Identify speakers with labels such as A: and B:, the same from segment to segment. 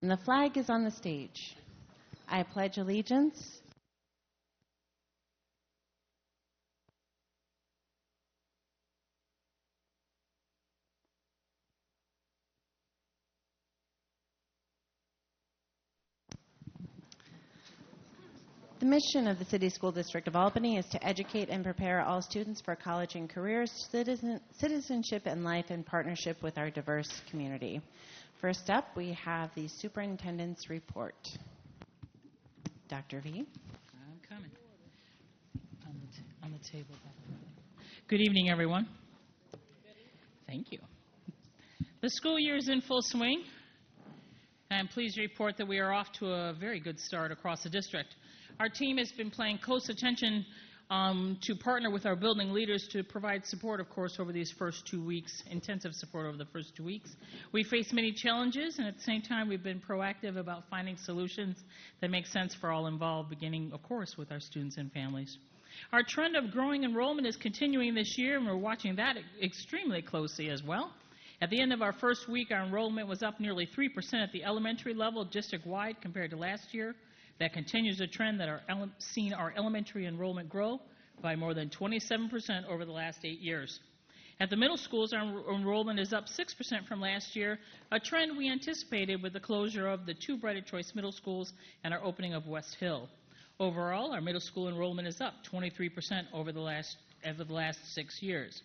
A: And the flag is on the stage. I pledge allegiance The mission of the City School District of Albany is to educate and prepare all students for college and careers, citizenship, and life in partnership with our diverse community. First up, we have the superintendent's report. Dr. V.
B: I'm coming. On the table. Good evening, everyone. Thank you. The school year is in full swing. I'm pleased to report that we are off to a very good start across the district. Our team has been paying close attention to partner with our building leaders to provide support, of course, over these first 2 weeks, intensive support over the first 2 weeks. We face many challenges, and at the same time, we've been proactive about finding solutions that make sense for all involved, beginning, of course, with our students and families. Our trend of growing enrollment is continuing this year, and we're watching that extremely closely as well. At the end of our first week, our enrollment was up nearly 3% at the elementary level, district-wide, compared to last year. That continues a trend that seen our elementary enrollment grow by more than 27% over the last 8 years. At the middle schools, our enrollment is up 6% from last year, a trend we anticipated with the closure of the 2 Brighter Choice middle schools and our opening of West Hill. Overall, our middle school enrollment is up 23% over the last 6 years.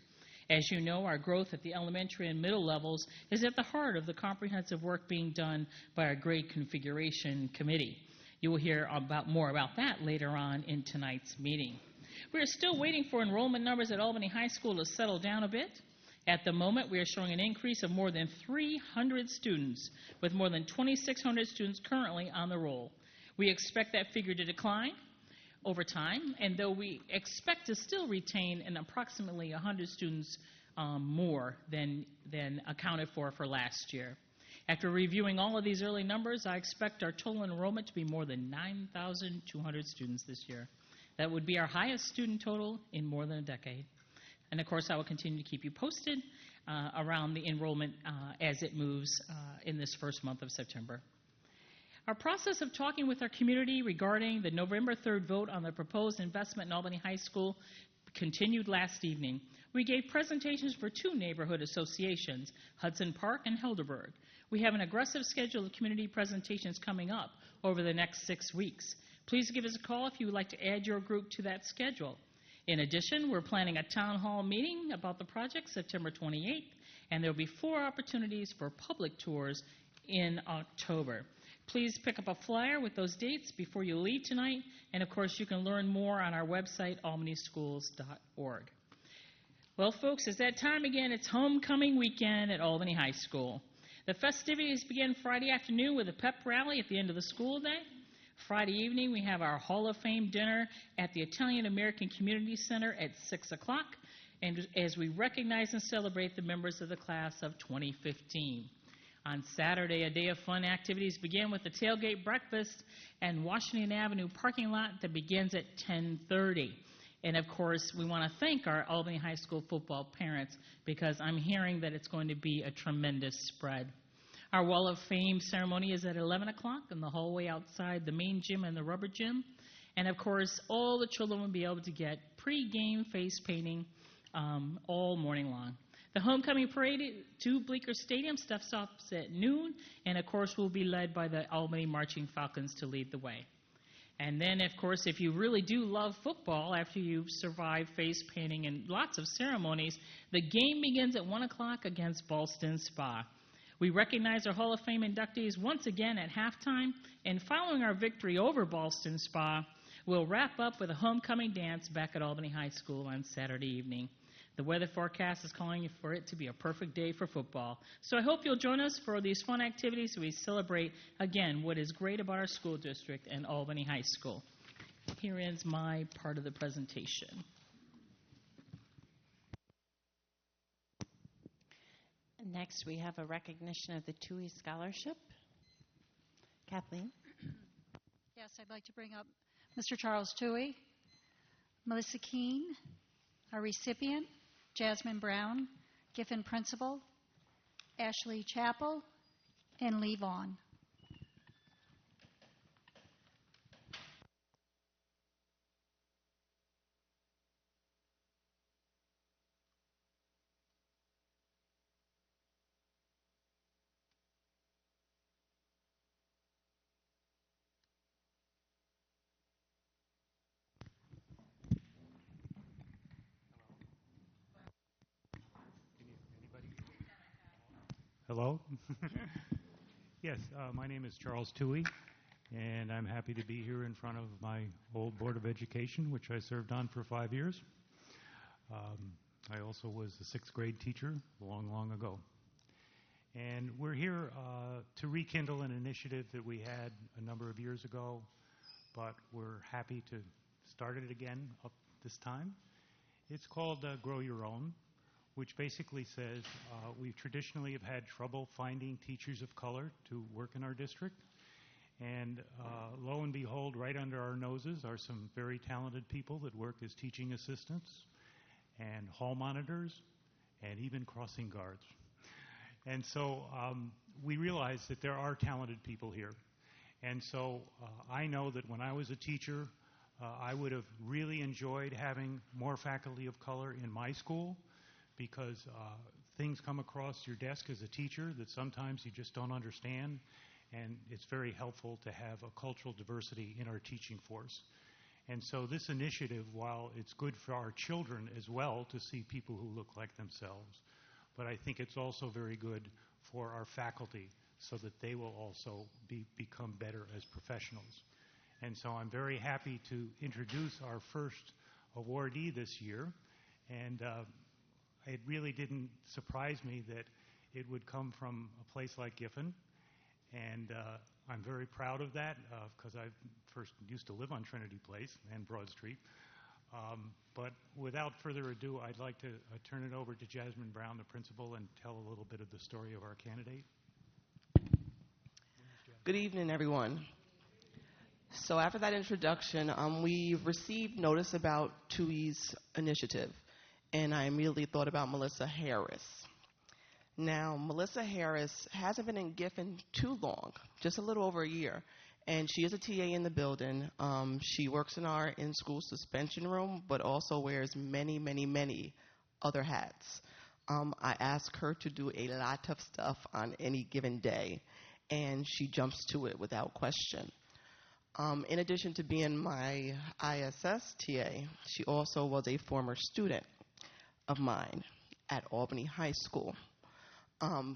B: As you know, our growth at the elementary and middle levels is at the heart of the comprehensive work being done by our grade configuration committee. You will hear more about that later on in tonight's meeting. We are still waiting for enrollment numbers at Albany High School to settle down a bit. At the moment, we are showing an increase of more than 300 students, with more than 2,600 students currently on the roll. We expect that figure to decline over time, and though we expect to still retain an approximately 100 students more than accounted for last year. After reviewing all of these early numbers, I expect our total enrollment to be more than 9,200 students this year. That would be our highest student total in more than a decade. And of course, I will continue to keep you posted around the enrollment as it moves in this first month of September. Our process of talking with our community regarding the November 3rd vote on the proposed investment in Albany High School continued last evening. We gave presentations for 2 neighborhood associations, Hudson Park and Helderberg. We have an aggressive schedule of community presentations coming up over the next 6 weeks. Please give us a call if you would like to add your group to that schedule. In addition, we're planning a town hall meeting about the project September 28th, and there will be 4 opportunities for public tours in October. Please pick up a flyer with those dates before you leave tonight, and of course you can learn more on our website, albanyschools.org. Well, folks, it's that time again. It's homecoming weekend at Albany High School. The festivities begin Friday afternoon with a pep rally at the end of the school day. Friday evening, we have our Hall of Fame dinner at the Italian American Community Center at 6 o'clock, and as we recognize and celebrate the members of the class of 2015. On Saturday, a day of fun activities begin with the tailgate breakfast and Washington Avenue parking lot that begins at 10:30. And of course, we want to thank our Albany High School football parents because I'm hearing that it's going to be a tremendous spread. Our Wall of Fame ceremony is at 11 o'clock in the hallway outside the main gym and the rubber gym. And of course, all the children will be able to get pre-game face painting all morning long. The homecoming parade to Bleecker Stadium stops off at noon, and of course will be led by the Albany Marching Falcons to lead the way. And then, of course, if you really do love football, after you've survived face painting and lots of ceremonies, the game begins at 1 o'clock against Ballston Spa. We recognize our Hall of Fame inductees once again at halftime, and following our victory over Ballston Spa, we'll wrap up with a homecoming dance back at Albany High School on Saturday evening. The weather forecast is calling for it to be a perfect day for football. So I hope you'll join us for these fun activities as we celebrate, again, what is great about our school district and Albany High School. Here ends my part of the presentation.
A: Next, we have a recognition of the TUI Scholarship. Kathleen?
C: Yes, I'd like to bring up Mr. Charles Tui, Melissa Keene, our recipient, Jasmine Brown, Giffen Principal, Ashley Chappell, and Lee Vaughn.
D: Hello? Yes, my name is Charles Toohey, and I'm happy to be here in front of my old Board of Education, which I served on for 5 years. I also was a sixth grade teacher long, long ago. And we're here to rekindle an initiative that we had a number of years ago, but we're happy to start it again up this time. It's called Grow Your Own, which basically says we traditionally have had trouble finding teachers of color to work in our district. And lo and behold, right under our noses are some very talented people that work as teaching assistants and hall monitors and even crossing guards. And so we realize that there are talented people here. And so I know that when I was a teacher, I would have really enjoyed having more faculty of color in my school, because things come across your desk as a teacher that sometimes you just don't understand, and it's very helpful to have a cultural diversity in our teaching force. And so this initiative, while it's good for our children as well to see people who look like themselves, but I think it's also very good for our faculty so that they will also become better as professionals. And so I'm very happy to introduce our first awardee this year, and it really didn't surprise me that it would come from a place like Giffen, and I'm very proud of that because I first used to live on Trinity Place and Broad Street. But without further ado, I'd like to turn it over to Jasmine Brown, the principal, and tell a little bit of the story of our candidate.
E: Good evening, everyone. So after that introduction, we received notice about TUI's initiative, and I immediately thought about Melissa Harris. Now, Melissa Harris hasn't been in Giffen too long, just a little over a year, and she is a TA in the building. She works in our in-school suspension room, but also wears many, many, many other hats. I ask her to do a lot of stuff on any given day, and she jumps to it without question. In addition to being my ISS TA, she also was a former student of mine at Albany High School.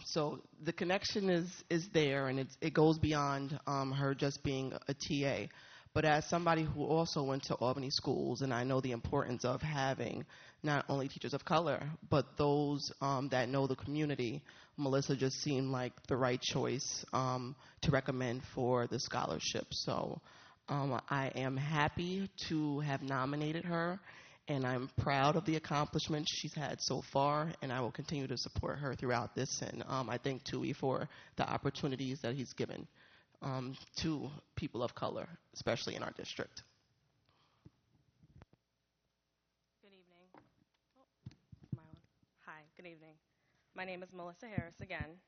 E: So the connection is there, and it goes beyond her just being a TA. But as somebody who also went to Albany schools, and I know the importance of having not only teachers of color, but those that know the community, Melissa just seemed like the right choice to recommend for the scholarship. So I am happy to have nominated her, and I'm proud of the accomplishments she's had so far, and I will continue to support her throughout this. And I thank TUI for the opportunities that he's given to people of color, especially in our district.
F: Good evening. Oh, my own. Hi, good evening. My name is Melissa Harris again.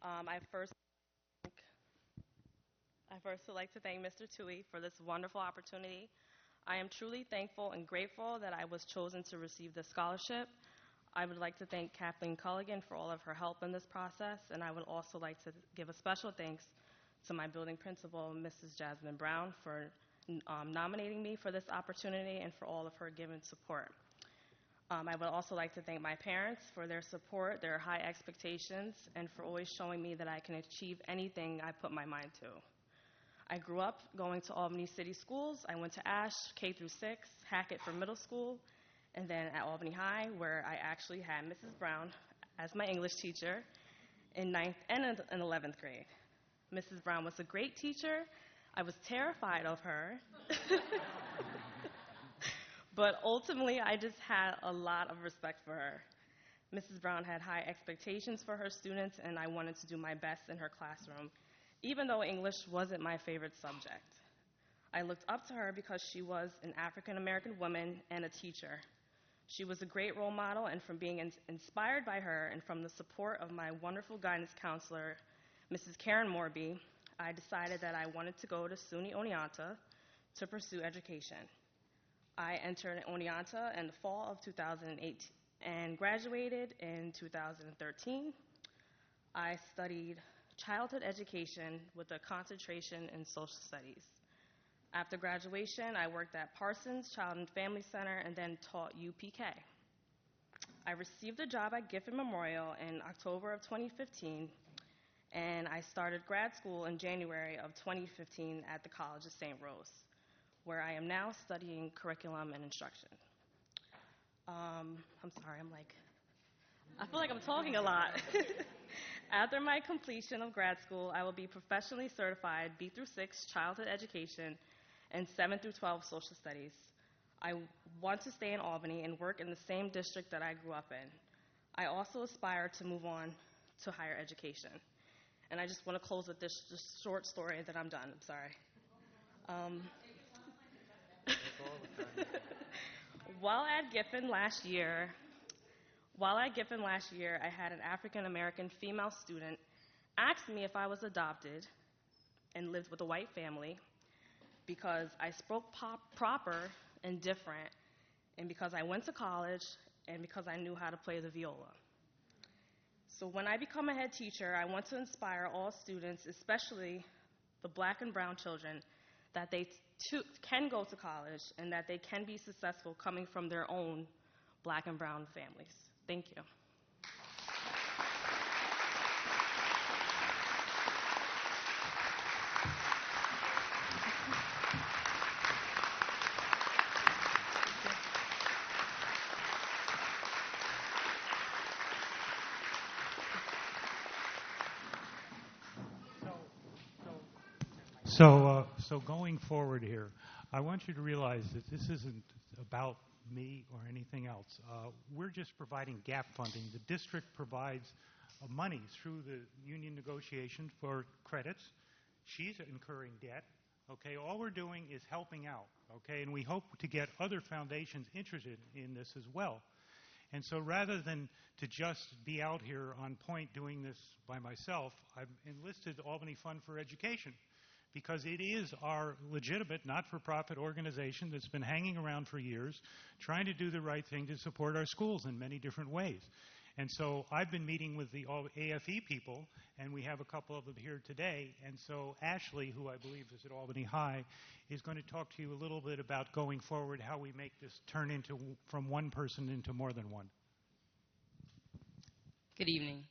F: I first would like to thank Mr. Toohey for this wonderful opportunity. I am truly thankful and grateful that I was chosen to receive this scholarship. I would like to thank Kathleen Culligan for all of her help in this process, and I would also like to give a special thanks to my building principal, Mrs. Jasmine Brown, for nominating me for this opportunity and for all of her given support. I would also like to thank my parents for their support, their high expectations, and for always showing me that I can achieve anything I put my mind to. I grew up going to Albany City Schools. I went to Ash, K through 6, Hackett for middle school, and then at Albany High, where I actually had Mrs. Brown as my English teacher in 9th and in 11th grade. Mrs. Brown was a great teacher. I was terrified of her. But ultimately, I just had a lot of respect for her. Mrs. Brown had high expectations for her students, and I wanted to do my best in her classroom, even though English wasn't my favorite subject. I looked up to her because she was an African-American woman and a teacher. She was a great role model, and from being inspired by her and from the support of my wonderful guidance counselor, Mrs. Karen Morby, I decided that I wanted to go to SUNY Oneonta to pursue education. I entered Oneonta in the fall of 2008 and graduated in 2013. I studied childhood education with a concentration in social studies. After graduation, I worked at Parsons Child and Family Center and then taught UPK. I received a job at Giffen Memorial in October of 2015, and I started grad school in January of 2015 at the College of St. Rose, where I am now studying curriculum and instruction. I'm sorry, I feel like I'm talking a lot. After my completion of grad school, I will be professionally certified B through 6 childhood education and 7 through 12 social studies. I want to stay in Albany and work in the same district that I grew up in. I also aspire to move on to higher education. And I just want to close with this just short story, and then I'm done. I'm sorry. While at Giffen last year, I had an African American female student ask me if I was adopted and lived with a white family because I spoke proper and different, and because I went to college, and because I knew how to play the viola. So when I become a head teacher, I want to inspire all students, especially the black and brown children, that they too can go to college and that they can be successful coming from their own black and brown families. Thank you.
D: So going forward here, I want you to realize that this isn't about me or anything else. We're just providing gap funding. The district provides money through the union negotiation for credits. She's incurring debt. Okay, all we're doing is helping out. Okay, and we hope to get other foundations interested in this as well. And so rather than to just be out here on point doing this by myself, I've enlisted Albany Fund for Education, because it is our legitimate, not-for-profit organization that's been hanging around for years, trying to do the right thing to support our schools in many different ways. And so I've been meeting with the AFE people, and we have a couple of them here today. And so Ashley, who I believe is at Albany High, is going to talk to you a little bit about going forward, how we make this turn into from one person into more than one.
G: Good evening.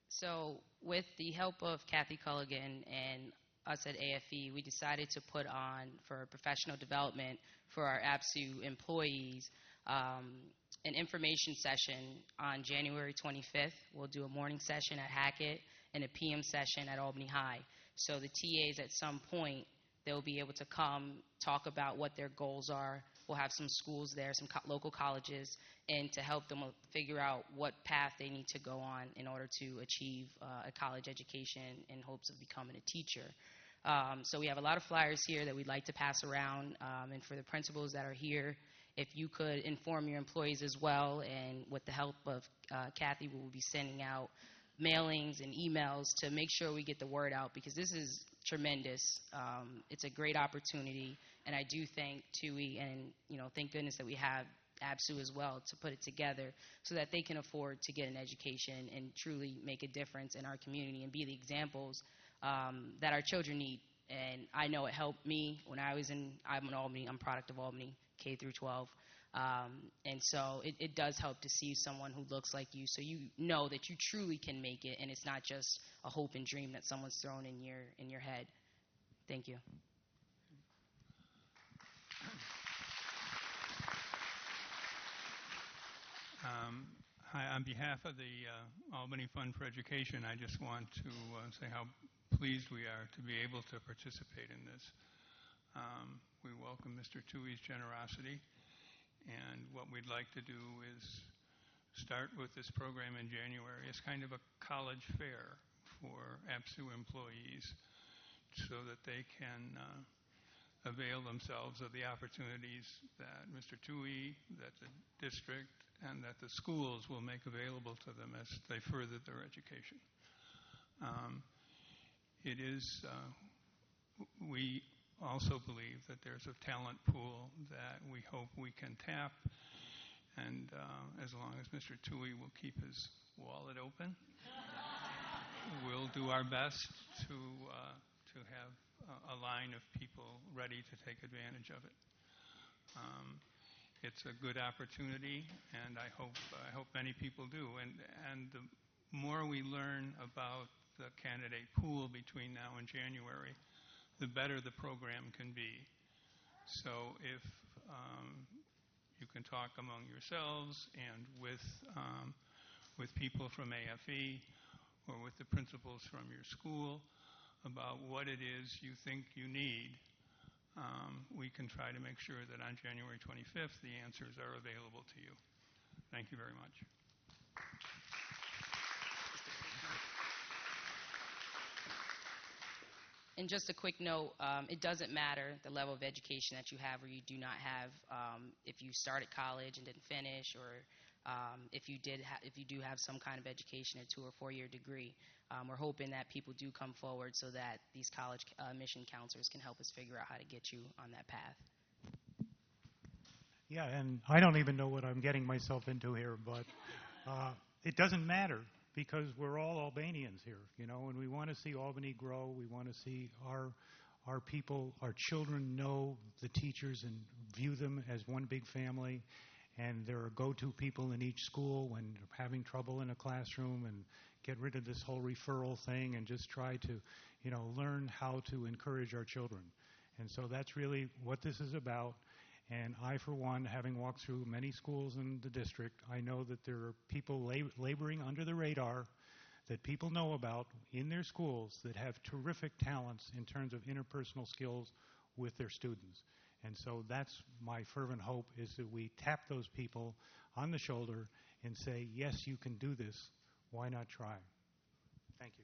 G: So with the help of Kathy Culligan and us at AFE, we decided to put on for professional development for our ABSU employees an information session on January 25th. We'll do a morning session at Hackett and a PM session at Albany High. So the TAs at some point, they'll be able to come talk about what their goals are. We'll have some schools there, some local colleges, and to help them figure out what path they need to go on in order to achieve a college education in hopes of becoming a teacher. So we have a lot of flyers here that we'd like to pass around, and for the principals that are here, if you could inform your employees as well, and with the help of Kathy, we will be sending out mailings and emails to make sure we get the word out, because this is tremendous. It's a great opportunity, and I do thank TUI, and thank goodness that we have ABSU as well to put it together so that they can afford to get an education and truly make a difference in our community and be the examples that our children need. And I know it helped me when I'm in Albany. I'm a product of Albany, K through 12. And so it does help to see someone who looks like you, so you know that you truly can make it, and it's not just a hope and dream that someone's thrown in your head. Thank you.
H: Hi, on behalf of the Albany Fund for Education, I just want to say how pleased we are to be able to participate in this. We welcome Mr. Tui's generosity, and what we'd like to do is start with this program in January. It's kind of a college fair for ABSU employees so that they can avail themselves of the opportunities that Mr. Tui, that the district, and that the schools will make available to them as they further their education. We also believe that there's a talent pool that we hope we can tap, and as long as Mr. Tui will keep his wallet open, we'll do our best to have a line of people ready to take advantage of it. it's a good opportunity, and I hope many people do. And the more we learn about the candidate pool between now and January, the better the program can be. So if you can talk among yourselves and with people from AFE or with the principals from your school about what it is you think you need, we can try to make sure that on January 25th the answers are available to you. Thank you very much.
G: And just a quick note, it doesn't matter the level of education that you have or you do not have. If you started college and didn't finish, or if you do have some kind of education, a 2 or 4 year degree, we're hoping that people do come forward so that these college admission counselors can help us figure out how to get you on that path.
D: Yeah, and I don't even know what I'm getting myself into here, but it doesn't matter, because we're all Albanians here, you know, and we want to see Albany grow. We want to see our people, our children know the teachers and view them as one big family. And there are go-to people in each school when they're having trouble in a classroom, and get rid of this whole referral thing and just try to, you know, learn how to encourage our children. And so that's really what this is about. And I, for one, having walked through many schools in the district, I know that there are people laboring under the radar that people know about in their schools that have terrific talents in terms of interpersonal skills with their students. And so that's my fervent hope, is that we tap those people on the shoulder and say, yes, you can do this. Why not try? Thank you.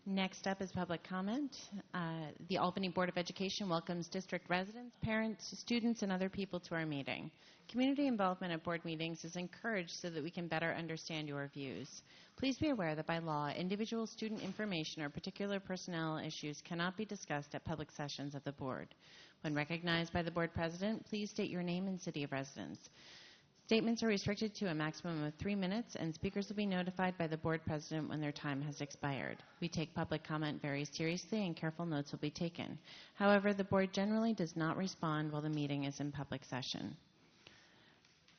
A: Next up is public comment. The Albany Board of Education welcomes district residents, parents, students, and other people to our meeting. Community involvement at board meetings is encouraged so that we can better understand your views. Please be aware that by law, individual student information or particular personnel issues cannot be discussed at public sessions of the board. When recognized by the board president, please state your name and city of residence. Statements are restricted to a maximum of 3 minutes, and speakers will be notified by the board president when their time has expired. We take public comment very seriously, and careful notes will be taken. However, the board generally does not respond while the meeting is in public session.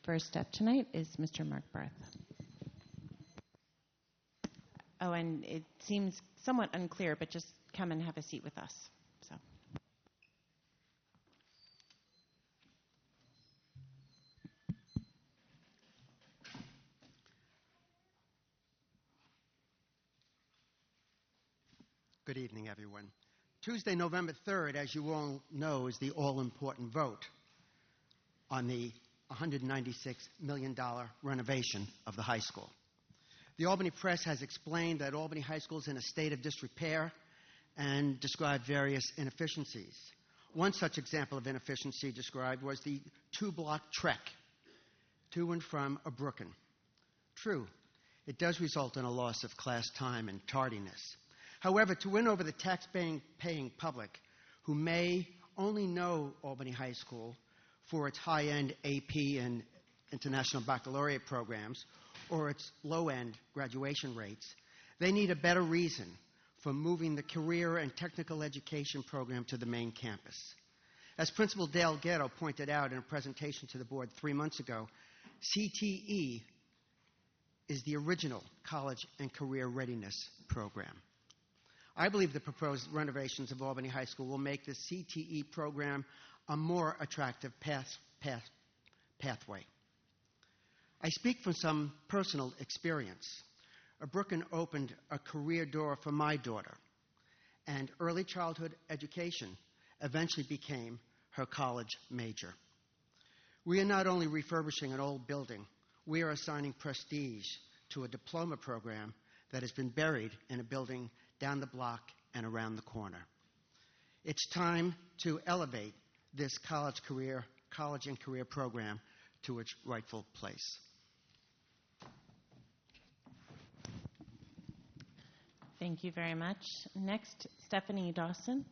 A: First up tonight is Mr. Mark Barth. Oh, and it seems somewhat unclear, but just come and have a seat with us. So.
I: Good evening, everyone. Tuesday, November 3rd, as you all know, is the all-important vote on the $196 million renovation of the high school. The Albany Press has explained that Albany High School is in a state of disrepair and described various inefficiencies. One such example of inefficiency described was the 2-block trek to and from Brooklyn. True, it does result in a loss of class time and tardiness. However, to win over the tax-paying public who may only know Albany High School for its high-end AP and international baccalaureate programs or its low-end graduation rates. They need a better reason for moving the career and technical education program to the main campus. As Principal Dale Ghetto pointed out in a presentation to the board 3 months ago, CTE is the original college and career readiness program. I believe the proposed renovations of Albany High School will make the CTE program a more attractive pathway. I speak from some personal experience. Brooklyn opened a career door for my daughter, and early childhood education eventually became her college major. We are not only refurbishing an old building, we are assigning prestige to a diploma program that has been buried in a building down the block and around the corner. It's time to elevate this college and career program to its rightful place.
A: Thank you very much. Next, Stephanie Dawson.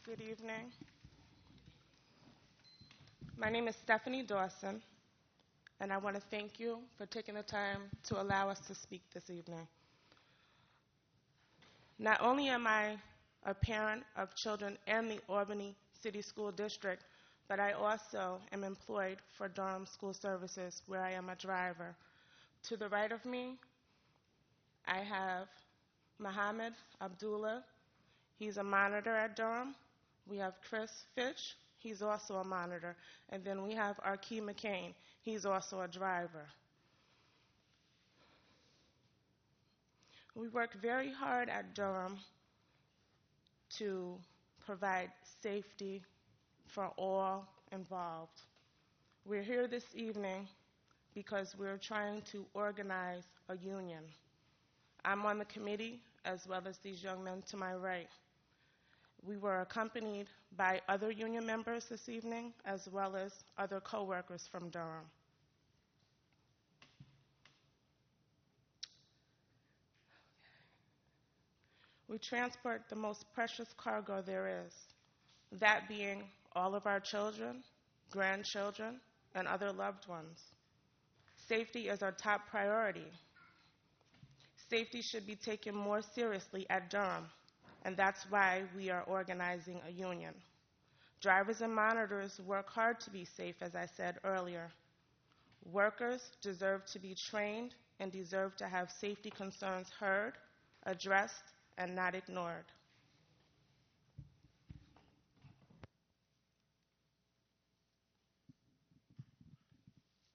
J: Good evening. My name is Stephanie Dawson, and I want to thank you for taking the time to allow us to speak this evening. Not only am I a parent of children in the Albany City School District, but I also am employed for Durham School Services, where I am a driver. To the right of me, I have Mohammed Abdullah. He's a monitor at Durham. We have Chris Fitch. He's also a monitor. And then we have Arkie McCain. He's also a driver. We work very hard at Durham to provide safety for all involved. We're here this evening because we're trying to organize a union. I'm on the committee as well as these young men to my right. We were accompanied by other union members this evening as well as other co-workers from Durham. We transport the most precious cargo there is, that being all of our children, grandchildren, and other loved ones. Safety is our top priority. Safety should be taken more seriously at Durham, and that's why we are organizing a union. Drivers and monitors work hard to be safe, as I said earlier. Workers deserve to be trained and deserve to have safety concerns heard, addressed, and not ignored.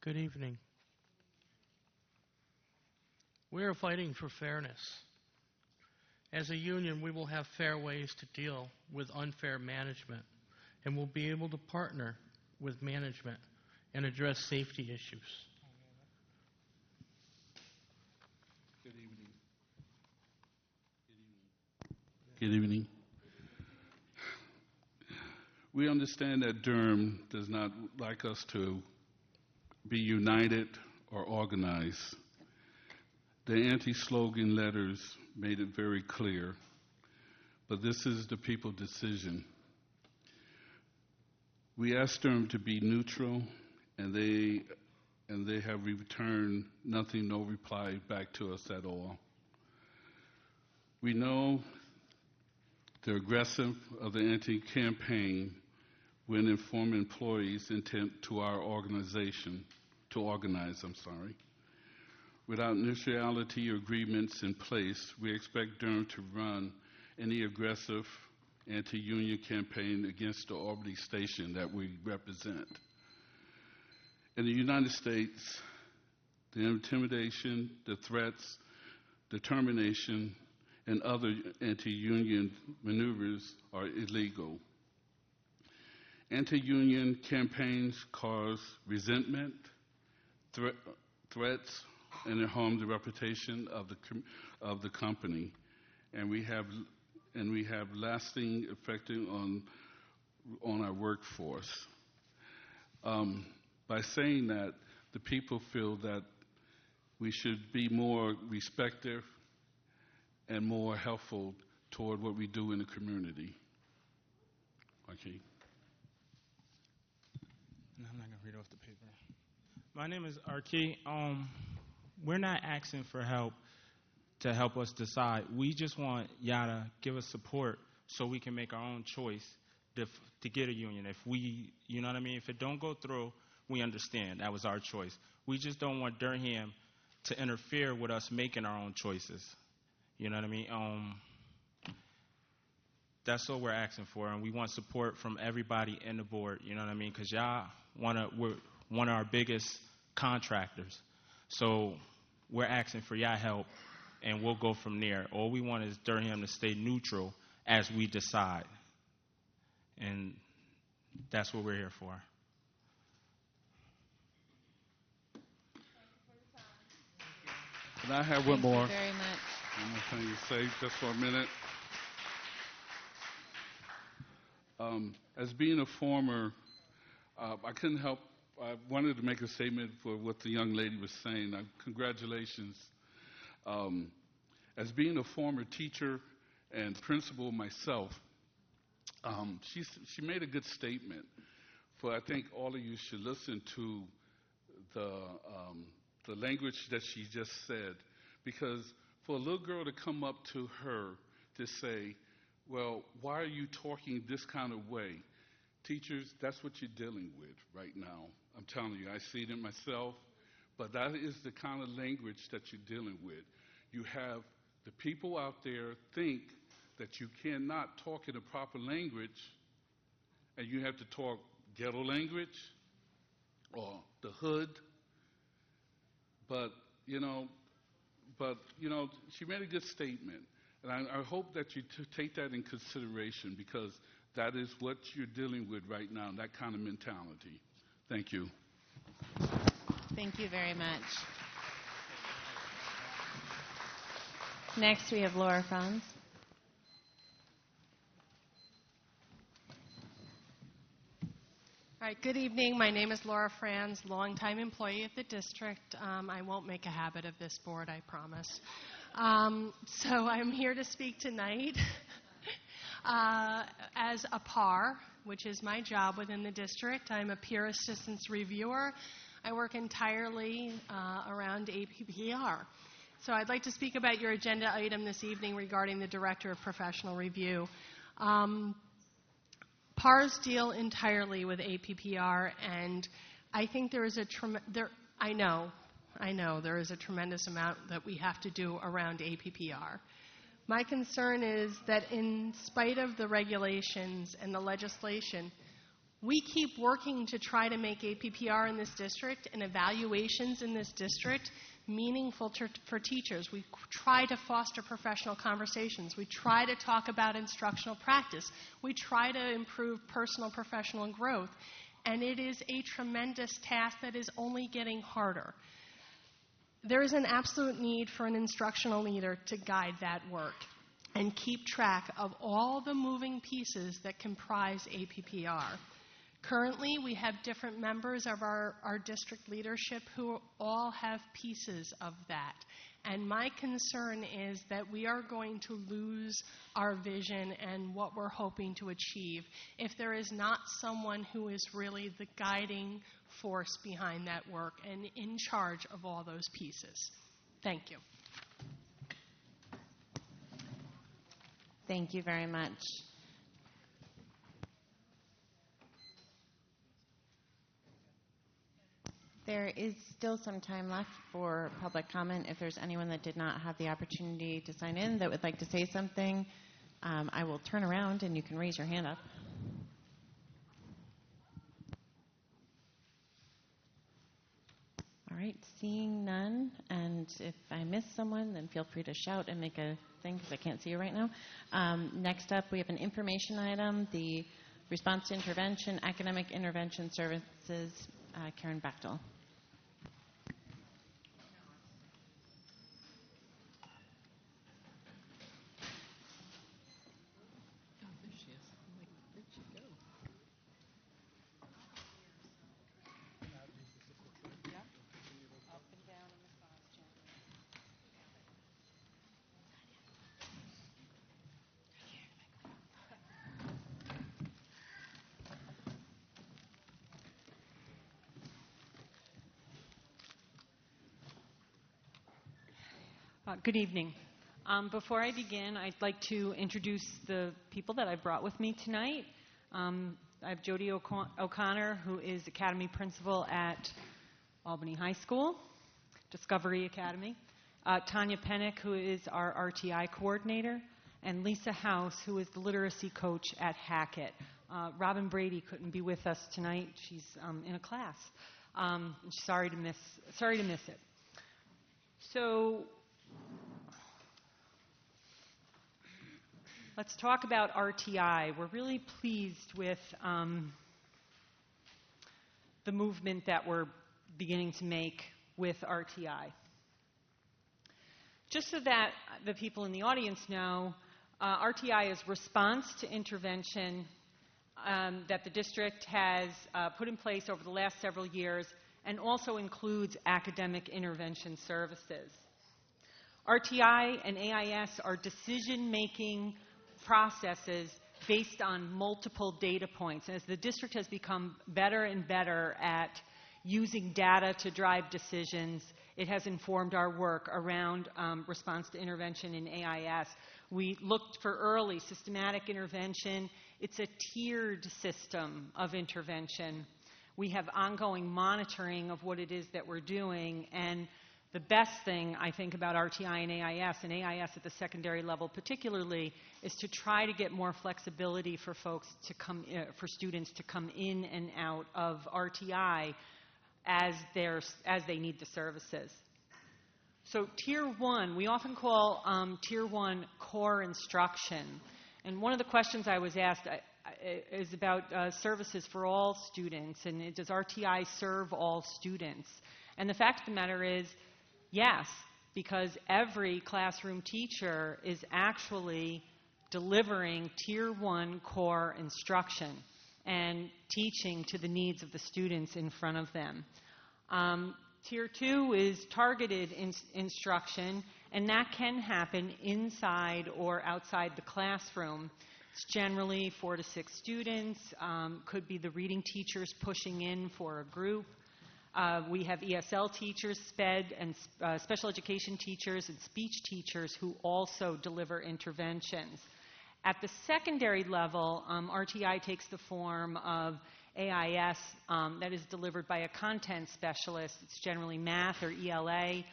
K: Good evening. We are fighting for fairness. As a union, we will have fair ways to deal with unfair management, and we'll be able to partner with management and address safety issues.
L: Good evening. Good evening. We understand that Durham does not like us to be united or organized. The anti-slogan letters made it very clear, but this is the people's decision. We asked them to be neutral, and they have returned nothing, no reply back to us at all. We know the aggressive of the anti-campaign when informing employees intent to our organization, to organize. Without neutrality agreements in place, we expect Durham to run any aggressive anti-union campaign against the Albany station that we represent. In the United States, the intimidation, the threats, determination, and other anti-union maneuvers are illegal. Anti-union campaigns cause resentment, threats, and harm the reputation of the company. And we have and we have lasting effect on our workforce. By saying that, the people feel that we should be more respectful and more helpful toward what we do in the community. Okay.
M: No, I'm not going to read off the paper. My name is Arki. We're not asking for help to help us decide. We just want y'all to give us support so we can make our own choice to get a union. If we, you know what I mean? If it don't go through, we understand. That was our choice. We just don't want Durham to interfere with us making our own choices. You know what I mean? That's what we're asking for, and we want support from everybody in the board. You know what I mean? Because y'all we're one of our biggest contractors. So we're asking for y'all help, and we'll go from there. All we want is Durham to stay neutral as we decide. And that's what we're here for.
L: And I have one more.
A: Thank you very much.
L: One more thing to say, just for a minute. As being a former, I couldn't help. I wanted to make a statement for what the young lady was saying. Congratulations. As being a former teacher and principal myself, she made a good statement. For I think all of you should listen to the language that she just said, because for a little girl to come up to her to say, well, why are you talking this kind of way? Teachers, that's what you're dealing with right now. I'm telling you, I see it in myself, but that is the kind of language that you're dealing with. You have the people out there think that you cannot talk in a proper language, and you have to talk ghetto language or the hood. But she made a good statement. And I hope that you take that in consideration, because that is what you're dealing with right now, that kind of mentality. Thank you.
A: Thank you very much. Next, we have Laura Franz.
N: All right, good evening. My name is Laura Franz, longtime employee at the district. I won't make a habit of this board, I promise. So I'm here to speak tonight as a PAR, which is my job within the district. I'm a peer assistance reviewer. I work entirely around APPR. So I'd like to speak about your agenda item this evening regarding the Director of Professional Review. PARs deal entirely with APPR, and I think there is I know there is a tremendous amount that we have to do around APPR. My concern is that in spite of the regulations and the legislation, we keep working to try to make APPR in this district and evaluations in this district meaningful for teachers. We try to foster professional conversations. We try to talk about instructional practice. We try to improve personal, professional growth. And it is a tremendous task that is only getting harder. There is an absolute need for an instructional leader to guide that work and keep track of all the moving pieces that comprise APPR. Currently, we have different members of our district leadership who all have pieces of that. And my concern is that we are going to lose our vision and what we're hoping to achieve if there is not someone who is really the guiding force behind that work and in charge of all those pieces. Thank you.
A: Thank you very much. There is still some time left for public comment. If there's anyone that did not have the opportunity to sign in that would like to say something, I will turn around and you can raise your hand up. All right, seeing none, and if I miss someone, then feel free to shout and make a thing because I can't see you right now. Next up, we have an information item, the Response to Intervention, Academic Intervention Services, Karen Bechtel.
O: Good evening. Before I begin, I'd like to introduce the people that I brought with me tonight. I have Jody O'Connor, who is Academy Principal at Albany High School, Discovery Academy. Tanya Pennick, who is our RTI Coordinator, and Lisa House, who is the Literacy Coach at Hackett. Robin Brady couldn't be with us tonight. She's in a class. Sorry to miss it. So let's talk about RTI. We're really pleased with the movement that we're beginning to make with RTI. Just so that the people in the audience know, RTI is response to intervention that the district has put in place over the last several years and also includes academic intervention services. RTI and AIS are decision-making processes based on multiple data points. As the district has become better and better at using data to drive decisions, it has informed our work around response to intervention in AIS. We looked for early systematic intervention. It's a tiered system of intervention. We have ongoing monitoring of what it is that we're doing, and the best thing, I think, about RTI and AIS at the secondary level particularly, is to try to get more flexibility for folks to come, for students to come in and out of RTI as they need the services. So Tier 1, we often call Tier 1 core instruction. And one of the questions I was asked is about services for all students, and does RTI serve all students? And the fact of the matter is, yes, because every classroom teacher is actually delivering Tier 1 core instruction and teaching to the needs of the students in front of them. Tier 2 is targeted instruction, and that can happen inside or outside the classroom. It's generally 4 to 6 students, could be the reading teachers pushing in for a group. We have ESL teachers, SPED, and special education teachers and speech teachers who also deliver interventions. At the secondary level, RTI takes the form of AIS that is delivered by a content specialist. It's generally math or ELA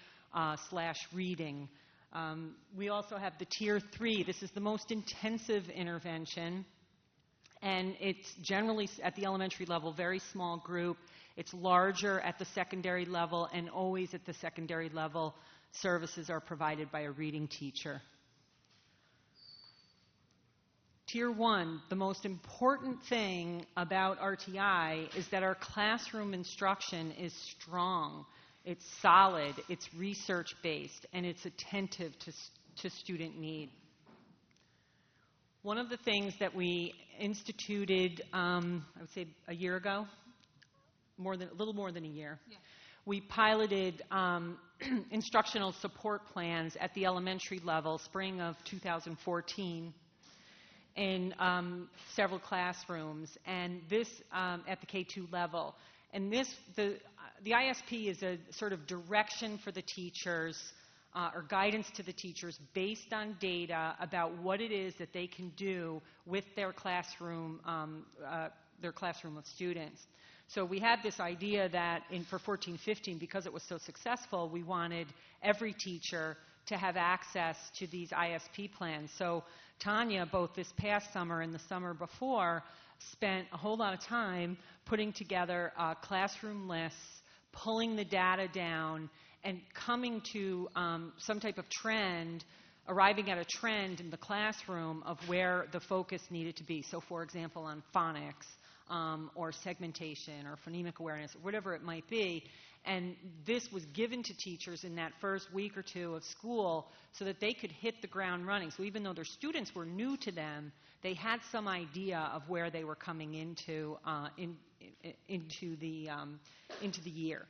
O: / reading. We also have the Tier 3. This is the most intensive intervention, and it's generally at the elementary level, very small group. It's larger at the secondary level, and always at the secondary level, services are provided by a reading teacher. Tier 1, the most important thing about RTI is that our classroom instruction is strong, it's solid, it's research-based, and it's attentive to student need. One of the things that we instituted, I would say a year ago, a little more than a year, yeah. We piloted instructional support plans at the elementary level, spring of 2014. In several classrooms, and this at the K-2 level. And this, the ISP is a sort of direction for the teachers or guidance to the teachers based on data about what it is that they can do with their classroom of students. So we had this idea that for 14-15, because it was so successful, we wanted every teacher to have access to these ISP plans. So Tanya, both this past summer and the summer before, spent a whole lot of time putting together classroom lists, pulling the data down, and coming to some type of trend, arriving at a trend in the classroom of where the focus needed to be. So, for example, on phonics or segmentation or phonemic awareness, or whatever it might be. And this was given to teachers in that first week or two of school so that they could hit the ground running. So even though their students were new to them, they had some idea of where they were coming into the year.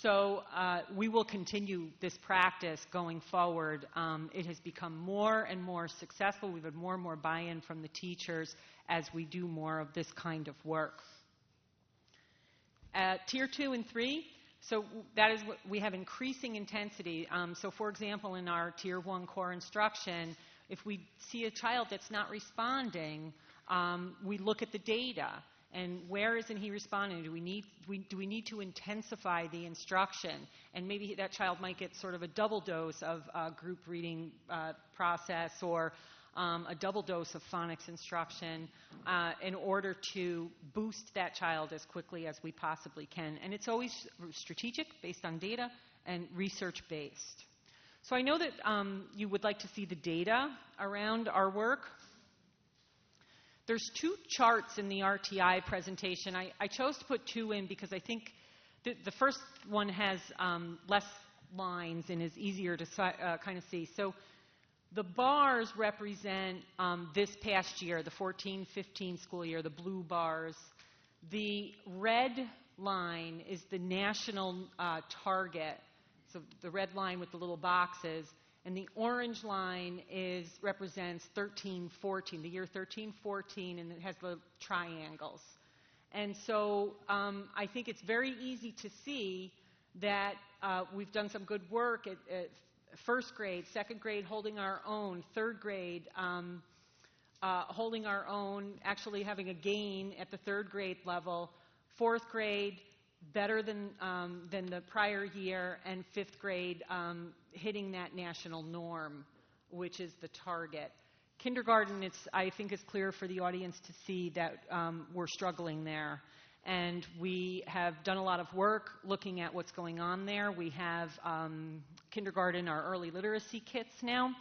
O: So we will continue this practice going forward. It has become more and more successful. We've had more and more buy-in from the teachers as we do more of this kind of work. Tier 2 and 3, So that is what we have, increasing intensity. So for example, in our Tier 1 core instruction, if we see a child that's not responding, we look at the data. And where isn't he responding? Do we need to intensify the instruction? And maybe that child might get sort of a double dose of group reading process, or a double dose of phonics instruction in order to boost that child as quickly as we possibly can. And it's always strategic, based on data, and research-based. So I know that you would like to see the data around our work. There's 2 charts in the RTI presentation. I chose to put 2 in because I think the first one has less lines and is easier to kind of see. So the bars represent this past year, the 14-15 school year, the blue bars. The red line is the national target, so the red line with the little boxes. And the orange line represents 13-14, the year 13-14, and it has the triangles. And so I think it's very easy to see that we've done some good work at first grade, second grade holding our own, third grade holding our own, actually having a gain at the third grade level, fourth grade better than the prior year, and fifth grade hitting that national norm, which is the target. Kindergarten, I think it's clear for the audience to see that we're struggling there. And we have done a lot of work looking at what's going on there. We have kindergarten, our early literacy kits now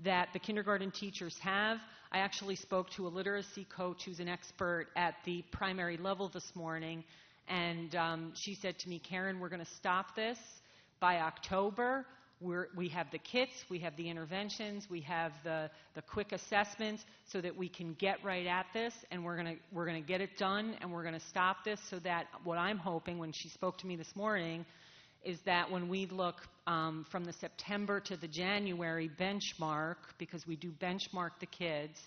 O: that the kindergarten teachers have. I actually spoke to a literacy coach who's an expert at the primary level this morning, and she said to me, Karen, we're going to stop this by October. We have the kits, we have the interventions, we have the quick assessments so that we can get right at this, and we're going to get it done, and we're going to stop this, so that what I'm hoping, when she spoke to me this morning, is that when we look from the September to the January benchmark, because we do benchmark the kids,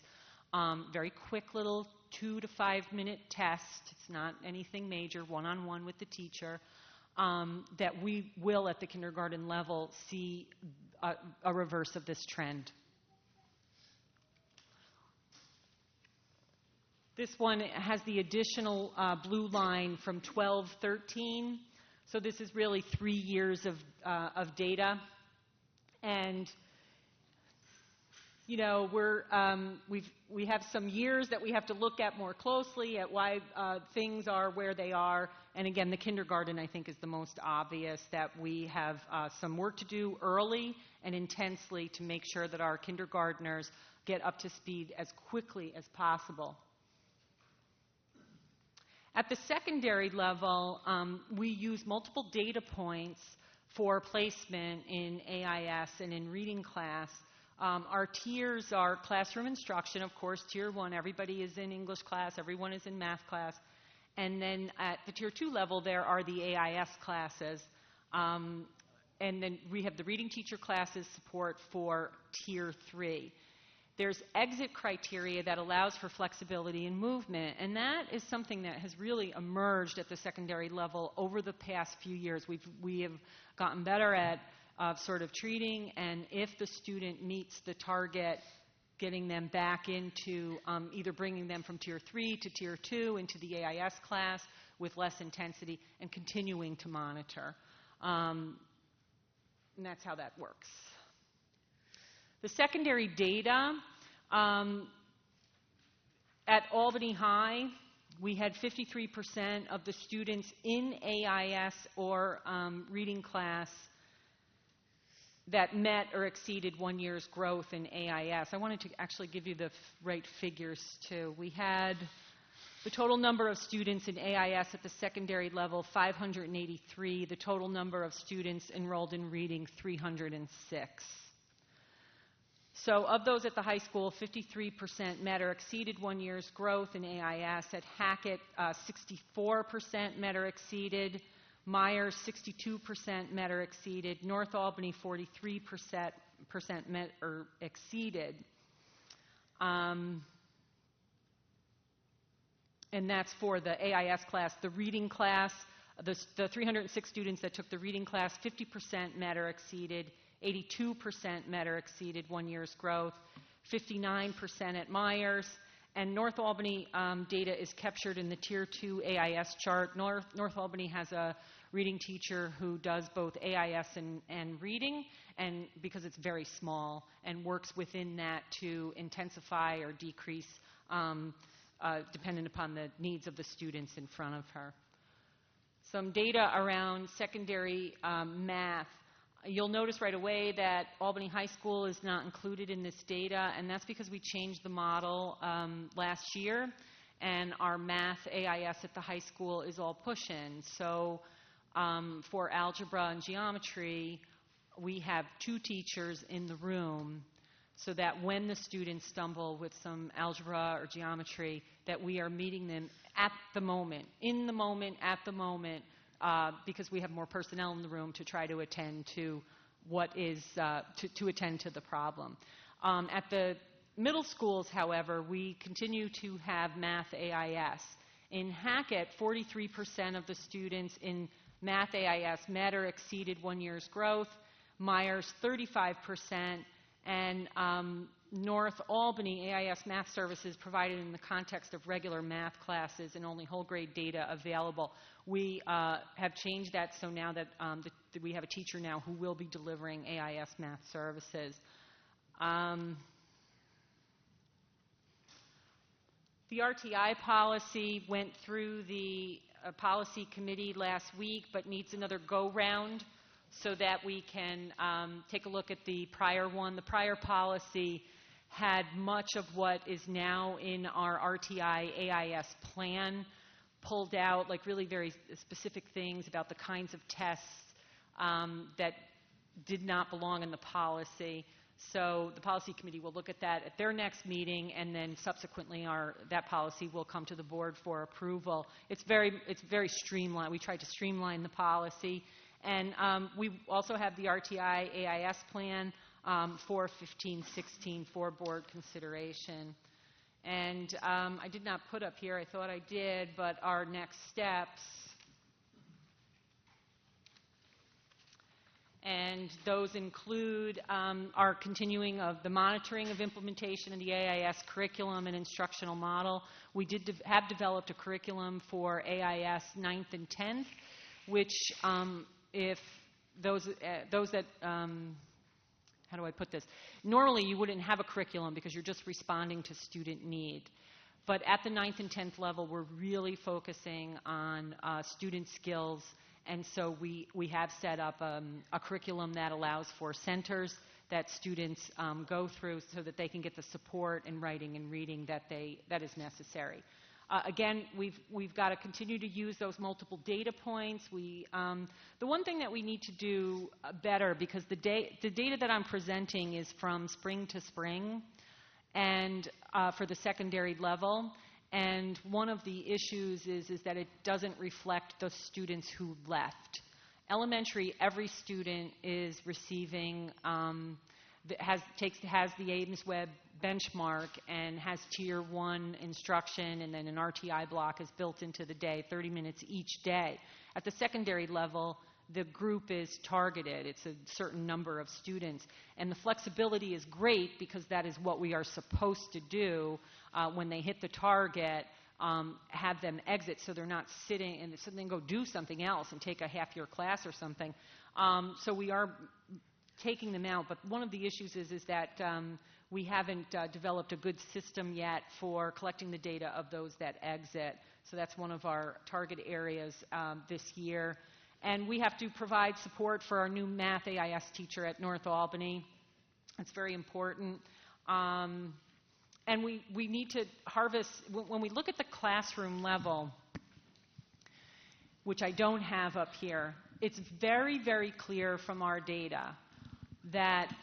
O: very quick little 2 to 5 minute test, it's not anything major, one-on-one with the teacher, that we will at the kindergarten level see a reverse of this trend. This one has the additional blue line from 12-13. So this is really 3 years of data. And you know, we have some years that we have to look at more closely at why things are where they are. And again, the kindergarten, I think, is the most obvious, that we have some work to do early and intensely to make sure that our kindergartners get up to speed as quickly as possible. At the secondary level, we use multiple data points for placement in AIS and in reading class. Our tiers are classroom instruction, of course, Tier 1, everybody is in English class, everyone is in math class. And then at the Tier 2 level, there are the AIS classes. And then we have the reading teacher classes support for Tier 3. There's exit criteria that allows for flexibility and movement, and that is something that has really emerged at the secondary level over the past few years. We have gotten better at sort of treating, and if the student meets the target, getting them back into either bringing them from Tier 3 to Tier 2 into the AIS class with less intensity, and continuing to monitor. And that's how that works. The secondary data, at Albany High, we had 53% of the students in AIS or reading class that met or exceeded 1 year's growth in AIS. I wanted to actually give you the right figures too. We had the total number of students in AIS at the secondary level, 583. The total number of students enrolled in reading, 306. So of those at the high school, 53% met or exceeded 1 year's growth in AIS. At Hackett, 64% met or exceeded. Myers, 62% met or exceeded. North Albany, 43% met or exceeded. And that's for the AIS class. The reading class, The 306 students that took the reading class, 50% met or exceeded, 82% met or exceeded 1 year's growth, 59% at Myers, and North Albany data is captured in the Tier 2 AIS chart. North Albany has a reading teacher who does both AIS and reading, and because it's very small, and works within that to intensify or decrease dependent upon the needs of the students in front of her. Some data around secondary math. You'll notice right away that Albany High School is not included in this data, and that's because we changed the model last year, and our math AIS at the high school is all push-in. So for algebra and geometry, we have 2 teachers in the room so that when the students stumble with some algebra or geometry, that we are meeting them at the moment, in the moment, at the moment, because we have more personnel in the room to try to attend to what is, to attend to the problem. At the middle schools, however, we continue to have math AIS. In Hackett, 43% of the students in math AIS met or exceeded 1 year's growth, Myers 35%, and North Albany AIS math services provided in the context of regular math classes and only whole grade data available. We have changed that so now that we have a teacher now who will be delivering AIS math services. The RTI policy went through the policy committee last week, but needs another go-round so that we can take a look at the prior one. The prior policy had much of what is now in our RTI AIS plan pulled out, like really very specific things about the kinds of tests that did not belong in the policy. So the policy committee will look at that at their next meeting, and then subsequently that policy will come to the board for approval. It's very streamlined. We tried to streamline the policy. And we also have the RTI AIS plan for 15-16 for board consideration. And I did not put up here, I thought I did, but our next steps. And those include our continuing of the monitoring of implementation of the AIS curriculum and instructional model. We have developed a curriculum for AIS 9th and 10th, which if those that, how do I put this? Normally you wouldn't have a curriculum because you're just responding to student need. But at the 9th and 10th level, we're really focusing on student skills. And so we have set up a curriculum that allows for centers that students go through so that they can get the support in writing and reading that is necessary. Again, we've got to continue to use those multiple data points. The one thing that we need to do better, because the data that I'm presenting is from spring to spring, and for the secondary level. And one of the issues is that it doesn't reflect the students who left. Elementary, every student is receiving, has the Ames Web benchmark and has Tier 1 instruction, and then an RTI block is built into the day, 30 minutes each day. At the secondary level, the group is targeted. It's a certain number of students. And the flexibility is great because that is what we are supposed to do when they hit the target, have them exit so they're not sitting and then go do something else and take a half-year class or something. So we are taking them out. But one of the issues is that we haven't developed a good system yet for collecting the data of those that exit. So that's one of our target areas this year. And we have to provide support for our new math AIS teacher at North Albany. It's very important. And we need to harvest, when we look at the classroom level, which I don't have up here, it's very, very clear from our data that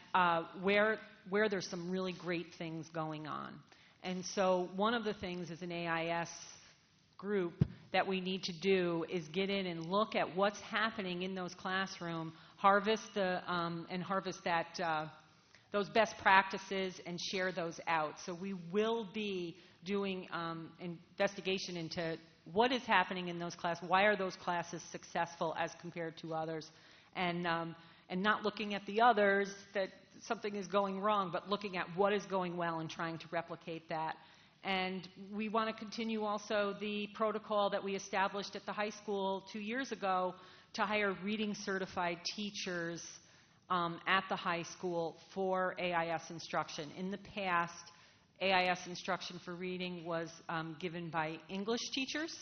O: where there's some really great things going on. And so one of the things as an AIS group that we need to do is get in and look at what's happening in those classrooms, harvest those best practices and share those out. So we will be doing investigation into what is happening in those classes, why are those classes successful as compared to others, and not looking at the others that something is going wrong, but looking at what is going well and trying to replicate that. And we want to continue also the protocol that we established at the high school 2 years ago to hire reading certified teachers at the high school for AIS instruction. In the past, AIS instruction for reading was given by English teachers,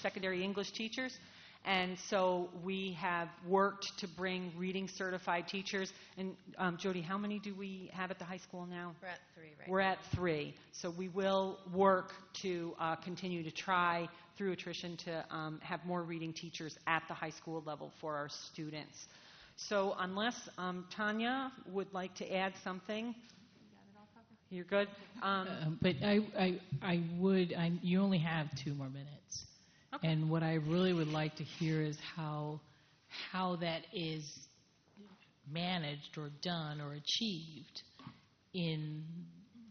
O: secondary English teachers. And so we have worked to bring reading certified teachers. And Jody, how many do we have at the high school now?
P: We're at 3 right
O: We're
P: now.
O: at 3. So we will work to continue to try through attrition to have more reading teachers at the high school level for our students. So unless Tanya would like to add something. You're good?
B: But you only have 2 more minutes.
O: Okay.
B: And what I really would like to hear is how that is managed or done or achieved in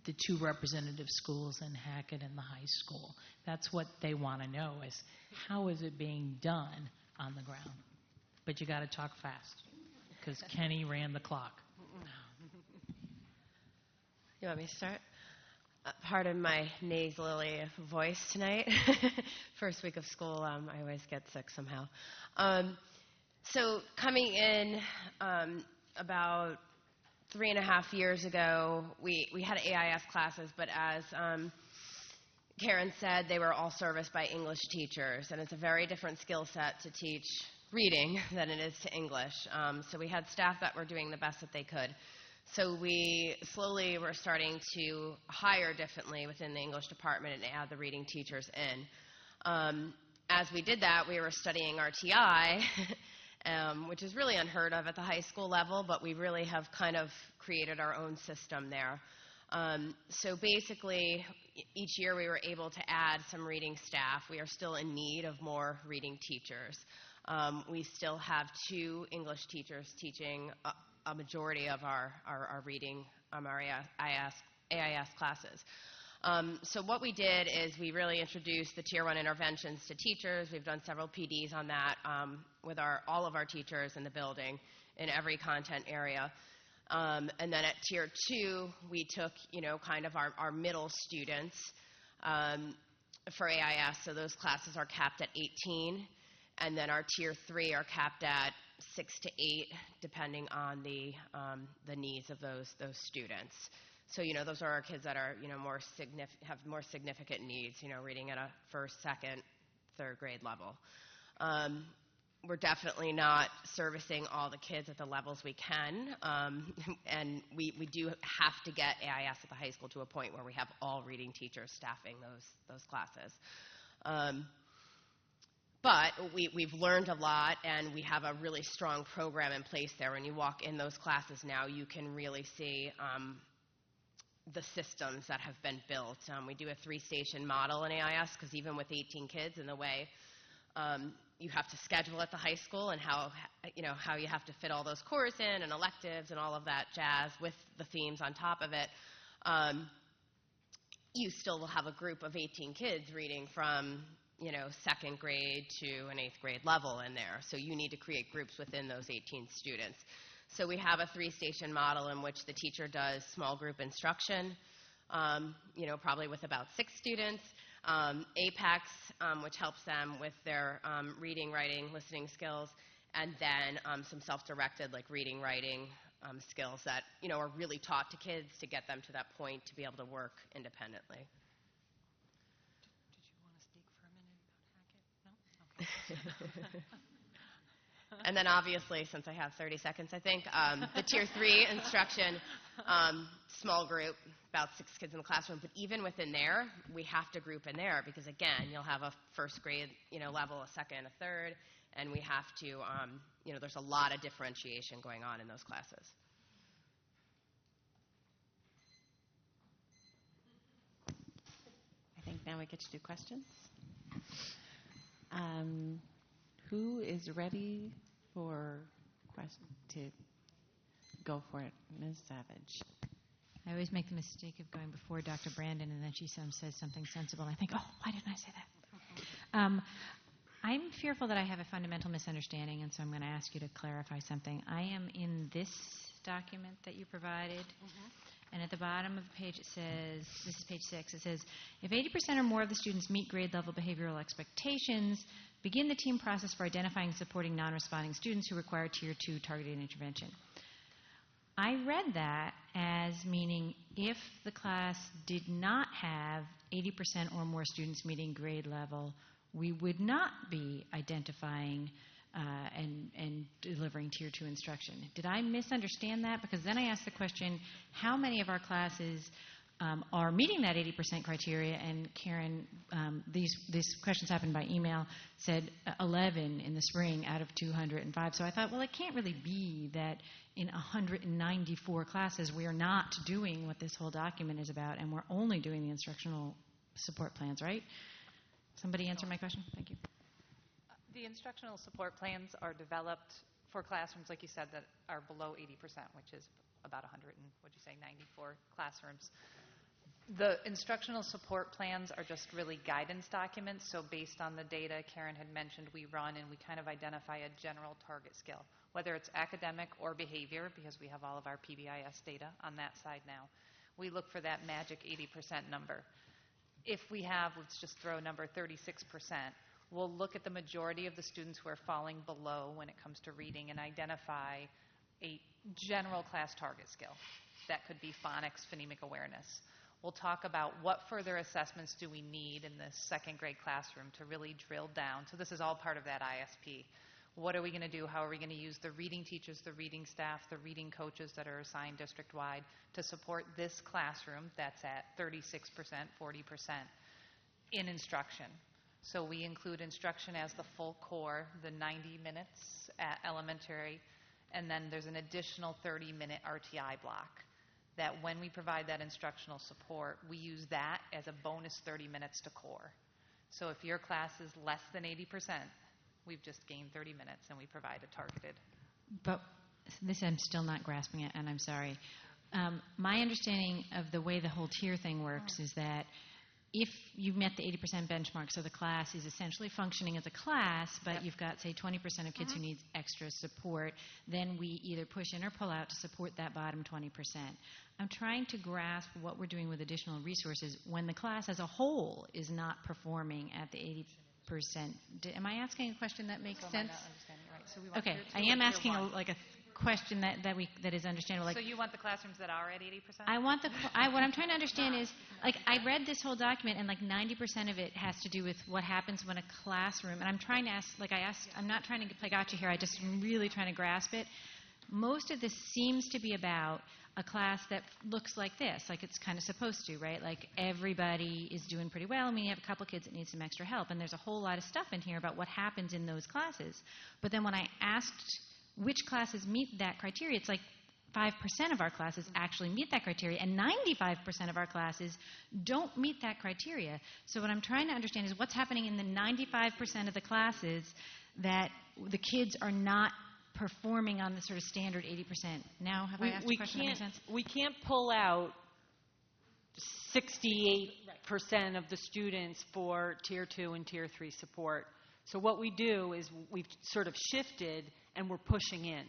B: the 2 representative schools in Hackett and the high school. That's what they want to know, is how is it being done on the ground? But you got to talk fast because Kenny ran the clock.
P: You want me to start? Pardon my nasally voice tonight. First week of school, I always get sick somehow. So coming in about 3.5 years ago, we had AIS classes, but as Karen said, they were all serviced by English teachers, and it's a very different skill set to teach reading than it is to English. So we had staff that were doing the best that they could. So we slowly were starting to hire differently within the English department and add the reading teachers in. As we did that, we were studying RTI, which is really unheard of at the high school level, but we really have kind of created our own system there. So basically, each year we were able to add some reading staff. We are still in need of more reading teachers. We still have 2 English teachers teaching a majority of our reading, our AIS classes. So what we did is we really introduced the Tier 1 interventions to teachers. We've done several PDs on that with all of our teachers in the building in every content area. And then at Tier 2, we took, kind of our middle students for AIS. So those classes are capped at 18. And then our Tier 3 are capped at 6 to 8, depending on the needs of those students. So those are our kids that are have more significant needs. Reading at a 1st, 2nd, 3rd grade level. We're definitely not servicing all the kids at the levels we can, and we do have to get AIS at the high school to a point where we have all reading teachers staffing those classes. But we've learned a lot, and we have a really strong program in place there. When you walk in those classes now, you can really see the systems that have been built. We do a 3-station model in AIS because even with 18 kids in the way, you have to schedule at the high school, and how you have to fit all those cores in and electives and all of that jazz with the themes on top of it. You still will have a group of 18 kids reading from 2nd grade to an 8th grade level in there. So you need to create groups within those 18 students. So we have a 3-station model in which the teacher does small group instruction, probably with about 6 students. Apex, which helps them with their reading, writing, listening skills, and then some self-directed, like reading, writing skills that, are really taught to kids to get them to that point to be able to work independently. And then obviously, since I have 30 seconds, I think, the Tier 3 instruction, small group, about 6 kids in the classroom. But even within there, we have to group in there because, again, you'll have a 1st grade, level, a 2nd, a 3rd, and we have to, there's a lot of differentiation going on in those classes.
A: I think now we get to do questions. Who is ready to go for it? Ms. Savage.
Q: I always make the mistake of going before Dr. Brandon, and then she says something sensible, and I think, oh, why didn't I say I'm fearful that I have a fundamental misunderstanding, and so I'm going to ask you to clarify something. I am in this document that you provided, and at the bottom of the page it says, this is page 6, it says, if 80% or more of the students meet grade level behavioral expectations, begin the team process for identifying and supporting non-responding students who require Tier 2 targeted intervention. I read that as meaning if the class did not have 80% or more students meeting grade level, we would not be identifying and delivering Tier 2 instruction. Did I misunderstand that? Because then I asked the question, how many of our classes are meeting that 80% criteria? And Karen, these questions happened by email, said 11 in the spring out of 205. So I thought, well, it can't really be that in 194 classes we are not doing what this whole document is about, and we're only doing the instructional support plans, right? Somebody answer my question? Thank you.
R: The instructional support plans are developed for classrooms, like you said, that are below 80%, which is about 94 classrooms. The instructional support plans are just really guidance documents, so based on the data Karen had mentioned, we run and we kind of identify a general target skill, whether it's academic or behavior, because we have all of our PBIS data on that side now. We look for that magic 80% number. If we have, let's just throw number 36%, we'll look at the majority of the students who are falling below when it comes to reading and identify a general class target skill. That could be phonics, phonemic awareness. We'll talk about what further assessments do we need in the second grade classroom to really drill down. So this is all part of that ISP. What are we going to do? How are we going to use the reading teachers, the reading staff, the reading coaches that are assigned district-wide to support this classroom that's at 36%, 40% in instruction? So we include instruction as the full core, the 90 minutes at elementary, and then there's an additional 30-minute RTI block that when we provide that instructional support, we use that as a bonus 30 minutes to core. So if your class is less than 80%, we've just gained 30 minutes and we provide a targeted.
Q: But this, I'm still not grasping it, and I'm sorry. My understanding of the way the whole tier thing works is that if you've met the 80% benchmark, so the class is essentially functioning as a class, but you've got, say, 20% of kids who need extra support, then we either push in or pull out to support that bottom 20%. I'm trying to grasp what we're doing with additional resources when the class as a whole is not performing at the 80%. Am I asking a question that makes sense?
R: I'm not understanding it right. So we want
Q: Okay,
R: tier 2
Q: I am
R: or tier
Q: asking
R: 1?
Q: a question that is understandable. Like,
R: so you want the classrooms that are at 80%?
Q: I want what I'm trying to understand is, like, I read this whole document and like 90% of it has to do with what happens when a classroom, and I'm trying to ask, like I asked, I'm not trying to play gotcha here, I just am really trying to grasp it. Most of this seems to be about a class that looks like this, like it's kind of supposed to, right? Like everybody is doing pretty well, and we have a couple kids that need some extra help, and there's a whole lot of stuff in here about what happens in those classes. But then when I asked which classes meet that criteria, it's like 5% of our classes actually meet that criteria, and 95% of our classes don't meet that criteria. So what I'm trying to understand is what's happening in the 95% of the classes that the kids are not performing on the sort of standard 80%. Now, have I asked a question that makes sense?
O: We can't pull out 68% of the students for Tier 2 and Tier 3 support. So what we do is we've sort of shifted and we're pushing in.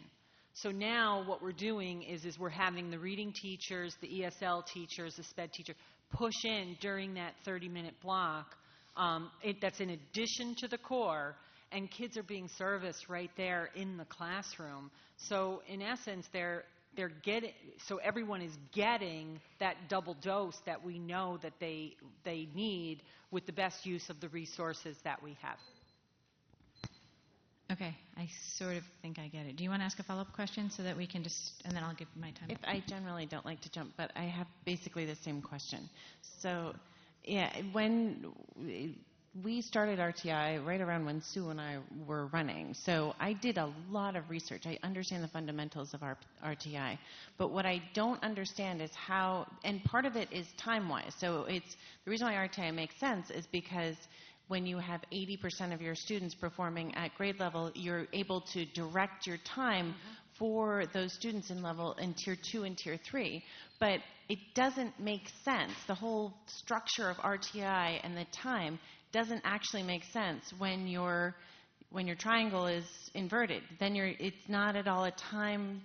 O: So now what we're doing is we're having the reading teachers, the ESL teachers, the SPED teacher push in during that 30-minute block. That's in addition to the core, and kids are being serviced right there in the classroom. So in essence, they're getting, so everyone is getting that double dose that we know that they need with the best use of the resources that we have.
Q: Okay, I sort of think I get it. Do you want to ask a follow-up question so that we can just, and then I'll give my time?
A: I generally don't like to jump, but I have basically the same question. So, yeah, when we started RTI right around when Sue and I were running, so I did a lot of research. I understand the fundamentals of our RTI, but what I don't understand is how, and part of it is time-wise. So it's, the reason why RTI makes sense is because when you have 80% of your students performing at grade level, you're able to direct your time for those students in Tier 2 and Tier 3. But it doesn't make sense. The whole structure of RTI and the time doesn't actually make sense when your triangle is inverted. Then it's not at all a time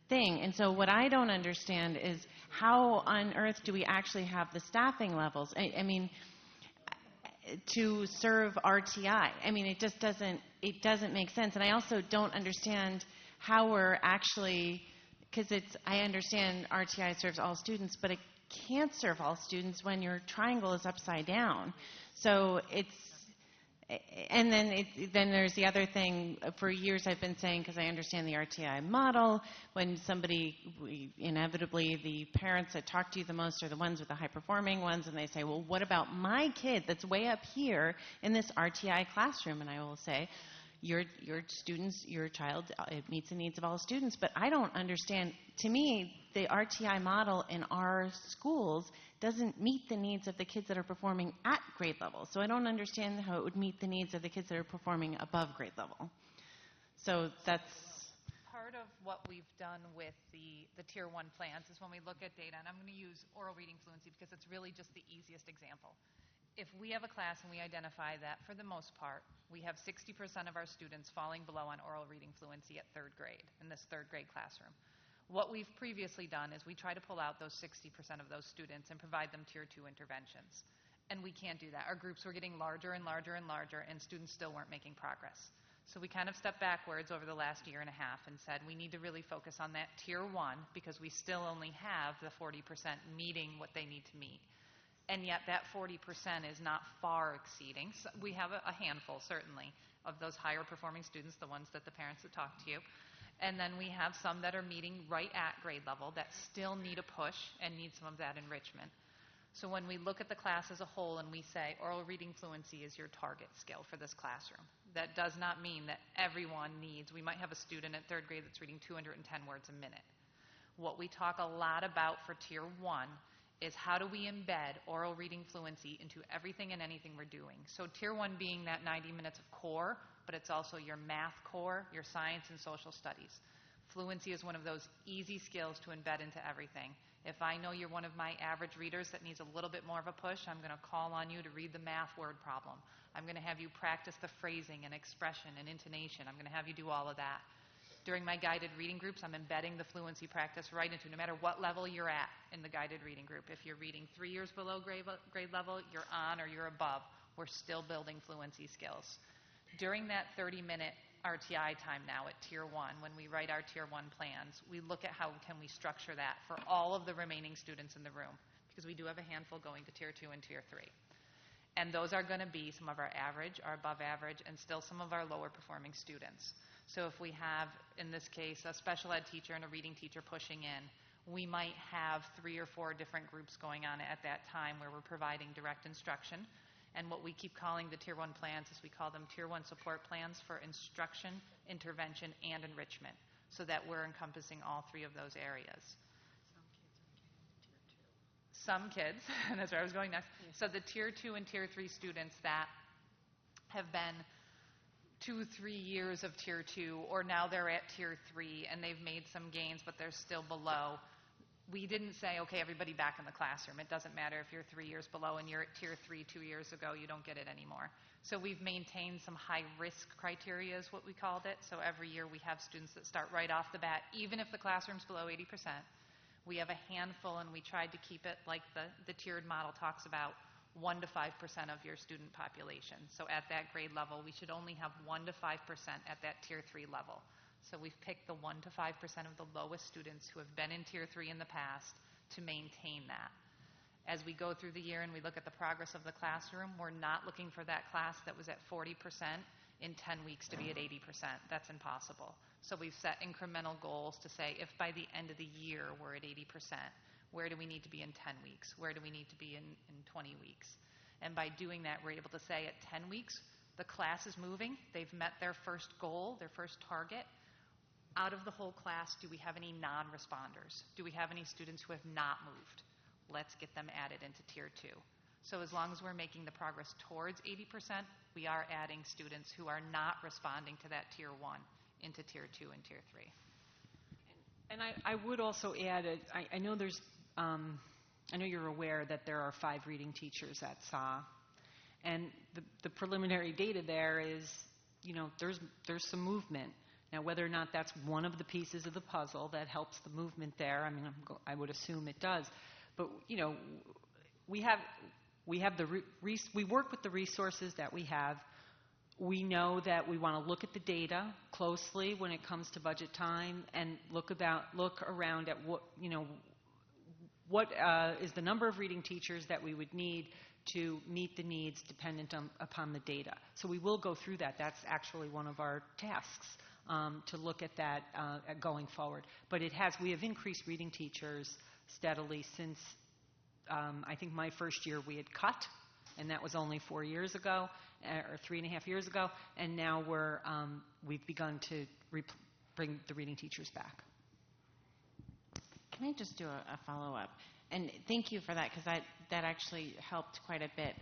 A: thing. And so what I don't understand is how on earth do we actually have the staffing levels? I mean, to serve RTI. I mean, it just doesn't make sense. And I also don't understand how we're actually, because I understand RTI serves all students, but it can't serve all students when your triangle is upside down. So and then there's the other thing. For years I've been saying, because I understand the RTI model, when inevitably the parents that talk to you the most are the ones with the high-performing ones, and they say, well, what about my kid that's way up here in this RTI classroom? And I will say, your child, it meets the needs of all students, but I don't understand. To me, the RTI model in our schools doesn't meet the needs of the kids that are performing at grade level. So I don't understand how it would meet the needs of the kids that are performing above grade level. So that's
R: part of what we've done with the Tier 1 plans is when we look at data, and I'm going to use oral reading fluency because it's really just the easiest example. If we have a class and we identify that, for the most part, we have 60% of our students falling below on oral reading fluency at third grade, in this third grade classroom. What we've previously done is we try to pull out those 60% of those students and provide them Tier 2 interventions. And we can't do that. Our groups were getting larger and larger and larger, and students still weren't making progress. So we kind of stepped backwards over the last year and a half and said we need to really focus on that Tier 1 because we still only have the 40% meeting what they need to meet. And yet that 40% is not far exceeding. So we have a handful, certainly, of those higher performing students, the ones that the parents that talk to you. And then we have some that are meeting right at grade level that still need a push and need some of that enrichment. So when we look at the class as a whole and we say oral reading fluency is your target skill for this classroom, that does not mean that everyone needs, we might have a student at third grade that's reading 210 words a minute. What we talk a lot about for Tier 1 is how do we embed oral reading fluency into everything and anything we're doing. So Tier 1 being that 90 minutes of core, but it's also your math core, your science and social studies. Fluency is one of those easy skills to embed into everything. If I know you're one of my average readers that needs a little bit more of a push, I'm going to call on you to read the math word problem. I'm going to have you practice the phrasing and expression and intonation. I'm going to have you do all of that. During my guided reading groups, I'm embedding the fluency practice right into no matter what level you're at in the guided reading group. If you're reading 3 years below grade level, you're on or you're above. We're still building fluency skills. During that 30-minute RTI time now at Tier 1, when we write our Tier 1 plans, we look at how can we structure that for all of the remaining students in the room, because we do have a handful going to Tier 2 and Tier 3. And those are going to be some of our average, our above average, and still some of our lower performing students. So if we have, in this case, a special ed teacher and a reading teacher pushing in, we might have 3 or 4 different groups going on at that time where we're providing direct instruction. And what we keep calling the Tier 1 plans is we call them Tier 1 support plans for instruction, intervention, and enrichment, so that we're encompassing all 3 of those areas. Some kids, and that's where I was going next. So the Tier 2 and Tier 3 students that have been 2-3 years of Tier 2, or now they're at Tier 3 and they've made some gains but they're still below. We didn't say, okay, everybody back in the classroom. It doesn't matter if you're 3 years below and you're at Tier 3 2 years ago, you don't get it anymore. So we've maintained some high-risk criteria is what we called it. So every year we have students that start right off the bat, even if the classroom's below 80%. We have a handful, and we tried to keep it like the tiered model talks about, 1 to 5% of your student population. So at that grade level, we should only have 1 to 5% at that Tier 3 level. So we've picked the 1 to 5% of the lowest students who have been in Tier 3 in the past to maintain that. As we go through the year and we look at the progress of the classroom, we're not looking for that class that was at 40% in 10 weeks to be at 80%. That's impossible. So we've set incremental goals to say if by the end of the year we're at 80%, where do we need to be in 10 weeks? Where do we need to be in 20 weeks? And by doing that, we're able to say at 10 weeks, the class is moving. They've met their first goal, their first target. Out of the whole class, do we have any non-responders? Do we have any students who have not moved? Let's get them added into Tier 2. So as long as we're making the progress towards 80%, we are adding students who are not responding to that Tier 1 into Tier 2 and Tier 3.
O: And I would also add, I know there's, I know you're aware that there are 5 reading teachers at SA, And the preliminary data there is, there's some movement. Now, whether or not that's one of the pieces of the puzzle that helps the movement there, I mean, I would assume it does. But, we work with the resources that we have. We know that we want to look at the data closely when it comes to budget time and look around at what is the number of reading teachers that we would need to meet the needs dependent upon the data. So we will go through that. That's actually one of our tasks, to look at that going forward. But we have increased reading teachers steadily since, I think my first year we had cut, and that was only 4 years ago, or 3.5 years ago, and now we've begun to bring the reading teachers back.
A: Can I just do a follow-up? And thank you for that, because that actually helped quite a bit.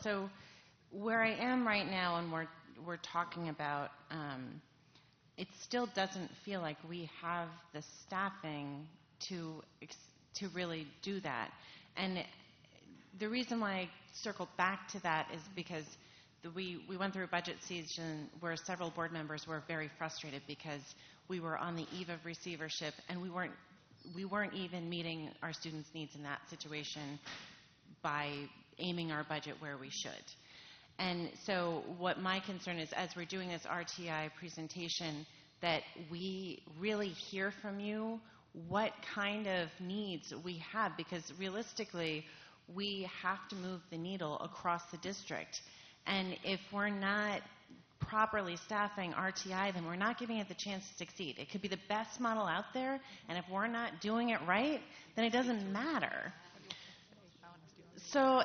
A: So where I am right now, and we're talking about, it still doesn't feel like we have the staffing to really do that. And the reason why I circled back to that is because we went through a budget season where several board members were very frustrated because we were on the eve of receivership, and we weren't even meeting our students' needs in that situation by aiming our budget where we should. And so what my concern is, as we're doing this RTI presentation, that we really hear from you what kind of needs we have, because realistically, we have to move the needle across the district. And if we're not properly staffing RTI, then we're not giving it the chance to succeed. It could be the best model out there, and if we're not doing it right, then it doesn't matter. So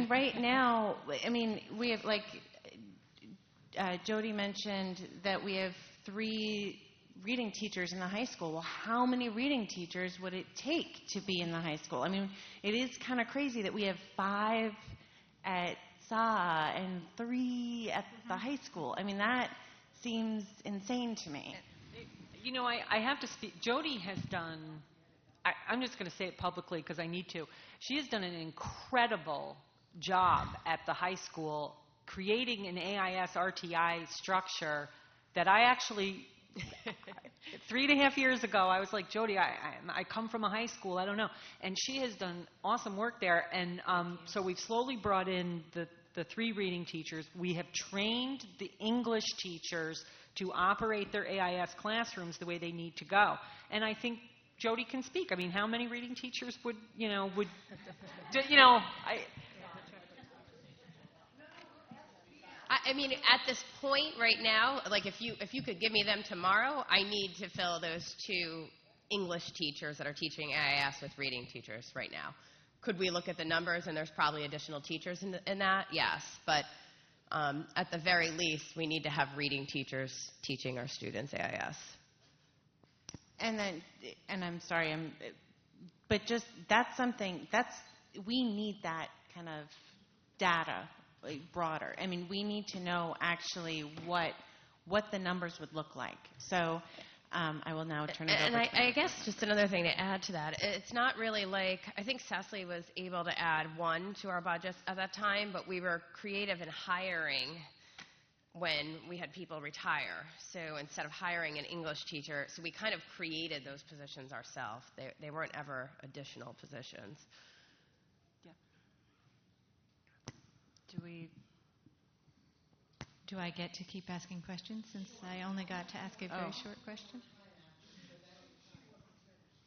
A: right now, we have, Jody mentioned that we have 3 reading teachers in the high school. Well, how many reading teachers would it take to be in the high school? It is kind of crazy that we have 5 at SA and 3 at the high school. That seems insane to me.
O: I have to speak. Jody has done, I'm just going to say it publicly because I need to. She has done an incredible job at the high school creating an AIS RTI structure that I actually 3.5 years ago, I was like, Jody, I come from a high school, I don't know. And she has done awesome work there. And so we've slowly brought in the 3 reading teachers. We have trained the English teachers to operate their AIS classrooms the way they need to go. And I think Jody can speak. How many reading teachers would
P: at this point right now, if you could give me them tomorrow, I need to fill those 2 English teachers that are teaching AIS with reading teachers right now. Could we look at the numbers, and there's probably additional teachers in that? Yes, but at the very least, we need to have reading teachers teaching our students AIS.
A: And I'm sorry, but just that's something, we need that kind of data broader. We need to know actually what the numbers would look like. So I will now turn it over.
P: And I guess just another thing to add to that, it's not really I think Cecily was able to add 1 to our budget at that time, but we were creative in hiring when we had people retire. So instead of hiring an English teacher, so we kind of created those positions ourselves. They weren't ever additional positions.
Q: Do I get to keep asking questions since I only got to ask a very short question?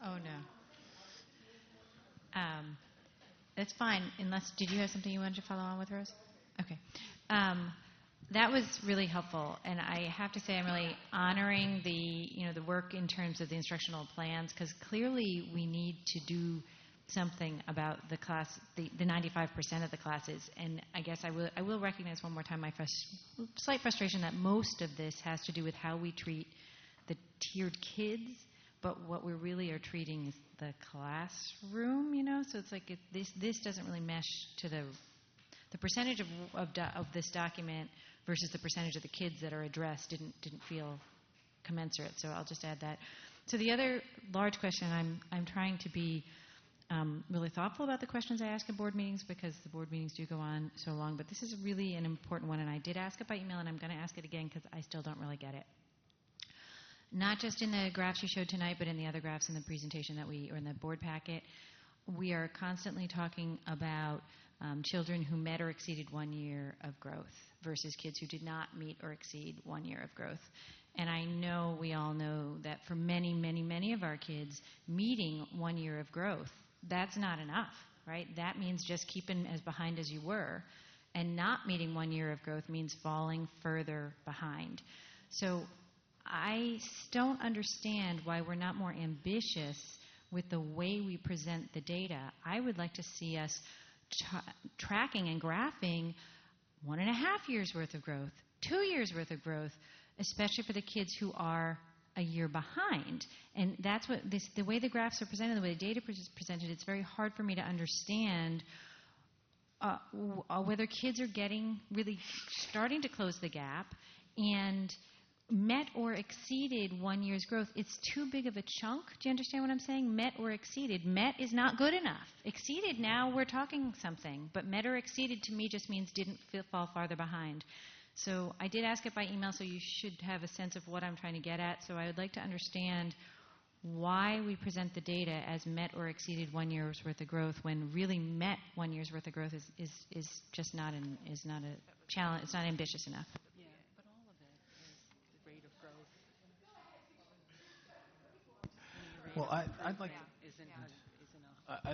Q: Oh, no. That's fine, did you have something you wanted to follow on with, Rose? Okay. That was really helpful, and I have to say I'm really honoring the work in terms of the instructional plans, because clearly we need to do something about the class, the 95% of the classes. And I guess I will recognize one more time my slight frustration that most of this has to do with how we treat the tiered kids, but what we really are treating is the classroom, So it's like this doesn't really mesh to the percentage of this document versus the percentage of the kids that are addressed didn't feel commensurate. So I'll just add that. So the other large question, I'm trying to be really thoughtful about the questions I ask at board meetings because the board meetings do go on so long. But this is really an important one, and I did ask it by email, and I'm going to ask it again because I still don't really get it. Not just in the graphs you showed tonight, but in the other graphs in the presentation or in the board packet. We are constantly talking about children who met or exceeded 1 year of growth versus kids who did not meet or exceed 1 year of growth. And I know we all know that for many, many, many of our kids, meeting 1 year of growth, that's not enough, right? That means just keeping as behind as you were. And not meeting 1 year of growth means falling further behind. So I don't understand why we're not more ambitious with the way we present the data. I would like to see us tracking and graphing 1.5 years worth of growth, 2 years worth of growth, especially for the kids who are a year behind. And that's what the way the graphs are presented, the way the data is presented, it's very hard for me to understand whether kids are really starting to close the gap and met or exceeded 1 year's growth. It's too big of a chunk. Do you understand what I'm saying? Met or exceeded. Met is not good enough. Exceeded, now we're talking something. But met or exceeded to me just means didn't fall farther behind. So I did ask it by email, so you should have a sense of what I'm trying to get at. So I would like to understand why we present the data as met or exceeded 1 year's worth of growth when really met 1 year's worth of growth is just not a challenge. It's not ambitious enough.
S: Well, I'd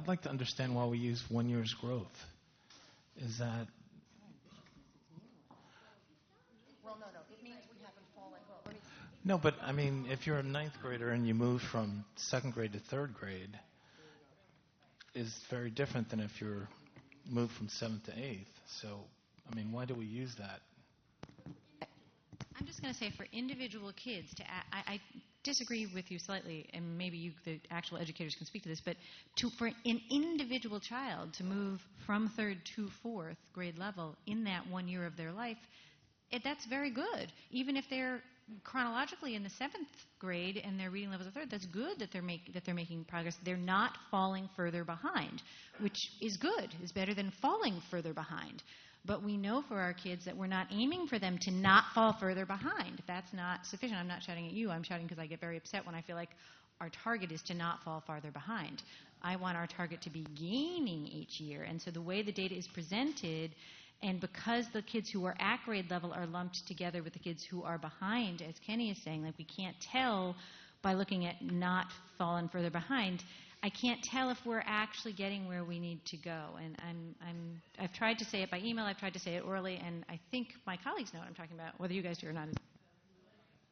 S: like to understand why we use 1 year's growth. Is that...
T: Well, no. It means we haven't fallen. Well,
S: No, but I mean, if you're a ninth grader and you move from second grade to third grade, is very different than if you're moved from seventh to eighth. So, I mean, why do we use that?
Q: I'm just going to say for individual kids, I disagree with you slightly, and maybe you, the actual educators, can speak to this, but for an individual child to move from third to fourth grade level in that 1 year of their life, that's very good. Even if they're chronologically in the seventh grade and their reading levels are third, that's good that they're making progress. They're not falling further behind, which is good, is better than falling further behind. But we know for our kids that we're not aiming for them to not fall further behind. That's not sufficient. I'm not shouting at you. I'm shouting because I get very upset when I feel like our target is to not fall farther behind. I want our target to be gaining each year. And so the way the data is presented, and because the kids who are at grade level are lumped together with the kids who are behind, as Kenny is saying, like we can't tell by looking at not falling further behind, I can't tell if we're actually getting where we need to go. And I've tried to say it by email, I've tried to say it orally, and I think my colleagues know what I'm talking about, whether you guys do or not.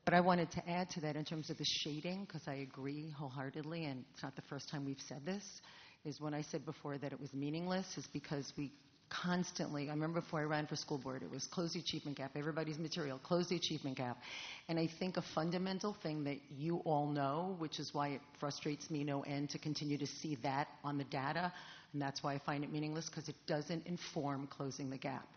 T: But I wanted to add to that in terms of the shading, because I agree wholeheartedly, and it's not the first time we've said this, is when I said before that it was meaningless, is because we constantly, I remember before I ran for school board, it was close the achievement gap, everybody's material, close the achievement gap. And I think a fundamental thing that you all know, which is why it frustrates me no end to continue to see that on the data, and that's why I find it meaningless, because it doesn't inform closing the gap.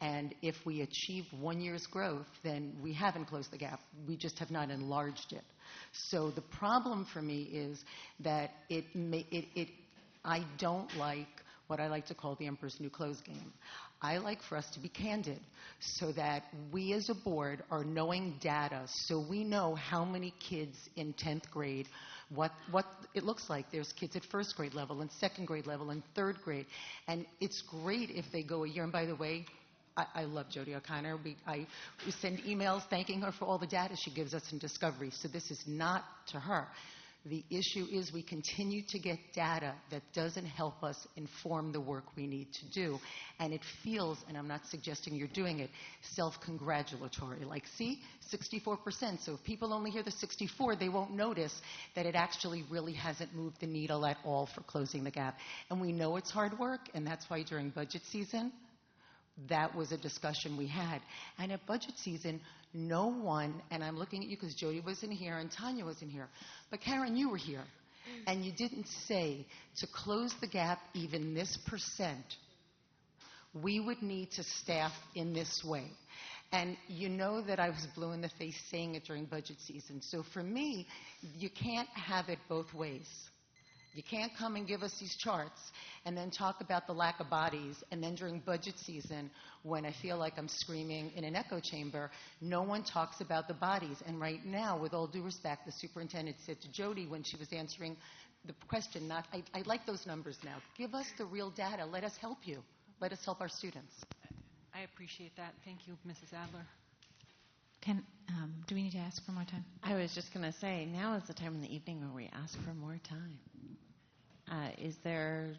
T: And if we achieve 1 year's growth, then we haven't closed the gap. We just have not enlarged it. So the problem for me is that I don't like what I like to call the Emperor's New Clothes game. I like for us to be candid so that we as a board are knowing data, so we know how many kids in 10th grade, what it looks like. There's kids at first grade level and second grade level and third grade. And it's great if they go a year. And by the way, I love Jody O'Connor. I send emails thanking her for all the data she gives us in Discovery. So this is not to her. The issue is we continue to get data that doesn't help us inform the work we need to do. And it feels, and I'm not suggesting you're doing it, self-congratulatory. Like, see, 64%. So if people only hear the 64, they won't notice that it actually really hasn't moved the needle at all for closing the gap. And we know it's hard work, and that's why during budget season, that was a discussion we had. And at budget season, no one, and I'm looking at you because Jody wasn't here and Tanya wasn't here, but Karen, you were here. And you didn't say to close the gap even this percent, we would need to staff in this way. And you know that I was blue in the face saying it during budget season. So for me, you can't have it both ways. You can't come and give us these charts and then talk about the lack of bodies, and then during budget season, when I feel like I'm screaming in an echo chamber, no one talks about the bodies. And right now, with all due respect, the superintendent said to Jody when she was answering the question, I like those numbers now. Give us the real data. Let us help you. Let us help our students.
O: I appreciate that. Thank you, Mrs. Adler.
Q: Do we need to ask for more time?
A: I was just going to say, now is the time in the evening where we ask for more time. Is there...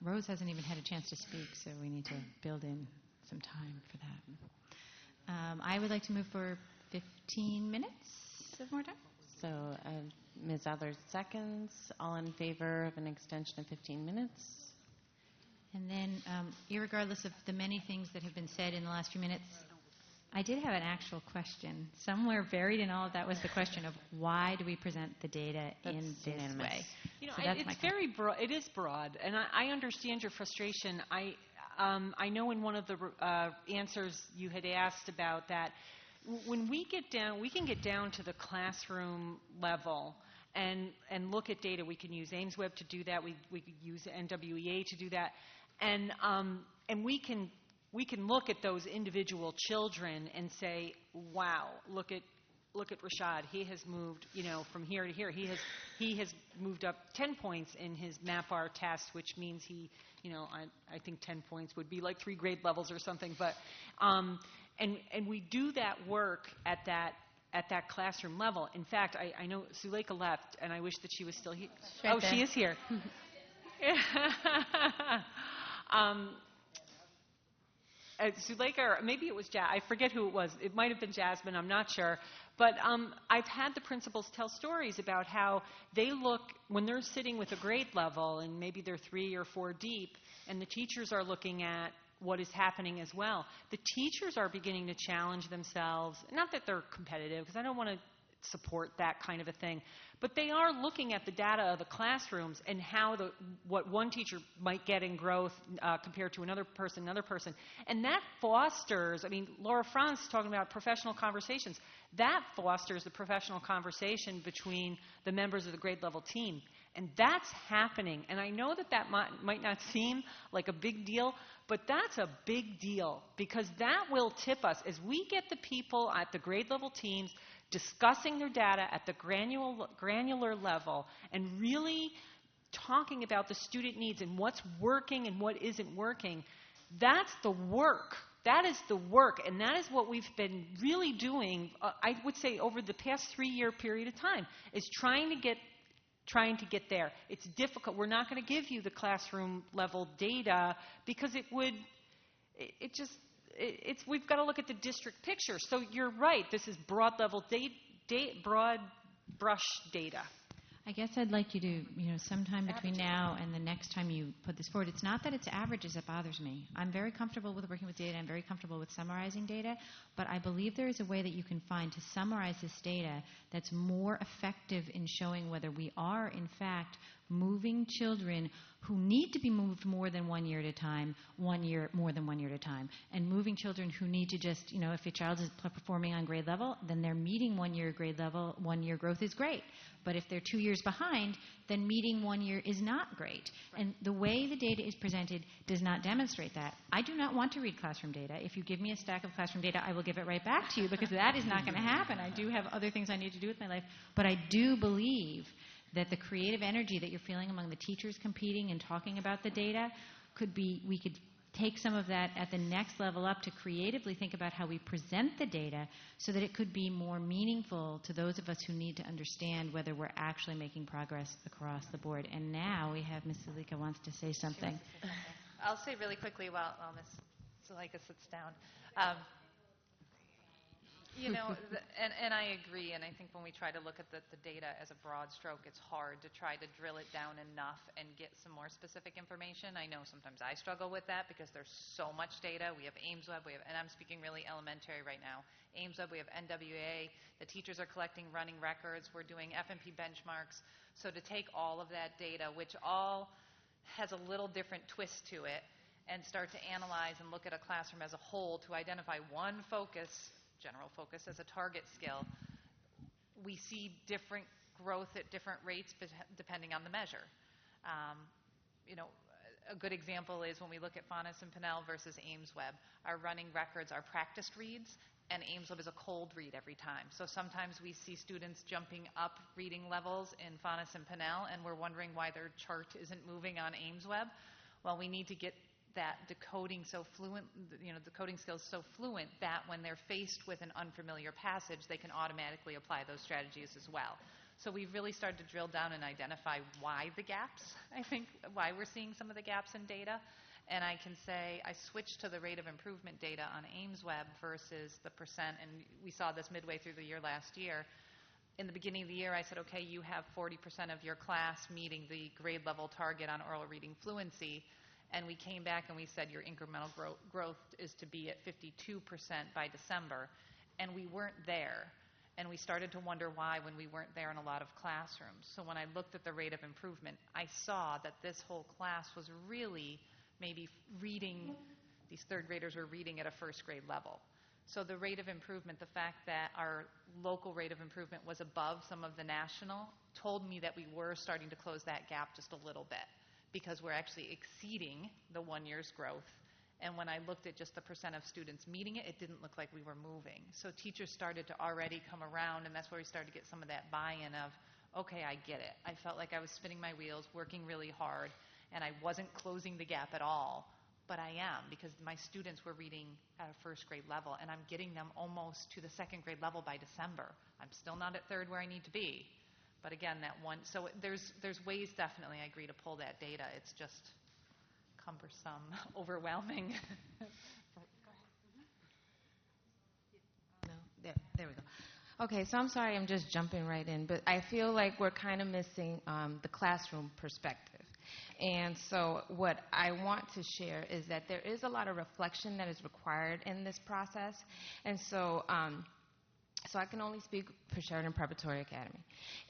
Q: Rose hasn't even had a chance to speak, so we need to build in some time for that. I would like to move for 15 minutes of more time.
A: So, Ms. Adler seconds. All in favor of an extension of 15 minutes?
Q: And then, irregardless of the many things that have been said in the last few minutes, I did have an actual question. Somewhere buried in all of that was the question of why do we present the data in this way?
O: You know,
Q: So
O: it's very broad. It is broad, and I understand your frustration. I know in one of the answers you had asked about that. When we get down, we can get down to the classroom level and look at data. We can use AIMSweb to do that. We could use NWEA to do that, and we can look at those individual children and say, wow, look at Rashad. He has moved, from here to here. He has moved up 10 points in his MAPR test, which means he, I think 10 points would be like 3 grade levels or something. But and we do that work at that classroom level. In fact, I know Suleika left, and I wish that she was still here.
Q: Right there.
O: She is here. Suleika, or maybe it was I forget who it was. It might have been Jasmine, I'm not sure. But I've had the principals tell stories about how they look, when they're sitting with a grade level, and maybe they're 3 or 4 deep, and the teachers are looking at what is happening as well. The teachers are beginning to challenge themselves. Not that they're competitive, because I don't want to support that kind of a thing. But they are looking at the data of the classrooms and how what one teacher might get in growth compared to another person. And that fosters, Laura Franz talking about professional conversations. That fosters the professional conversation between the members of the grade level team. And that's happening. And I know that might not seem like a big deal, but that's a big deal, because that will tip us as we get the people at the grade level teams discussing their data at the granular level and really talking about the student needs and what's working and what isn't working. That's the work. That is the work, and that is what we've been really doing, I would say, over the past 3-year period of time, is trying to get there. It's difficult. We're not going to give you the classroom level data because we've got to look at the district picture. So you're right. This is broad level broad brush data.
Q: I guess I'd like you to, sometime between now and the next time you put this forward, it's not that it's averages that bothers me. I'm very comfortable with working with data. I'm very comfortable with summarizing data. But I believe there is a way that you can find to summarize this data that's more effective in showing whether we are, in fact, moving children who need to be moved more than 1 year at a time, more than 1 year at a time, and moving children who need to just, if your child is performing on grade level, then they're meeting 1 year grade level, 1 year growth is great. But if they're 2 years behind, then meeting 1 year is not great. And the way the data is presented does not demonstrate that. I do not want to read classroom data. If you give me a stack of classroom data, I will give it right back to you, because that is not going to happen. I do have other things I need to do with my life. But I do believe that the creative energy that you're feeling among the teachers competing and talking about the data we could take some of that at the next level up to creatively think about how we present the data so that it could be more meaningful to those of us who need to understand whether we're actually making progress across the board. And now we have Ms. Suleika wants to say something.
R: I'll say really quickly while Ms. Suleika sits down. And I agree, and I think when we try to look at the data as a broad stroke, it's hard to try to drill it down enough and get some more specific information. I know sometimes I struggle with that because there's so much data. We have AIMSweb, and I'm speaking really elementary right now. AIMSweb, we have NWA, the teachers are collecting running records, we're doing FMP benchmarks. So to take all of that data, which all has a little different twist to it, and start to analyze and look at a classroom as a whole to identify one focus, general focus as a target skill, we see different growth at different rates depending on the measure. A good example is when we look at Faunus and Pinnell versus Ames Web. Our running records are practiced reads, and Ames Web is a cold read every time. So sometimes we see students jumping up reading levels in Faunus and Pinnell, and we're wondering why their chart isn't moving on Ames Web. Well, we need to get that decoding so fluent, decoding skills so fluent that when they're faced with an unfamiliar passage, they can automatically apply those strategies as well. So we've really started to drill down and identify why the gaps, I think, why we're seeing some of the gaps in data. And I can say I switched to the rate of improvement data on Ames Web versus the percent, and we saw this midway through the year last year. In the beginning of the year, I said, okay, you have 40% of your class meeting the grade level target on oral reading fluency. And we came back and we said your incremental growth is to be at 52% by December. And we weren't there. And we started to wonder why when we weren't there in a lot of classrooms. So when I looked at the rate of improvement, I saw that this whole class was really maybe reading, these third graders were reading at a first grade level. So the rate of improvement, the fact that our local rate of improvement was above some of the national, told me that we were starting to close that gap just a little bit, because we're actually exceeding the 1 year's growth. And when I looked at just the percent of students meeting it, it didn't look like we were moving. So teachers started to already come around, and that's where we started to get some of that buy-in of, okay, I get it. I felt like I was spinning my wheels, working really hard, and I wasn't closing the gap at all. But I am, because my students were reading at a first grade level, and I'm getting them almost to the second grade level by December. I'm still not at third where I need to be. But again, that one, so there's ways, definitely, I agree, to pull that data. It's just cumbersome, overwhelming.
A: No, there we go. Okay, so I'm sorry I'm just jumping right in, but I feel like we're kind of missing the classroom perspective. And so what I want to share is that there is a lot of reflection that is required in this process. And so I can only speak for Sheridan Preparatory Academy.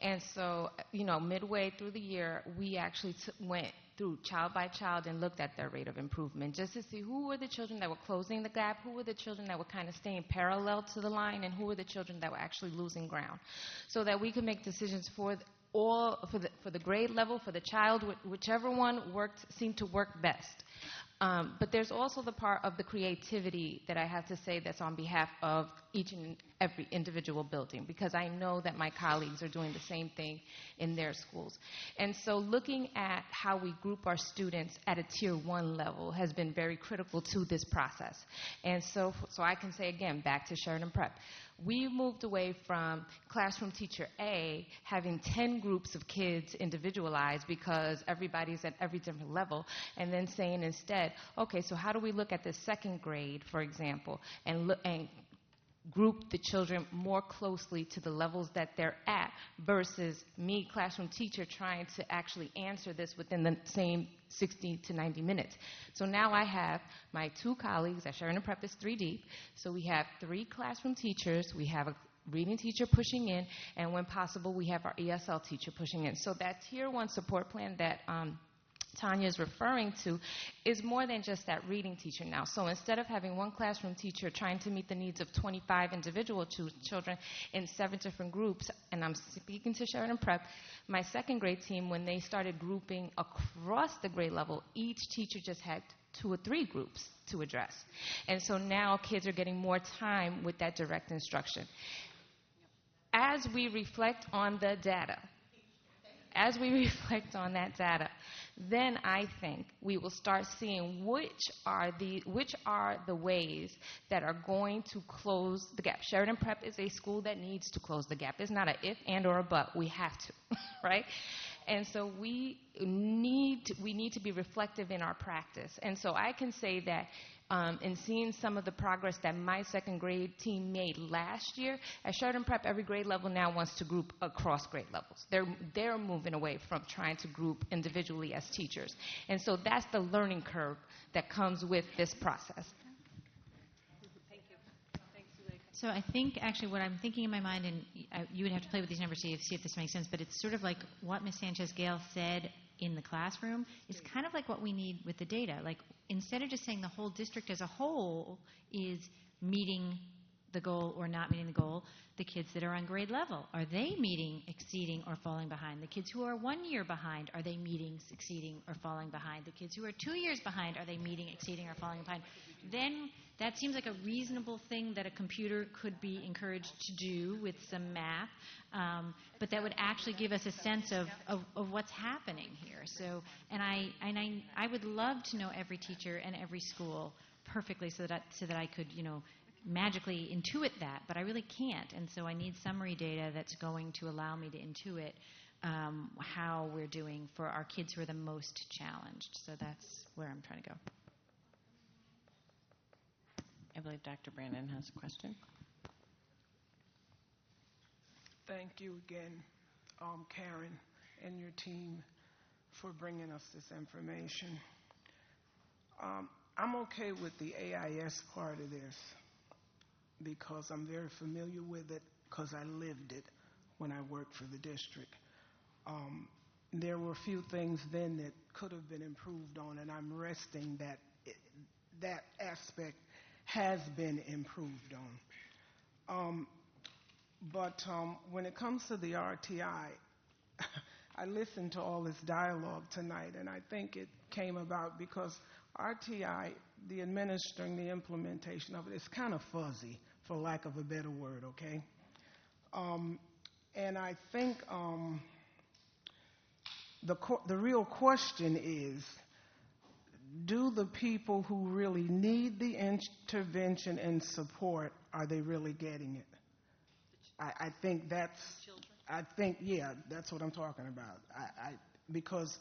A: And so, midway through the year, we actually went through child by child and looked at their rate of improvement just to see who were the children that were closing the gap, who were the children that were kind of staying parallel to the line, and who were the children that were actually losing ground, so that we could make decisions for the grade level, for the child, whichever one seemed to work best. But there's also the part of the creativity that I have to say that's on behalf of each and every individual building, because I know that my colleagues are doing the same thing in their schools. And so looking at how we group our students at a Tier 1 level has been very critical to this process. And so I can say again, back to Sheridan Prep, we moved away from classroom teacher A having 10 groups of kids individualized because everybody's at every different level, and then saying instead, okay, so how do we look at the second grade, for example, and group the children more closely to the levels that they're at, versus me, classroom teacher, trying to actually answer this within the same 60 to 90 minutes. So now I have my two colleagues at Sheridan Prep is 3 deep. So we have 3 classroom teachers, we have a reading teacher pushing in, and when possible, we have our ESL teacher pushing in. So that Tier 1 support plan that Tanya is referring to is more than just that reading teacher now. So instead of having one classroom teacher trying to meet the needs of 25 individual children in 7 different groups, and I'm speaking to Sheridan Prep, my second grade team, when they started grouping across the grade level, each teacher just had 2 or 3 groups to address. And so now kids are getting more time with that direct instruction. As we reflect on the data, then I think we will start seeing which are the ways that are going to close the gap. Sheridan Prep is a school that needs to close the gap. It's not an if and or a but. We have to, right? And so we need to be reflective in our practice. And so I can say that in seeing some of the progress that my second grade team made last year, at Sheridan Prep, every grade level now wants to group across grade levels. They're moving away from trying to group individually as teachers. And so that's the learning curve that comes with this process.
Q: So I think actually what I'm thinking in my mind, and you would have to play with these numbers to see if this makes sense, but it's sort of like what Ms. Sanchez-Gale said in the classroom is kind of like what we need with the data. Like instead of just saying the whole district as a whole is meeting the goal or not meeting the goal, the kids that are on grade level, are they meeting, exceeding, or falling behind? The kids who are 1 year behind, are they meeting, exceeding, or falling behind? The kids who are 2 years behind, are they meeting, exceeding, or falling behind? Then that seems like a reasonable thing that a computer could be encouraged to do with some math, but that would actually give us a sense of what's happening here. So, and I would love to know every teacher and every school perfectly so that I could, magically intuit that, but I really can't. And so I need summary data that's going to allow me to intuit how we're doing for our kids who are the most challenged. So that's where I'm trying to go.
A: I believe Dr. Brandon has a question.
U: Thank you again, Karen and your team, for bringing us this information. I'm okay with the AIS part of this because I'm very familiar with it because I lived it when I worked for the district. There were a few things then that could have been improved on, and I'm resting that that aspect has been improved on. But when it comes to the RTI, I listened to all this dialogue tonight, and I think it came about because RTI, the administering, the implementation of it, is kind of fuzzy, for lack of a better word, okay? And I think the real question is, do the people who really need the intervention and support, are they really getting it? I think that's, yeah, that's what I'm talking about. Because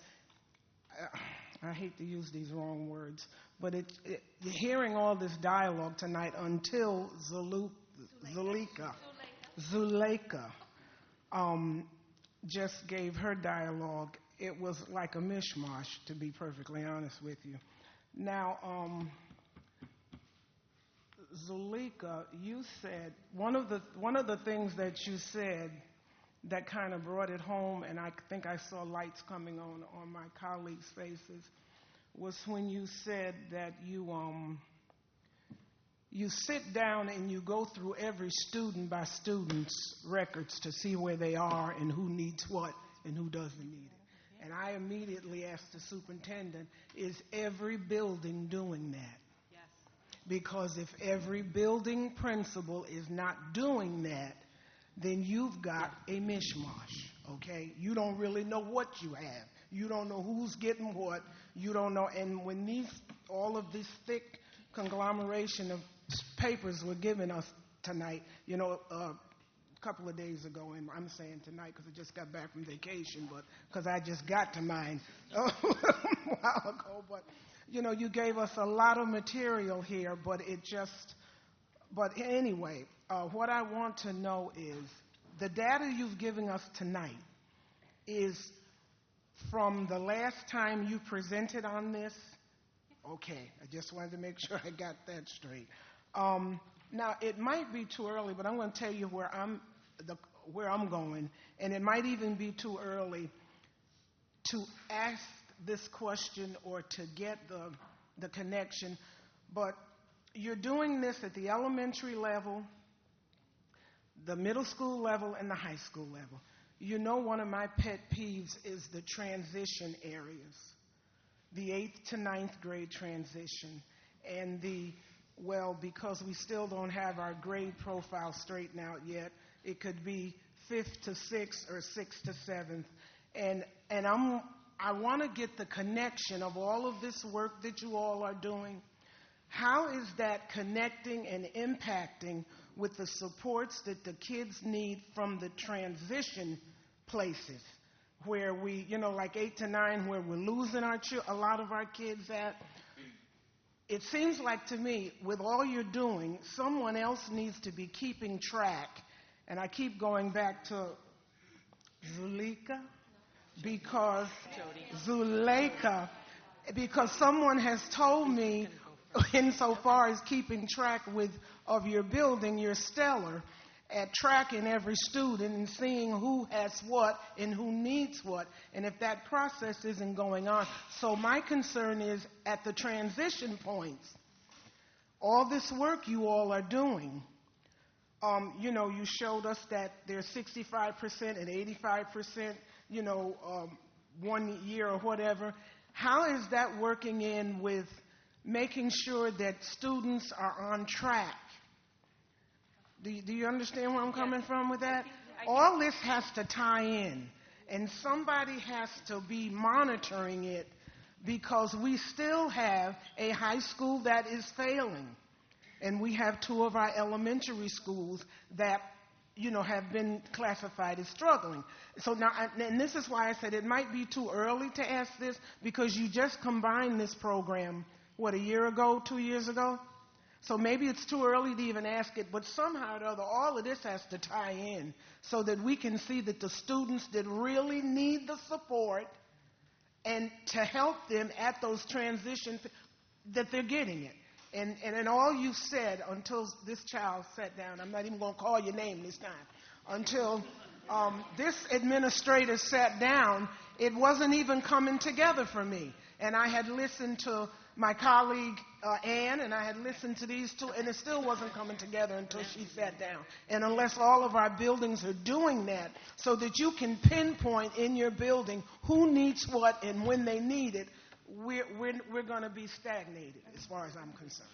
U: I hate to use these wrong words, but hearing all this dialogue tonight until Zuleika just gave her dialogue, it was like a mishmash, to be perfectly honest with you. Now, Zuleika, you said, one of the things that you said that kind of brought it home, and I think I saw lights coming on my colleagues' faces, was when you said that you sit down and you go through every student by student's records to see where they are and who needs what and who doesn't need it. And I immediately asked the superintendent, is every building doing that? Yes. Because if every building principal is not doing that, then you've got a mishmash, okay? You don't really know what you have. You don't know who's getting what. You don't know. And when all of this thick conglomeration of papers were given us tonight, a couple of days ago, and I'm saying tonight because I just got back from vacation, but because I just got to mine a while ago. But, you gave us a lot of material here, but anyway, what I want to know is the data you've given us tonight is from the last time you presented on this? Okay, I just wanted to make sure I got that straight. Now, it might be too early, but I'm going to tell you where I'm going, and it might even be too early to ask this question or to get the connection, but you're doing this at the elementary level, the middle school level, and the high school level. One of my pet peeves is the transition areas, the 8th to 9th grade transition, and because we still don't have our grade profile straightened out yet, it could be 5th to 6th or 6th to 7th. And I want to get the connection of all of this work that you all are doing. How is that connecting and impacting with the supports that the kids need from the transition places where we, like 8 to 9, where we're losing a lot of our kids at? It seems like to me, with all you're doing, someone else needs to be keeping track. And I keep going back to Zuleika, because someone has told me, insofar as keeping track of your building, you're stellar at tracking every student and seeing who has what and who needs what, and if that process isn't going on. So my concern is at the transition points, all this work you all are doing, You showed us that there's 65% and 85%, 1 year or whatever. How is that working in with making sure that students are on track? Do you understand where I'm coming from with that? All this has to tie in, and somebody has to be monitoring it because we still have a high school that is failing, and we have 2 of our elementary schools that have been classified as struggling. So now, and this is why I said it might be too early to ask this, because you just combined this program, a year ago, 2 years ago? So maybe it's too early to even ask it, but somehow or other, all of this has to tie in so that we can see that the students that really need the support and to help them at those transitions, that they're getting it. And all you said until this child sat down, I'm not even going to call your name this time, until this administrator sat down, it wasn't even coming together for me. And I had listened to my colleague Ann, and I had listened to these 2, and it still wasn't coming together until she sat down. And unless all of our buildings are doing that so that you can pinpoint in your building who needs what and when they need it, we're going to be stagnated as far as I'm concerned.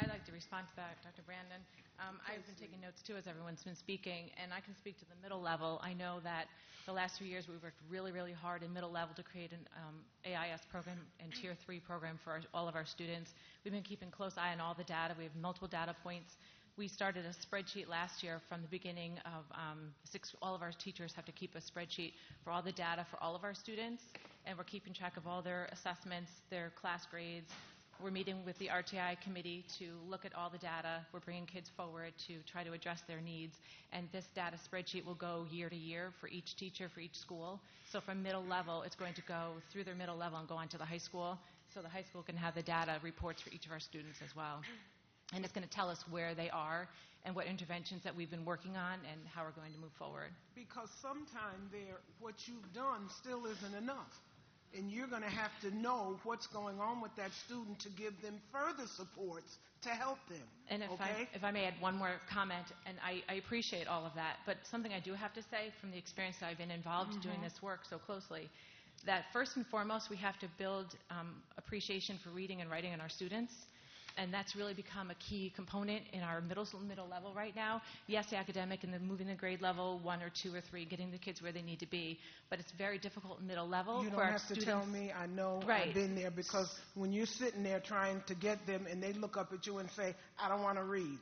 C: I'd like to respond to that, Dr. Brandon. I've been taking notes, too, as everyone's been speaking, and I can speak to the middle level. I know that the last few years we've worked really, really hard in middle level to create an AIS program and Tier 3 program for all of our students. We've been keeping a close eye on all the data. We have multiple data points. We started a spreadsheet last year from the beginning of all of our teachers have to keep a spreadsheet for all the data for all of our students, and we're keeping track of all their assessments, their class grades. We're meeting with the RTI committee to look at all the data. We're bringing kids forward to try to address their needs. And this data spreadsheet will go year to year for each teacher, for each school. So from middle level, it's going to go through their middle level and go on to the high school. So the high school can have the data reports for each of our students as well. And it's going to tell us where they are and what interventions that we've been working on and how we're going to move forward.
U: Because sometimes what you've done still isn't enough. And you're going to have to know what's going on with that student to give them further supports to help them.
C: And if I may add one more comment, and I appreciate all of that, but something I do have to say from the experience that I've been involved doing this work so closely, that first and foremost we have to build appreciation for reading and writing in our students. And that's really become a key component in our middle level right now. Yes, the academic and moving the grade level 1 or 2 or 3, getting the kids where they need to be. But it's very difficult middle level
U: you
C: for our
U: students. You don't have to tell me. I know. Right. I've been there, because when you're sitting there trying to get them and they look up at you and say, I don't want to read.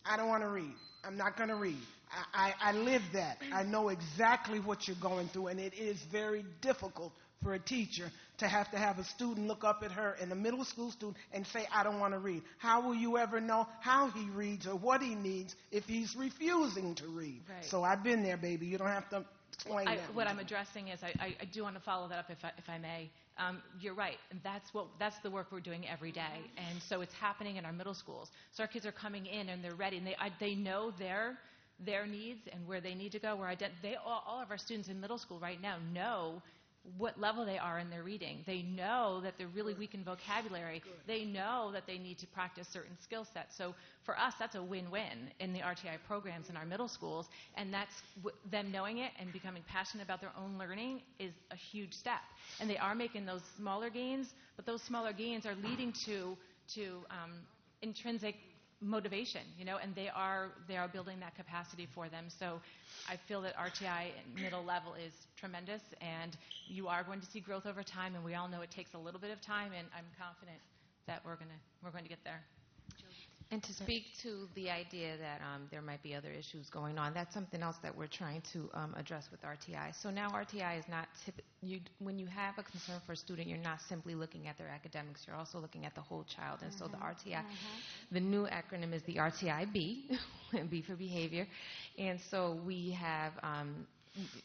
U: I don't want to read. I'm not going to read. I live that. I know exactly what you're going through, and it is very difficult for a teacher to have a student look up at her, and a middle school student, and say, I don't want to read. How will you ever know how he reads or what he needs if he's refusing to read? Right. So I've been there, baby. You don't have to explain that.
C: What I'm addressing is I do want to follow that up if I may. You're right, and that's the work we're doing every day, and so it's happening in our middle schools. So our kids are coming in and they're ready, and they know their needs and where they need to go. All of our students in middle school right now know what level they are in their reading. They know that they're really weak in vocabulary. They know that they need to practice certain skill sets. So for us, that's a win-win in the RTI programs in our middle schools, and that's them knowing it and becoming passionate about their own learning is a huge step. And they are making those smaller gains, but those smaller gains are leading to intrinsic motivation, and they are building that capacity for them. So I feel that RTI middle level is tremendous, and you are going to see growth over time, and we all know it takes a little bit of time, and I'm confident that we're going to get there.
V: And to speak to the idea that there might be other issues going on, that's something else that we're trying to address with RTI. So now RTI is not, when you have a concern for a student, you're not simply looking at their academics, you're also looking at the whole child. And so the RTI, the new acronym is the RTIB, B for behavior. And so we have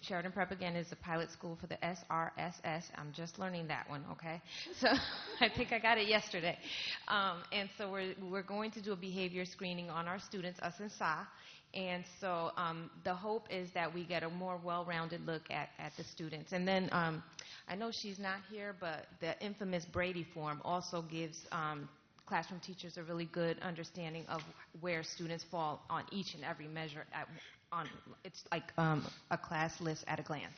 V: Sheridan Prep, again, is a pilot school for the SRSS. I'm just learning that one, okay? So I think I got it yesterday. And so we're going to do a behavior screening on our students, us and SA. And so the hope is that we get a more well-rounded look at the students. And then I know she's not here, but the infamous Brady form also gives classroom teachers a really good understanding of where students fall on each and every measure. It's like a class list at a glance.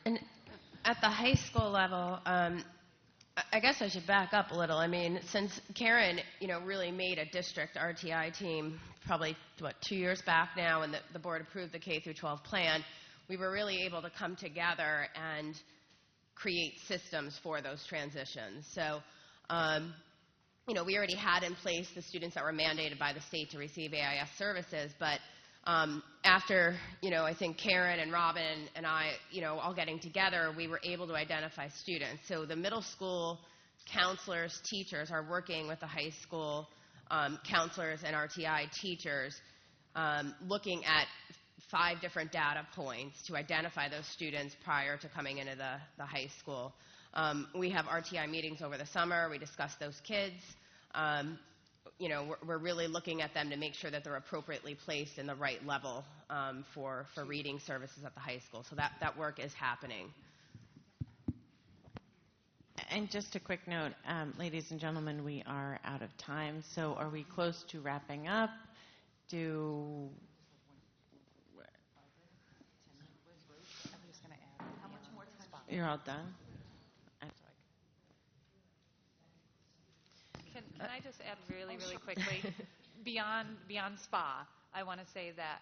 P: And at the high school level, I guess I should back up a little. I mean, since Karen, really made a district RTI team probably, 2 years back now, and the board approved the K through 12 plan, we were really able to come together and create systems for those transitions. So, we already had in place the students that were mandated by the state to receive AIS services, but after, I think Karen and Robin and I, all getting together, we were able to identify students. So the middle school counselors, teachers are working with the high school counselors and RTI teachers, looking at 5 different data points to identify those students prior to coming into the high school. We have RTI meetings over the summer. We discuss those kids. We're really looking at them to make sure that they're appropriately placed in the right level for reading services at the high school. So that work is happening.
A: And just a quick note, ladies and gentlemen, we are out of time. So are we close to wrapping up? You're all done?
R: Can I just add really quickly? Beyond SPA, I want to say that,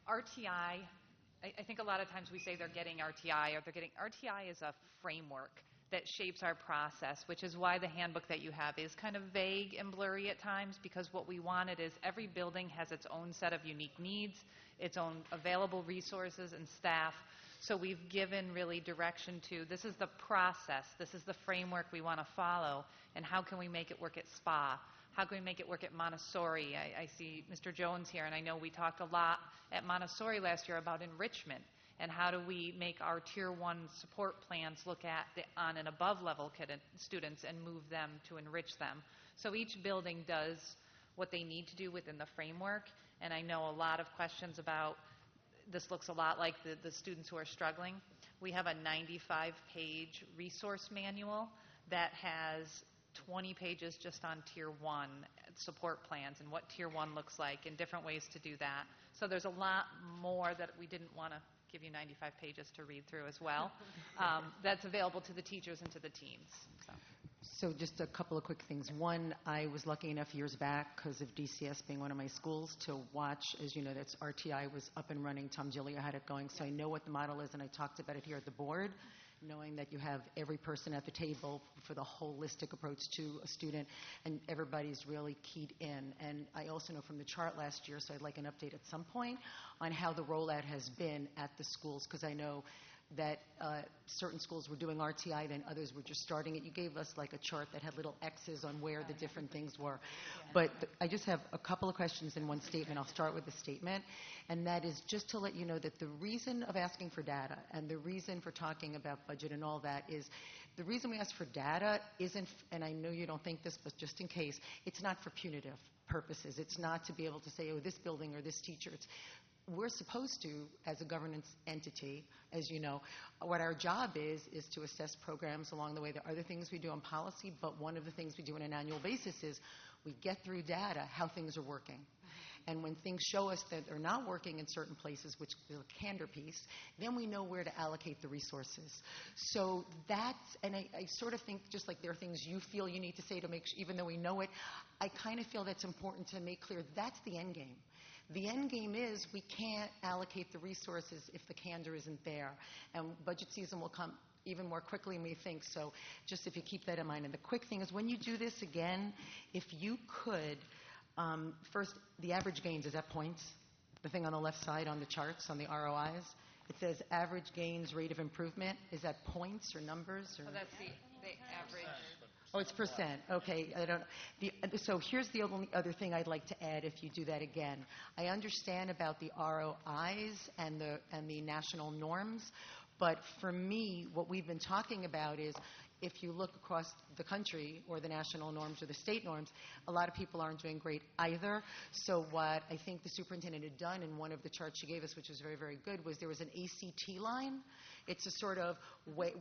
R: RTI, I think a lot of times we say they're getting RTI, RTI is a framework that shapes our process, which is why the handbook that you have is kind of vague and blurry at times, because what we wanted is every building has its own set of unique needs, its own available resources and staff. So we've given really direction to, this is the process, this is the framework we want to follow, and how can we make it work at SPA? How can we make it work at Montessori? I see Mr. Jones here, and I know we talked a lot at Montessori last year about enrichment, and how do we make our Tier 1 support plans look at the on and above level students and move them to enrich them. So each building does what they need to do within the framework, and I know a lot of questions about this looks a lot like the students who are struggling. We have a 95-page resource manual that has 20 pages just on Tier 1 support plans and what Tier 1 looks like and different ways to do that. So there's a lot more that we didn't want to give you 95 pages to read through as well. That's available to the teachers and to the teams.
T: So just a couple of quick things. One, I was lucky enough years back, because of DCS being one of my schools, to watch, as you know, that's RTI was up and running. Tom Gillia had it going, so I know what the model is, and I talked about it here at the board, knowing that you have every person at the table for the holistic approach to a student, and everybody's really keyed in. And I also know from the chart last year, so I'd like an update at some point on how the rollout has been at the schools, because I know that certain schools were doing RTI, then others were just starting it. You gave us like a chart that had little X's on where the different things were. But I just have a couple of questions in one statement. I'll start with the statement, and that is just to let you know that the reason of asking for data and the reason for talking about budget and all that is the reason we ask for data isn't, and I know you don't think this, but just in case, it's not for punitive purposes. It's not to be able to say, oh, this building or this teacher. We're supposed to, as a governance entity, as you know, what our job is to assess programs along the way. There are other things we do on policy, but one of the things we do on an annual basis is we get through data how things are working. And when things show us that they're not working in certain places, which is a candor piece, then we know where to allocate the resources. So that's, and I sort of think just like there are things you feel you need to say to make sure, even though we know it, I kind of feel that's important to make clear that's the end game. The end game is we can't allocate the resources if the candor isn't there. And budget season will come even more quickly than we think. So just if you keep that in mind. And the quick thing is when you do this again, if you could, first, the average gains, is that points? The thing on the left side on the charts, on the ROIs? It says average gains rate of improvement. Is that points or numbers? Or?
R: So that's the average.
T: Oh, it's percent. Okay. So here's the only other thing I'd like to add if you do that again. I understand about the ROIs and the national norms, but for me, what we've been talking about is if you look across the country or the national norms or the state norms, a lot of people aren't doing great either. So what I think the superintendent had done in one of the charts she gave us, which was very, very good, was there was an ACT line. It's a sort of way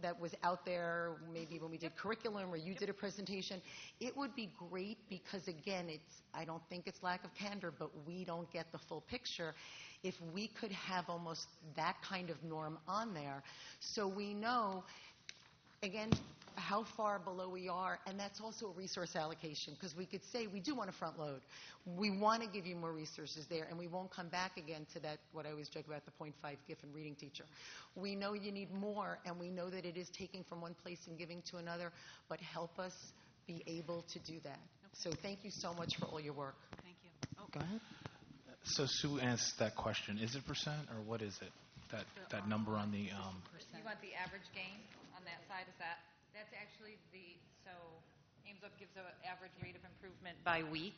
T: that was out there maybe when we did curriculum or you did a presentation. It would be great because, again, I don't think it's lack of candor, but we don't get the full picture. If we could have almost that kind of norm on there so we know, again, how far below we are, and that's also a resource allocation, because we could say we do want to front load. We want to give you more resources there, and we won't come back again to that, what I always joke about, the 0.5 GIF and reading teacher. We know you need more, and we know that it is taking from one place and giving to another, but help us be able to do that. So thank you so much for all your work.
Q: Thank you.
T: Oh, go ahead.
S: So Sue asked that question. Is it percent, or what is it? That number on the...
R: You want the average gain on that side? Is that? That's actually so Aimsweb gives an average rate of improvement by week.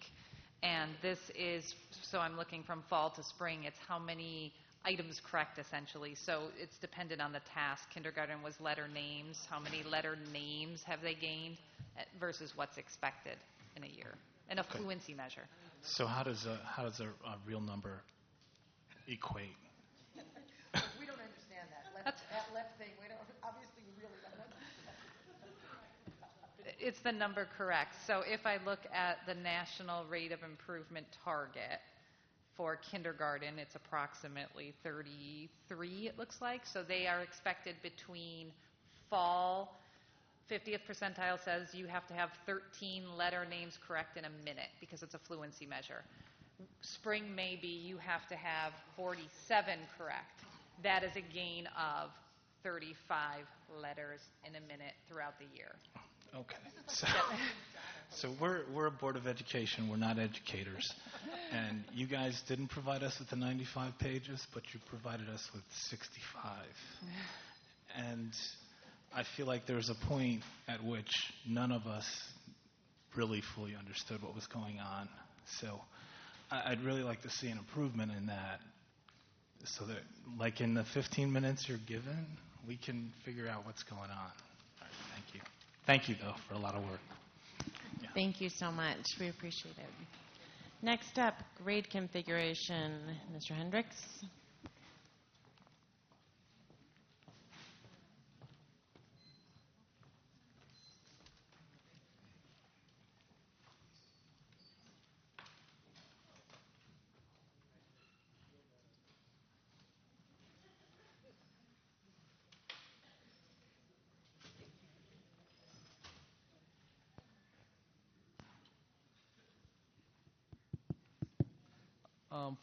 R: And this is, so I'm looking from fall to spring, it's how many items correct, essentially. So it's dependent on the task. Kindergarten was letter names. How many letter names have they gained versus what's expected in a year, and a fluency measure.
S: So how does a real number equate?
T: We don't understand that. That left thing, we don't, obviously we really don't understand.
R: It's the number correct. So if I look at the national rate of improvement target for kindergarten, it's approximately 33, it looks like. So they are expected between fall, 50th percentile says you have to have 13 letter names correct in a minute because it's a fluency measure. Spring, maybe you have to have 47 correct. That is a gain of 35 letters in a minute throughout the year.
S: Okay. So we're a Board of Education. We're not educators. And you guys didn't provide us with the 95 pages, but you provided us with 65. And I feel like there was a point at which none of us really fully understood what was going on. So I'd really like to see an improvement in that so that, like in the 15 minutes you're given, we can figure out what's going on. All right, thank you. Thank you, though, for a lot of work. Yeah.
A: Thank you so much. We appreciate it. Next up, grade configuration. Mr. Hendricks.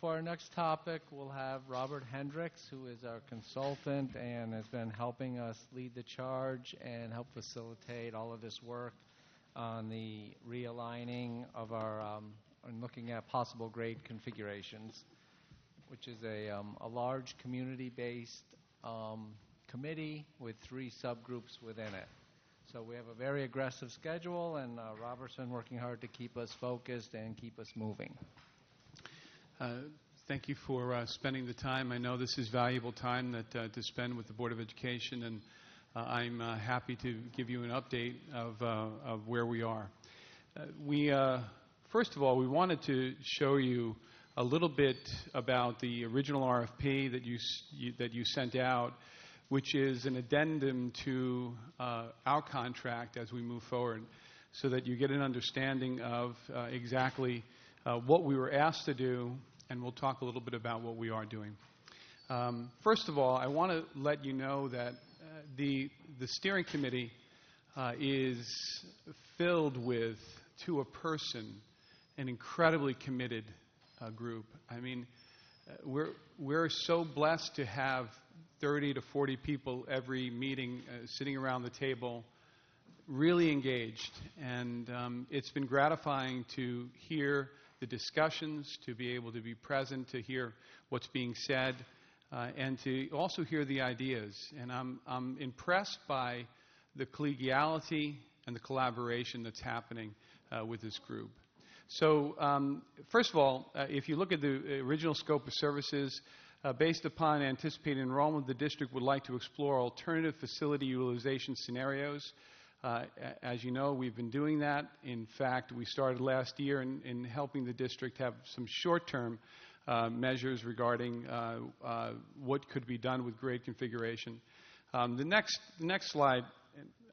E: For our next topic, we'll have Robert Hendricks, who is our consultant and has been helping us lead the charge and help facilitate all of this work on the realigning of our, and looking at possible grade configurations, which is a large community-based committee with 3 subgroups within it. So we have a very aggressive schedule, and Robert's been working hard to keep us focused and keep us moving.
F: Thank you for spending the time. I know this is valuable time that to spend with the Board of Education, and I'm happy to give you an update of where we are. First of all, we wanted to show you a little bit about the original RFP that you sent out, which is an addendum to our contract as we move forward, so that you get an understanding of exactly what we were asked to do, and we'll talk a little bit about what we are doing. First of all, I want to let you know that the steering committee is filled with, to a person, an incredibly committed group. I mean, we're so blessed to have 30 to 40 people every meeting sitting around the table, really engaged, and it's been gratifying to hear the discussions, to be able to be present, to hear what's being said, and to also hear the ideas. And I'm impressed by the collegiality and the collaboration that's happening with this group. So first of all, if you look at the original scope of services, Based upon anticipated enrollment, the district would like to explore alternative facility utilization scenarios. As you know, we've been doing that. In fact, we started last year in helping the district have some short-term measures regarding what could be done with grade configuration. The next slide,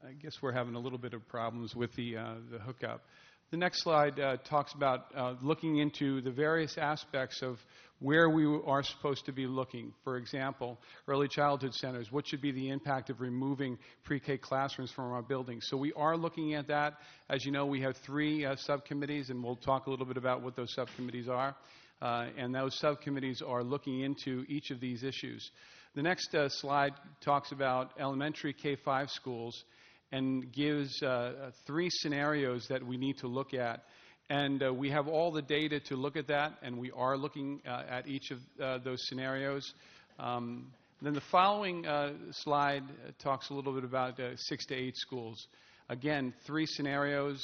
F: I guess we're having a little bit of problems with the hookup. The next slide talks about looking into the various aspects of where we are supposed to be looking. For example, early childhood centers, what should be the impact of removing pre-K classrooms from our buildings? So we are looking at that. As you know, we have 3 subcommittees, and we'll talk a little bit about what those subcommittees are. And those subcommittees are looking into each of these issues. The next slide talks about elementary K-5 schools and gives 3 scenarios that we need to look at. And we have all the data to look at that, and we are looking at each of those scenarios. Then the following slide talks a little bit about 6 to 8 schools. Again, 3 scenarios,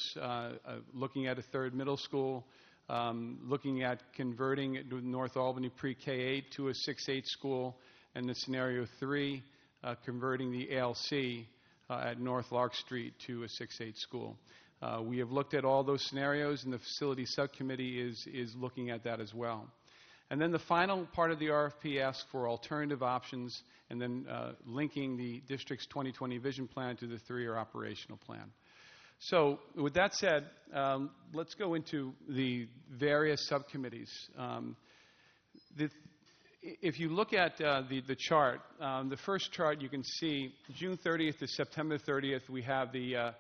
F: looking at a 3rd middle school, looking at converting North Albany pre-K-8 to a 6-8 school, and the scenario 3, converting the ALC at North Lark Street to a 6-8 school. We have looked at all those scenarios, and the facility subcommittee is looking at that as well. And then the final part of the RFP asks for alternative options and then linking the district's 2020 vision plan to the 3-year operational plan. So with that said, let's go into the various subcommittees. If you look at the chart, the first chart you can see June 30th to September 30th, we have the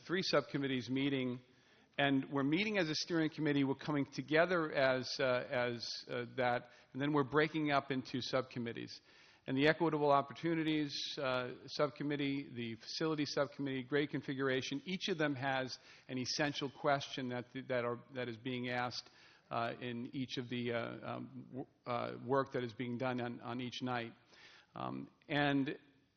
F: 3 subcommittees meeting, and we're meeting as a steering committee. We're coming together as that, and then we're breaking up into subcommittees. And the Equitable Opportunities Subcommittee, the Facility Subcommittee, grade configuration, each of them has an essential question that is being asked in each of the work that is being done on each night. And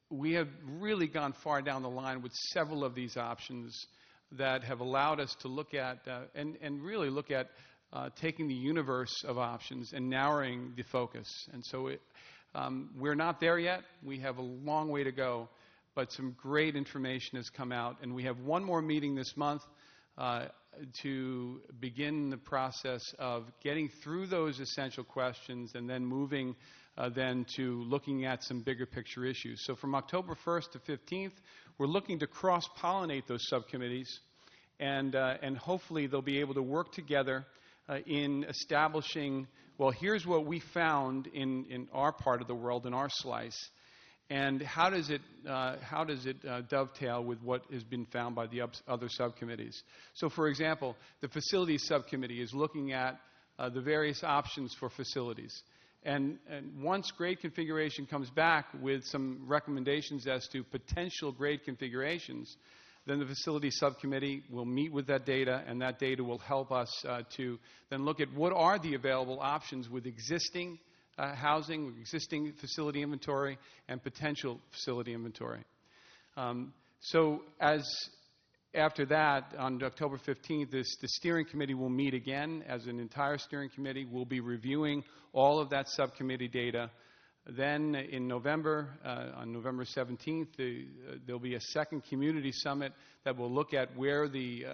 F: we have really gone far down the line with several of these options that have allowed us to look at and really look at taking the universe of options and narrowing the focus. And so we're not there yet. We have a long way to go, but some great information has come out. And we have one more meeting this month to begin the process of getting through those essential questions and then moving then to looking at some bigger picture issues. So from October 1st to 15th, we're looking to cross-pollinate those subcommittees, and hopefully they'll be able to work together in establishing, well, here's what we found in our part of the world, in our slice, and how does it dovetail with what has been found by the other subcommittees. So, for example, the Facilities Subcommittee is looking at the various options for facilities. And once grade configuration comes back with some recommendations as to potential grade configurations, then the Facilities Subcommittee will meet with that data, and that data will help us to then look at what are the available options with existing housing, with existing facility inventory, and potential facility inventory. So after that, on October 15th, the steering committee will meet again as an entire steering committee. We'll be reviewing all of that subcommittee data. Then in November, on November 17th, there'll be a second community summit that will look at where the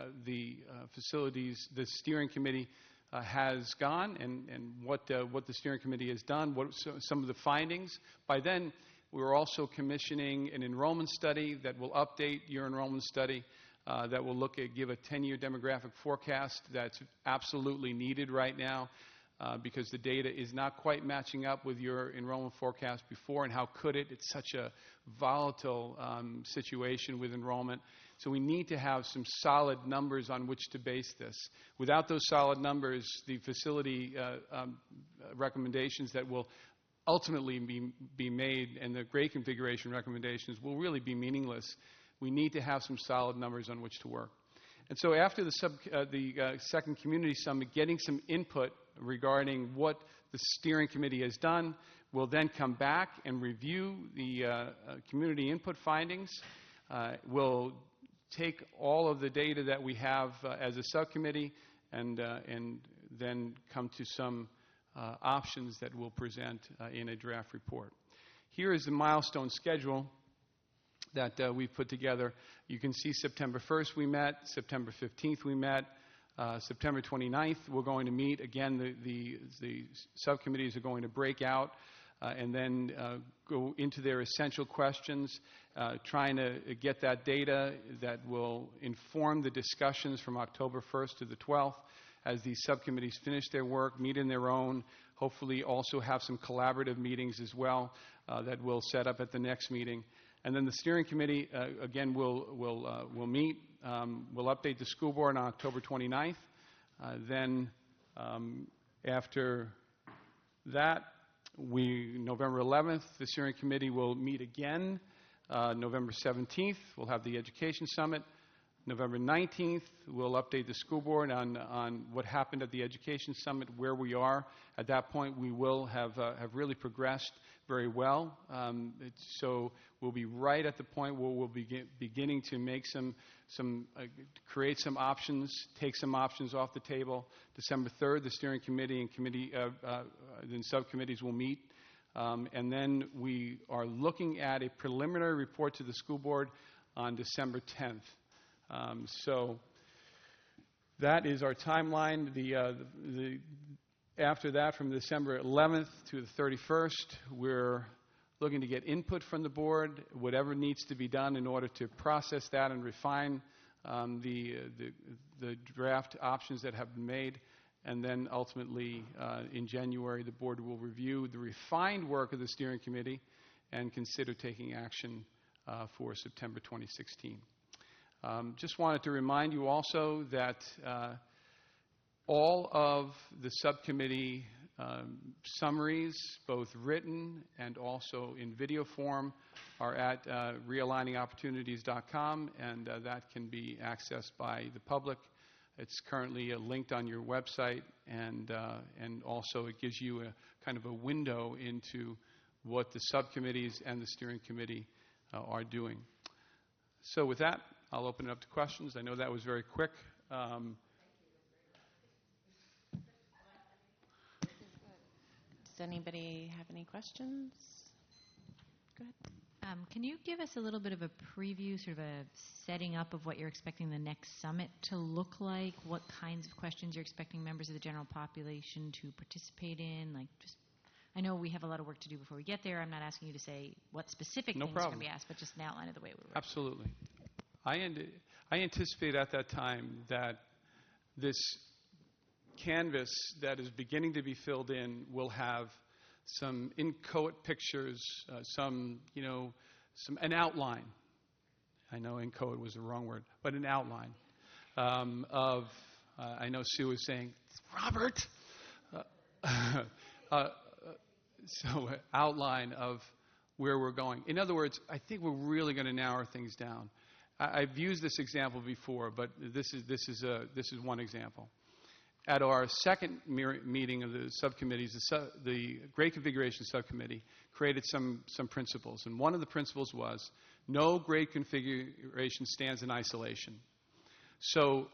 F: facilities, the steering committee has gone and what the steering committee has done, what some of the findings. By then, we're also commissioning an enrollment study that will update your enrollment study, that will give a 10-year demographic forecast that's absolutely needed right now because the data is not quite matching up with your enrollment forecast before, and how could it? It's such a volatile situation with enrollment. So we need to have some solid numbers on which to base this. Without those solid numbers, the facility recommendations that will ultimately be made and the grade configuration recommendations will really be meaningless. We need to have some solid numbers on which to work. And so after the second community summit, getting some input regarding what the steering committee has done, we'll then come back and review the community input findings. We'll take all of the data that we have as a subcommittee and then come to some options that we'll present in a draft report. Here is the milestone schedule that we've put together. You can see September 1st we met, September 15th we met, September 29th we're going to meet. Again, the subcommittees are going to break out and then go into their essential questions, trying to get that data that will inform the discussions from October 1st to the 12th as these subcommittees finish their work, meet in their own, hopefully also have some collaborative meetings as well that we'll set up at the next meeting. And then the steering committee, again, will meet. We'll update the school board on October 29th. Then after that, November 11th, the steering committee will meet again. November 17th, we'll have the education summit. November 19th, we'll update the school board on what happened at the education summit, where we are. At that point, we will have really progressed very well. So we'll be right at the point where we'll be beginning to make create some options, take some options off the table. December 3rd, the steering committee and then subcommittees will meet. And then we are looking at a preliminary report to the school board on December 10th. So that is our timeline. After that, from December 11th to the 31st, we're looking to get input from the board, whatever needs to be done in order to process that and refine the draft options that have been made. And then ultimately, in January, the board will review the refined work of the steering committee and consider taking action for September 2016. Just wanted to remind you also that all of the subcommittee summaries, both written and also in video form, are at realigningsopportunities.com, and that can be accessed by the public. It's currently linked on your website, and also it gives you a kind of a window into what the subcommittees and the steering committee are doing. So with that, I'll open it up to questions. I know that was very quick.
A: Does anybody have any questions? Go ahead.
Q: Can you give us a little bit of a preview, sort of a setting up of what you're expecting the next summit to look like? What kinds of questions you're expecting members of the general population to participate in? I know we have a lot of work to do before we get there. I'm not asking you to say what specific things are going to be asked, but just an outline of the way we work.
F: Absolutely. I anticipate at that time that this canvas that is beginning to be filled in will have some inchoate pictures, an outline. I know inchoate was the wrong word, but an outline of, I know Sue is saying, Robert! So outline of where we're going. In other words, I think we're really going to narrow things down. I've used this example before, but this is one example. At our second meeting of the subcommittees, the grade configuration subcommittee created some principles, and one of the principles was no grade configuration stands in isolation. So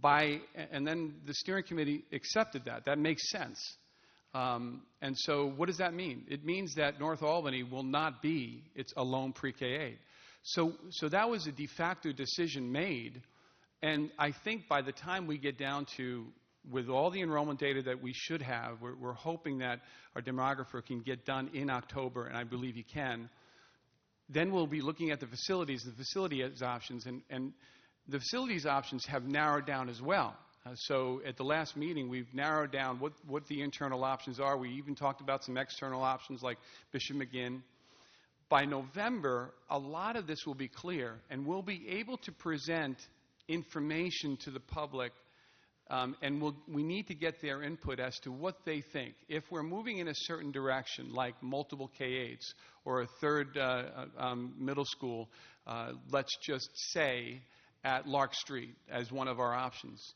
F: and then the steering committee accepted that. That makes sense. And so what does that mean? It means that North Albany will not be its alone pre-K-8. So that was a de facto decision made, and I think by the time we get down to, with all the enrollment data that we should have, we're hoping that our demographer can get done in October, and I believe he can. Then we'll be looking at the facilities options, and the facilities options have narrowed down as well. So at the last meeting, we've narrowed down what the internal options are. We even talked about some external options like Bishop McGinn. By November, a lot of this will be clear, and we'll be able to present information to the public, and we need to get their input as to what they think. If we're moving in a certain direction, like multiple K-8s or a third middle school, let's just say at Lark Street as one of our options,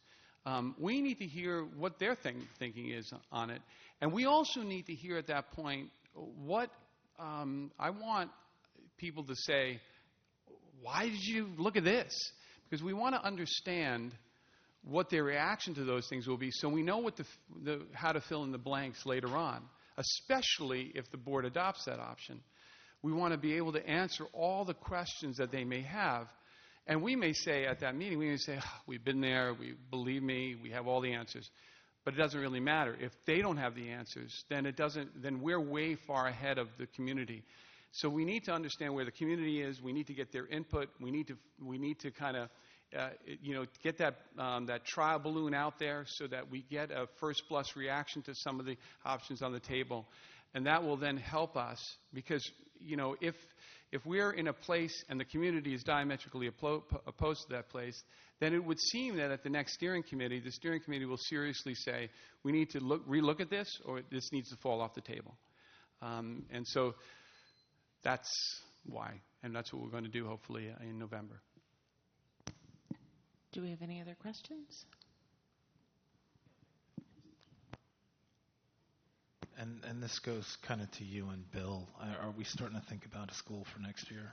F: we need to hear what their thinking is on it. And we also need to hear at that point what I want people to say, why did you look at this? Because we want to understand what their reaction to those things will be, so we know what how to fill in the blanks later on, especially if the board adopts that option. We want to be able to answer all the questions that they may have. And we may say at that meeting, we may say, we've been there, believe me, we have all the answers. But it doesn't really matter. If they don't have the answers, then we're way far ahead of the community. So we need to understand where the community is. We need to get their input. We need to kind of get that trial balloon out there so that we get a first blush reaction to some of the options on the table. And that will then help us, because if we're in a place and the community is diametrically opposed to that place, then it would seem that at the next steering committee, the steering committee will seriously say, we need to relook at this, or this needs to fall off the table. And so that's why, and that's what we're going to do hopefully in November.
A: Do we have any other questions?
S: And this goes kind of to you and Bill. Are we starting to think about a school for next year?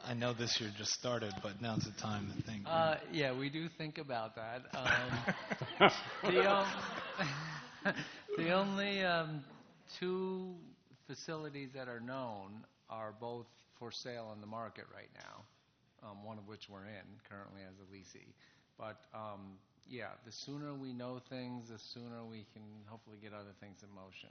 S: I know this year just started, but now's the time to think.
E: Yeah, we do think about that. The only two facilities that are known are both for sale on the market right now, one of which we're in currently as a leasee. But yeah, the sooner we know things, the sooner we can hopefully get other things in motion.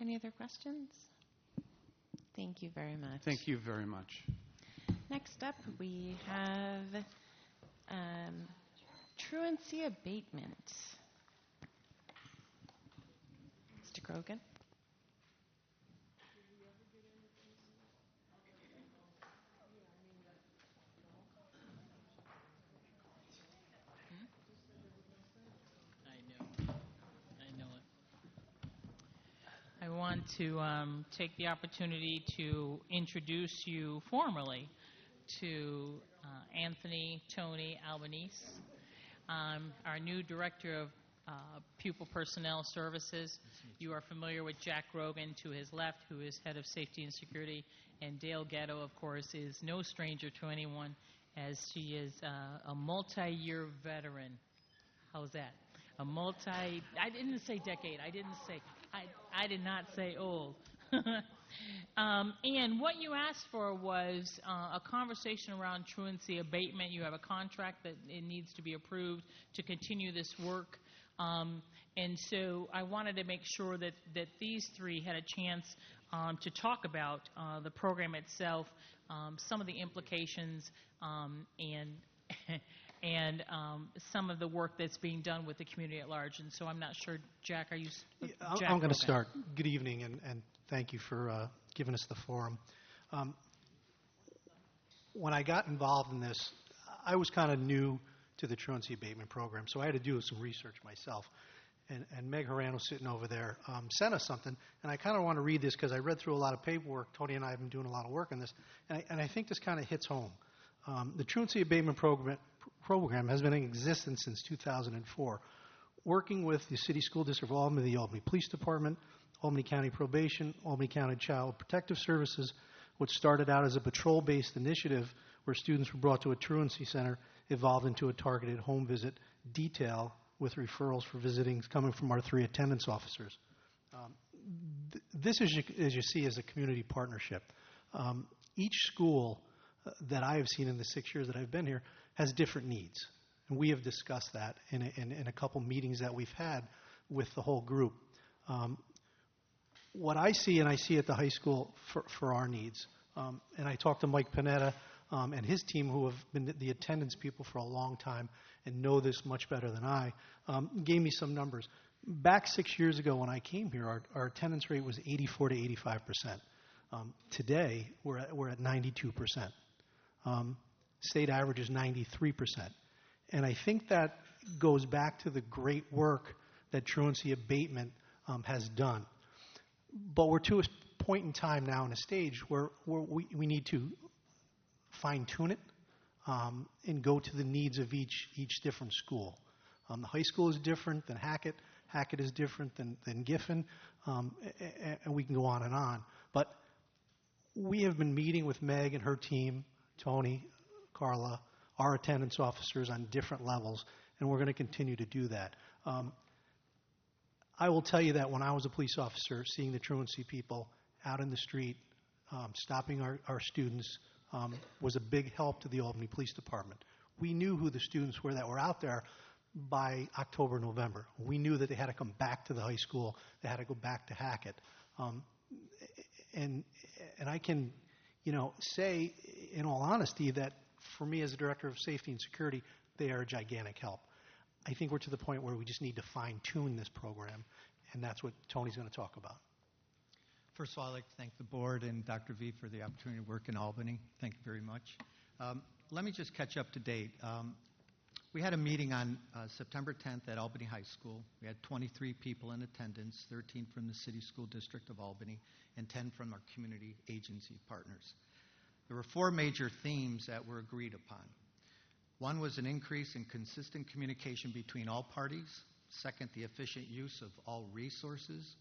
A: Any other questions? Thank you very much.
F: Thank you very much.
A: Next up, we have truancy abatement. Mr. Grogan.
B: I want to take the opportunity to introduce you formally to Anthony Tony Albanese, our new Director of Pupil Personnel Services. You are familiar with Jack Grogan to his left, who is Head of Safety and Security, and Dale Gatto, of course, is no stranger to anyone, as she is a multi-year veteran. How's that? I didn't say decade. I did not say old. And what you asked for was a conversation around truancy abatement. You have a contract that it needs to be approved to continue this work. And so I wanted to make sure that these three had a chance to talk about the program itself, some of the implications, and some of the work that's being done with the community at large. And so I'm not sure, Jack, are you...
G: I'm going to start. Good evening, and thank you for giving us the forum. When I got involved in this, I was kind of new to the truancy abatement program, so I had to do some research myself. And Meg Horan was sitting over there, sent us something, and I kind of want to read this because I read through a lot of paperwork. Tony and I have been doing a lot of work on this, and I think this kind of hits home. The truancy abatement program has been in existence since 2004, working with the City School District of Albany, the Albany Police Department, Albany County Probation, Albany County Child Protective Services, which started out as a patrol-based initiative where students were brought to a truancy center, evolved into a targeted home visit detail with referrals for visitings coming from our 3 attendance officers. This, as you see, is a community partnership. Each school that I have seen in the 6 years that I've been here has different needs. And we have discussed that in a couple meetings that we've had with the whole group. What I see, and I see at the high school for our needs, and I talked to Mike Panetta and his team, who have been the attendance people for a long time and know this much better than I, gave me some numbers. Back 6 years ago when I came here, our attendance rate was 84 to 85%. Today, we're at 92%. State average is 93%. And I think that goes back to the great work that truancy abatement has done. But we're to a point in time now in a stage where we need to fine-tune it and go to the needs of each different school. The high school is different than Hackett. Hackett is different than Giffen. And we can go on and on. But We have been meeting with Meg and her team, Tony, Carla, our attendance officers on different levels, and we're going to continue to do that. I will tell you that when I was a police officer, seeing the truancy people out in the street, stopping our students, was a big help to the Albany Police Department. We knew who the students were that were out there by October, November. We knew that they had to come back to the high school. They had to go back to Hackett. And I can, say in all honesty that for me as a director of safety and security, they are a gigantic help. I think we're to the point where we just need to fine-tune this program, and that's what Tony's going to talk about.
D: First of all, I'd like to thank the board and Dr. V for the opportunity to work in Albany. Thank you very much. Let me just catch up to date. We had a meeting on September 10th at Albany High School. We had 23 people in attendance, 13 from the City School District of Albany, and 10 from our community agency partners. There were 4 major themes that were agreed upon. One was an increase in consistent communication between all parties. Second, the efficient use of all resources.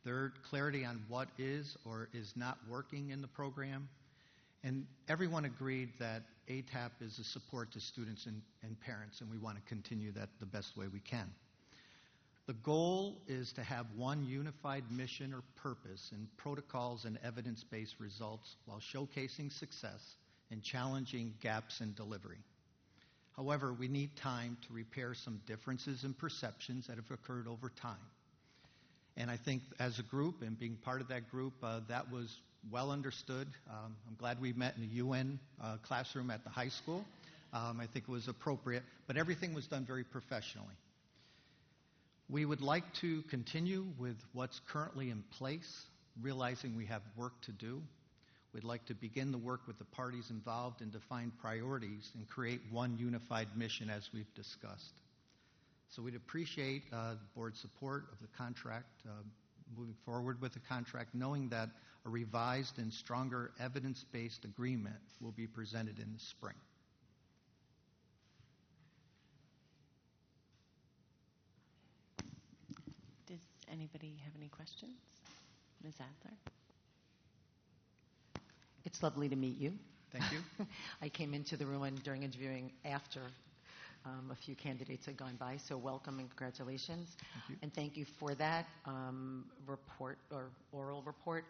D: Third, clarity on what is or is not working in the program. And everyone agreed that ATAP is a support to students and parents, and we want to continue that the best way we can. The goal is to have one unified mission or purpose and protocols and evidence-based results while showcasing success and challenging gaps in delivery. However, we need time to repair some differences in perceptions that have occurred over time. And I think as a group and being part of that group, that was well understood. I'm glad we met in the UN classroom at the high school. I think it was appropriate, but everything was done very professionally. We would like to continue with what's currently in place, realizing we have work to do. We'd like to begin the work with the parties involved and define priorities and create one unified mission as we've discussed. So we'd appreciate the board's support of the contract, moving forward with the contract, knowing that a revised and stronger evidence-based agreement will be presented in the spring.
A: Does anybody have any questions? Ms. Adler?
T: It's lovely to meet you.
D: Thank you.
T: I came into the room during interviewing after a few candidates had gone by, so welcome and congratulations.
D: Thank you.
T: And thank you for that report or oral report.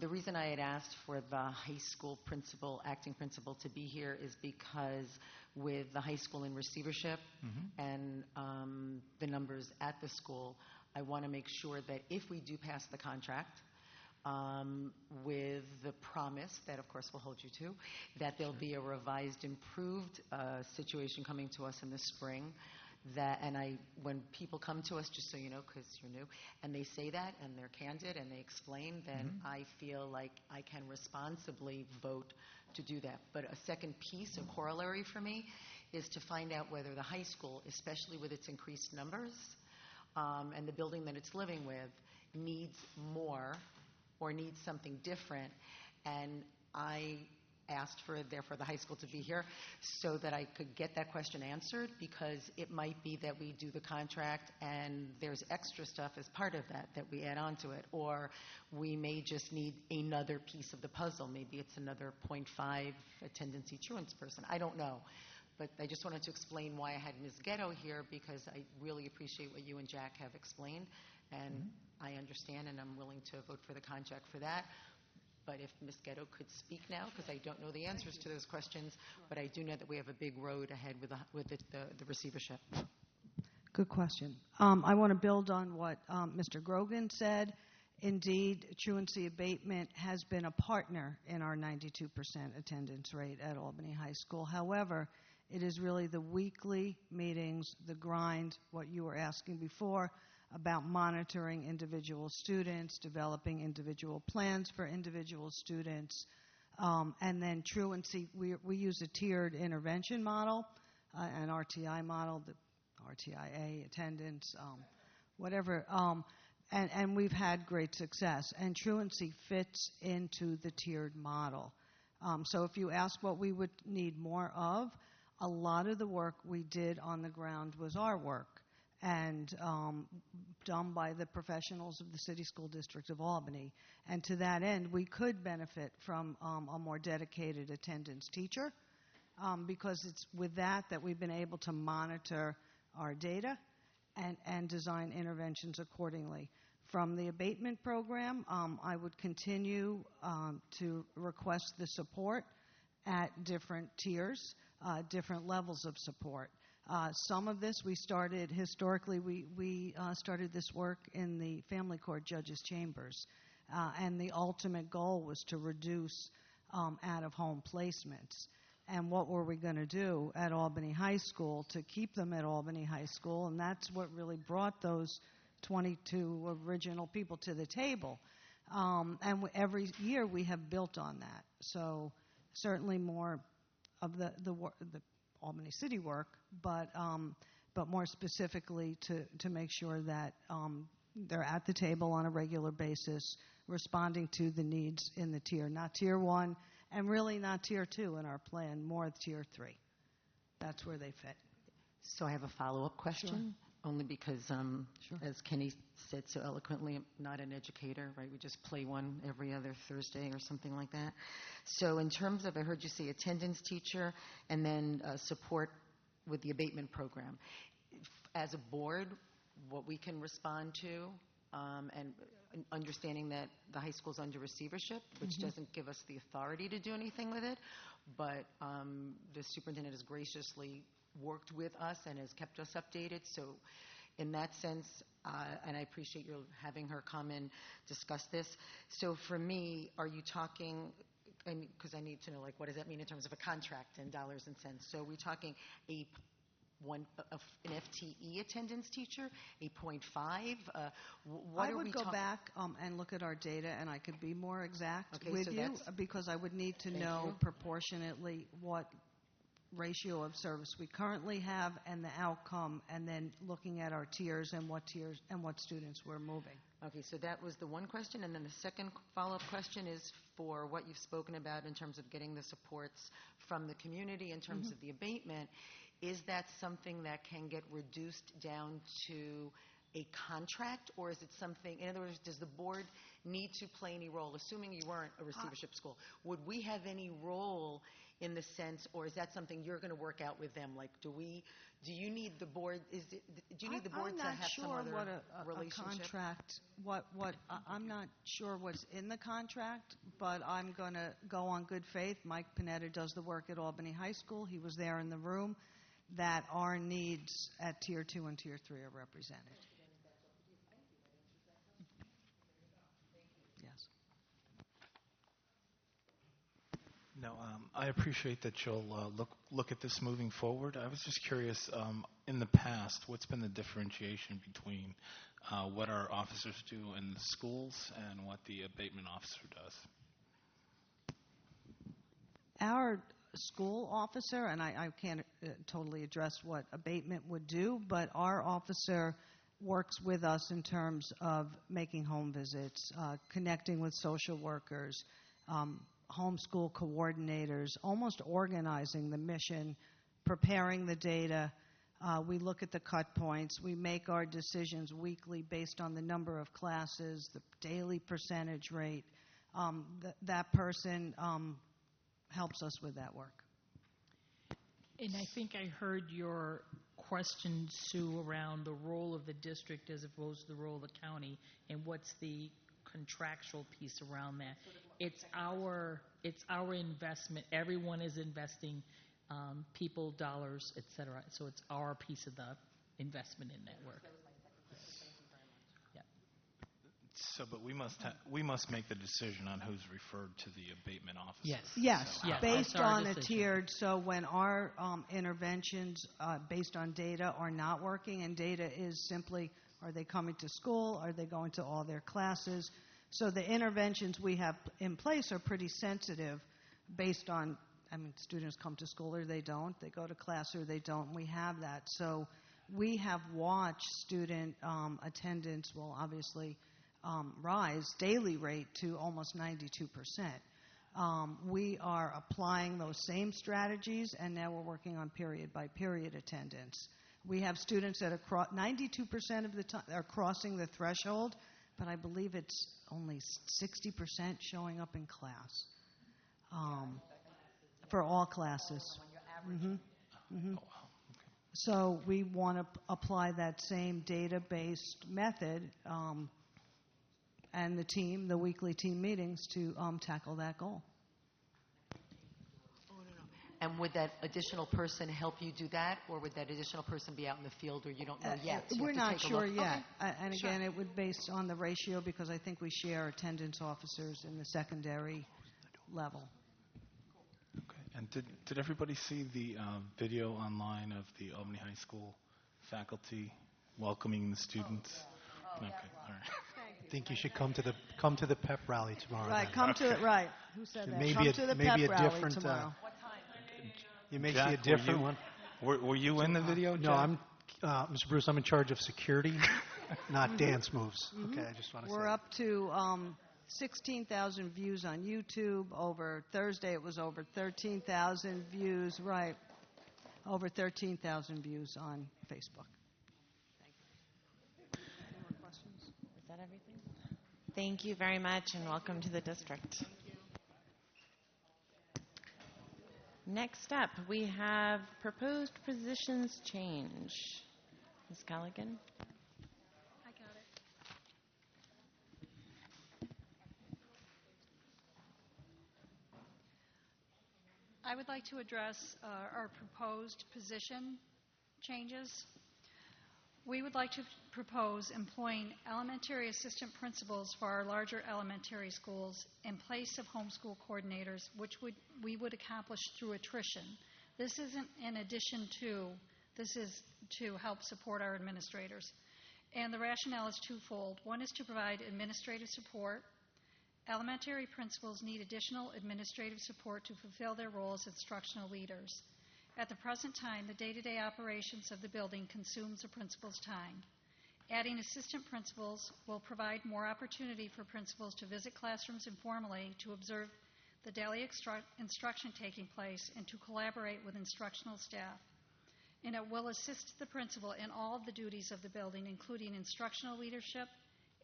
T: The reason I had asked for the high school principal, acting principal, to be here is because with the high school in receivership and the numbers at the school, I want to make sure that if we do pass the contract, with the promise that, of course, we'll hold you to, that there'll be a revised, improved situation coming to us in the spring. When people come to us, just so you know, because you're new, and they say that, and they're candid, and they explain, then I feel like I can responsibly vote to do that. But a second piece, a corollary for me, is to find out whether the high school, especially with its increased numbers, and the building that it's living with, needs more or needs something different. And I asked for, therefore, the high school to be here so that I could get that question answered, because it might be that we do the contract and there's extra stuff as part of that we add on to it. Or we may just need another piece of the puzzle. Maybe it's another 0.5 attendancy truants person. I don't know. But I just wanted to explain why I had Ms. Ghetto here, because I really appreciate what you and Jack have explained. And I understand, and I'm willing to vote for the contract for that. But if Ms. Ghetto could speak now, because I don't know the answers to those questions, but I do know that we have a big road ahead with the receivership.
H: Good question. I want to build on what Mr. Grogan said. Indeed, truancy abatement has been a partner in our 92% attendance rate at Albany High School. However, it is really the weekly meetings, the grind, what you were asking before, about monitoring individual students, developing individual plans for individual students, and then truancy. We use a tiered intervention model, an RTI model, the RTIA, attendance, whatever, and we've had great success. And truancy fits into the tiered model. So if you ask what we would need more of, a lot of the work we did on the ground was our work. and done by the professionals of the City School District of Albany. And to that end, we could benefit from a more dedicated attendance teacher, because it's with that we've been able to monitor our data and design interventions accordingly. From the abatement program, I would continue to request the support at different tiers, different levels of support. Some of this we started, historically, we started this work in the family court judges' chambers, and the ultimate goal was to reduce out-of-home placements. And what were we going to do at Albany High School to keep them at Albany High School? And that's what really brought those 22 original people to the table. Every year we have built on that. So certainly more of the Albany City work, but more specifically to make sure that they're at the table on a regular basis, responding to the needs in the tier, not tier 1, and really not tier 2 in our plan, more tier 3. That's where they fit.
T: So I have a follow-up question, only because, as Kenny said so eloquently, I'm not an educator, right? We just play one every other Thursday or something like that. So in terms of, I heard you say attendance teacher and then support with the abatement program. As a board, what we can respond to, and understanding that the high school's under receivership, which doesn't give us the authority to do anything with it, but the superintendent has graciously worked with us and has kept us updated. So in that sense, and I appreciate you having her come and discuss this. So for me, are you talking, because I need to know, like, what does that mean in terms of a contract and dollars and cents? So are we talking an FTE attendance teacher, a 0.5?
H: I would go back and look at our data, and I could be more exact with you, because I would need to know proportionately what ratio of service we currently have and the outcome, and then looking at our tiers and what students we're moving.
T: Okay, so that was the one question, and then the second follow-up question is for what you've spoken about in terms of getting the supports from the community in terms of the abatement. Is that something that can get reduced down to a contract, or is it something, in other words, does the board need to play any role, assuming you weren't a receivership school? Would we have any role in the sense, or is that something you're going to work out with them? Like, do you need the board, to have some other relationship?
H: I'm not sure what's in the contract, but I'm going to go on good faith. Mike Panetta does the work at Albany High School. He was there in the room, that our needs at Tier 2 and Tier 3 are represented. Yes.
S: No, I appreciate that you'll look at this moving forward. I was just curious, in the past, what's been the differentiation between what our officers do in the schools and what the abatement officer does?
H: Our school officer, and I can't totally address what abatement would do, but our officer works with us in terms of making home visits, connecting with social workers, homeschool coordinators, almost organizing the mission, preparing the data. We look at the cut points. We make our decisions weekly based on the number of classes, the daily percentage rate. That person helps us with that work.
B: And I think I heard your question, Sue, around the role of the district as opposed to the role of the county, and what's the contractual piece around that. It's our investment. Everyone is investing people, dollars, et cetera. So it's our piece of the investment in that work.
S: So, but we must make the decision on who's referred to the abatement officer.
H: Yes. Based on a tiered. So when our interventions based on data are not working, and data is simply, are they coming to school? Are they going to all their classes? So the interventions we have in place are pretty sensitive based on, students come to school or they don't. They go to class or they don't. We have that. So we have watched student attendance, obviously, rise daily rate to almost 92%. We are applying those same strategies, and now we're working on period by period attendance. We have students that are 92% of the time are crossing the threshold, but I believe it's only 60% showing up in class for all classes. So we want to apply that same data-based method and the weekly team meetings to tackle that goal.
T: And would that additional person help you do that, or would that additional person be out in the field, or you don't know yet? So
H: We're not sure yet.
T: Okay.
H: And again, it would be based on the ratio because I think we share attendance officers in the secondary level.
I: Okay. And did everybody see the video online of the Albany High School faculty welcoming the students? Okay. All right.
G: I think you should come to the pep rally tomorrow.
H: Right,
G: then.
H: come to it. Right. Who said that? Come to the pep rally tomorrow.
G: You may
I: Jack,
G: see a different one.
I: Were you in the video,
G: No,
I: Jack?
G: I'm Mr. Bruce. I'm in charge of security, not dance moves. Okay, I just want to say.
H: We're up to 16,000 views on YouTube. Over Thursday, it was over 13,000 views. Right, over 13,000 views on Facebook.
A: Any more questions? Is that everything? Thank you very much, and welcome to the district. Next up, we have proposed positions change. Ms. Callaghan?
J: I got it. I would like to address our proposed position changes. We would like to propose employing elementary assistant principals for our larger elementary schools in place of homeschool coordinators, which we would accomplish through attrition. This isn't in addition to, this is to help support our administrators. And the rationale is twofold. One is to provide administrative support. Elementary principals need additional administrative support to fulfill their role as instructional leaders. At the present time, the day-to-day operations of the building consumes the principal's time. Adding assistant principals will provide more opportunity for principals to visit classrooms informally, to observe the daily instruction taking place, and to collaborate with instructional staff. And it will assist the principal in all of the duties of the building, including instructional leadership,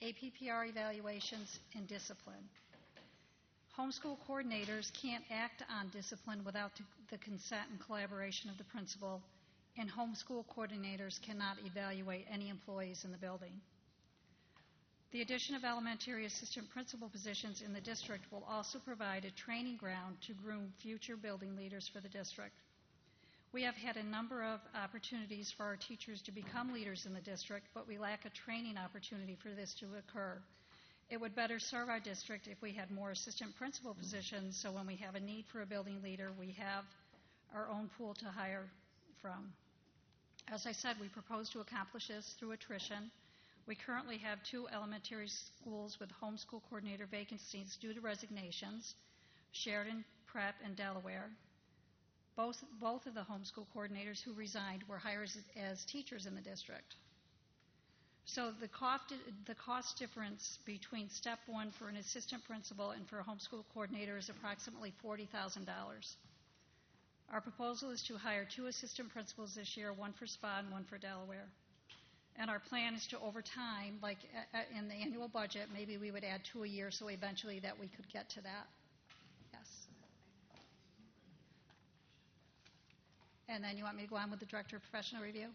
J: APPR evaluations, and discipline. Homeschool coordinators can't act on discipline without the consent and collaboration of the principal, and homeschool coordinators cannot evaluate any employees in the building. The addition of elementary assistant principal positions in the district will also provide a training ground to groom future building leaders for the district. We have had a number of opportunities for our teachers to become leaders in the district, but we lack a training opportunity for this to occur. It would better serve our district if we had more assistant principal positions, so when we have a need for a building leader, we have our own pool to hire from. As I said, we propose to accomplish this through attrition. We currently have 2 elementary schools with homeschool coordinator vacancies due to resignations, Sheridan Prep and Delaware. Both of the homeschool coordinators who resigned were hired as teachers in the district. So the cost difference between step 1 for an assistant principal and for a homeschool coordinator is approximately $40,000. Our proposal is to hire 2 assistant principals this year, 1 for SPA and 1 for Delaware. And our plan is to, over time, like in the annual budget, maybe we would add 2 a year so eventually that we could get to that. Yes. And then you want me to go on with the Director of Professional Review?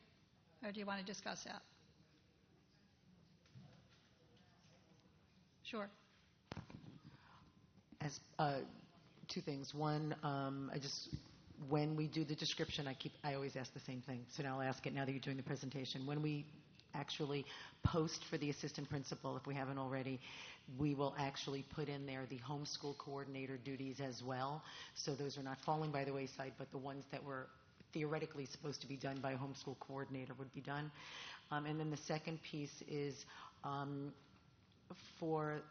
J: Or do you want to discuss that? Sure.
T: As 2 things. One, when we do the description, I always ask the same thing. So now I'll ask it now that you're doing the presentation. When we actually post for the assistant principal, if we haven't already, we will actually put in there the homeschool coordinator duties as well. So those are not falling by the wayside, but the ones that were theoretically supposed to be done by a homeschool coordinator would be done. And then the second piece is for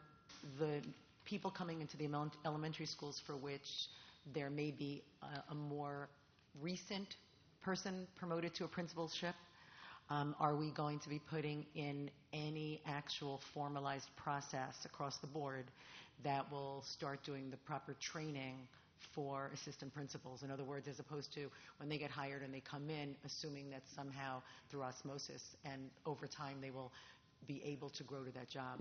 T: the people coming into the elementary schools for which there may be a more recent person promoted to a principalship, are we going to be putting in any actual formalized process across the board that will start doing the proper training for assistant principals? In other words, as opposed to when they get hired and they come in, assuming that somehow through osmosis and over time they will be able to grow to that job.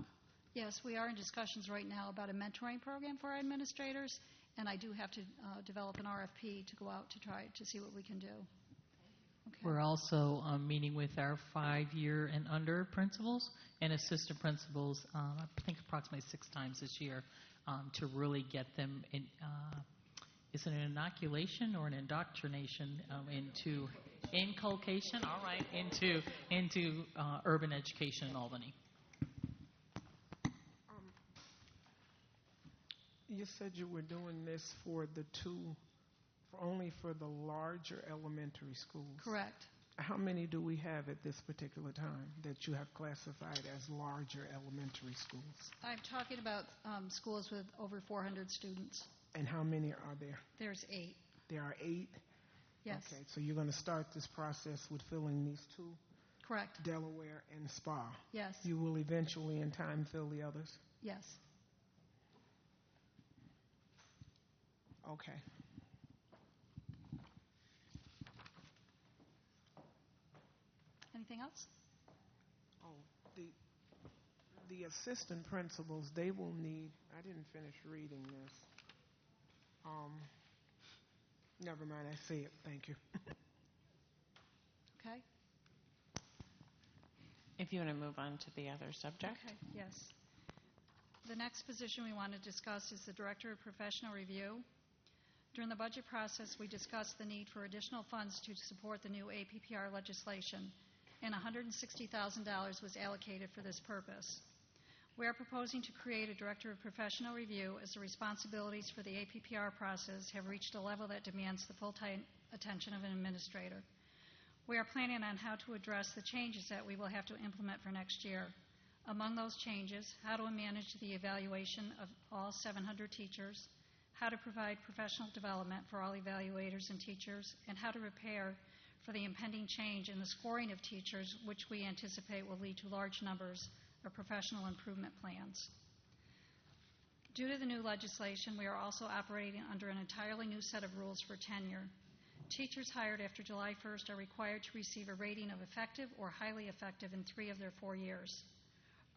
J: Yes, we are in discussions right now about a mentoring program for our administrators, and I do have to develop an RFP to go out to try to see what we can do. Okay.
B: We're also meeting with our 5-year and under principals and assistant principals, I think approximately 6 times this year, to really get them in, is it an inoculation or an indoctrination into inculcation? All right, into urban education in Albany.
U: You said you were doing this for only for the larger elementary schools.
J: Correct.
U: How many do we have at this particular time that you have classified as larger elementary schools?
J: I'm talking about schools with over 400 students.
U: And how many are there?
J: There's 8.
U: There are 8?
J: Yes.
U: Okay, so you're going to start this process with filling these 2?
J: Correct.
U: Delaware and Spa.
J: Yes.
U: You will eventually in time fill the others?
J: Yes.
U: Okay.
J: Anything else?
U: Oh, the assistant principals, they will need, I didn't finish reading this. Never mind, I see it. Thank you.
J: Okay.
A: If you want to move on to the other subject.
J: Okay, yes. The next position we want to discuss is the Director of Professional Review. During the budget process, we discussed the need for additional funds to support the new APPR legislation, and $160,000 was allocated for this purpose. We are proposing to create a Director of Professional Review as the responsibilities for the APPR process have reached a level that demands the full-time attention of an administrator. We are planning on how to address the changes that we will have to implement for next year. Among those changes, how to manage the evaluation of all 700 teachers, how to provide professional development for all evaluators and teachers, and how to prepare for the impending change in the scoring of teachers, which we anticipate will lead to large numbers of professional improvement plans. Due to the new legislation, we are also operating under an entirely new set of rules for tenure. Teachers hired after July 1st are required to receive a rating of effective or highly effective in 3 of their 4 years.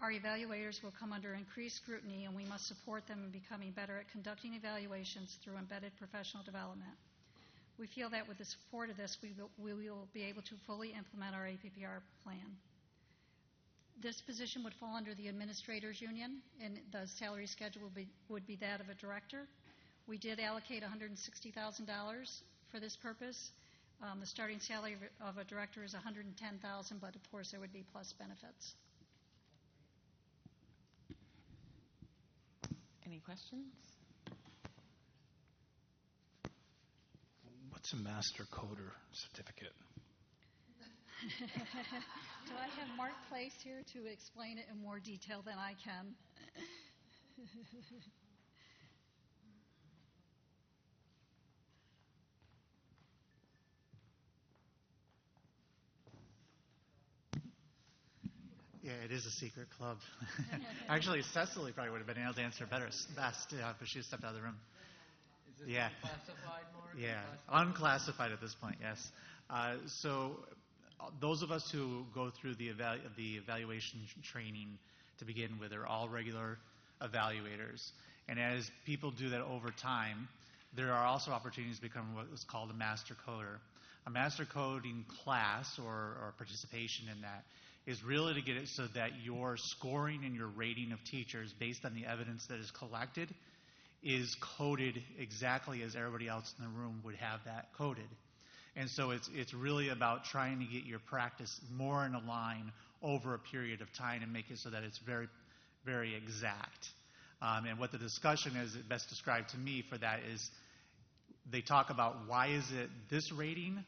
J: Our evaluators will come under increased scrutiny, and we must support them in becoming better at conducting evaluations through embedded professional development. We feel that with the support of this, we will be able to fully implement our APPR plan. This position would fall under the Administrators Union, and the salary schedule would be that of a director. We did allocate $160,000 for this purpose. The starting salary of a director is $110,000, but of course there would be plus benefits.
A: Any questions?
I: What's a master coder certificate?
J: Do I have Mark Place here to explain it in more detail than I can?
K: Yeah, it is a secret club. Actually, Cecily probably would have been able to answer best, but she stepped out of the room.
E: Is this
K: Yeah.
E: classified, Mark?
K: Yeah, unclassified at this point, yes. So those of us who go through the evaluation training to begin with are all regular evaluators. And as people do that over time, there are also opportunities to become what is called a master coder. A master coding class or participation in that is really to get it so that your scoring and your rating of teachers based on the evidence that is collected is coded exactly as everybody else in the room would have that coded. And so it's really about trying to get your practice more in a line over a period of time and make it so that it's very, very exact. And what the discussion is best described to me for that is they talk about why is it this rating,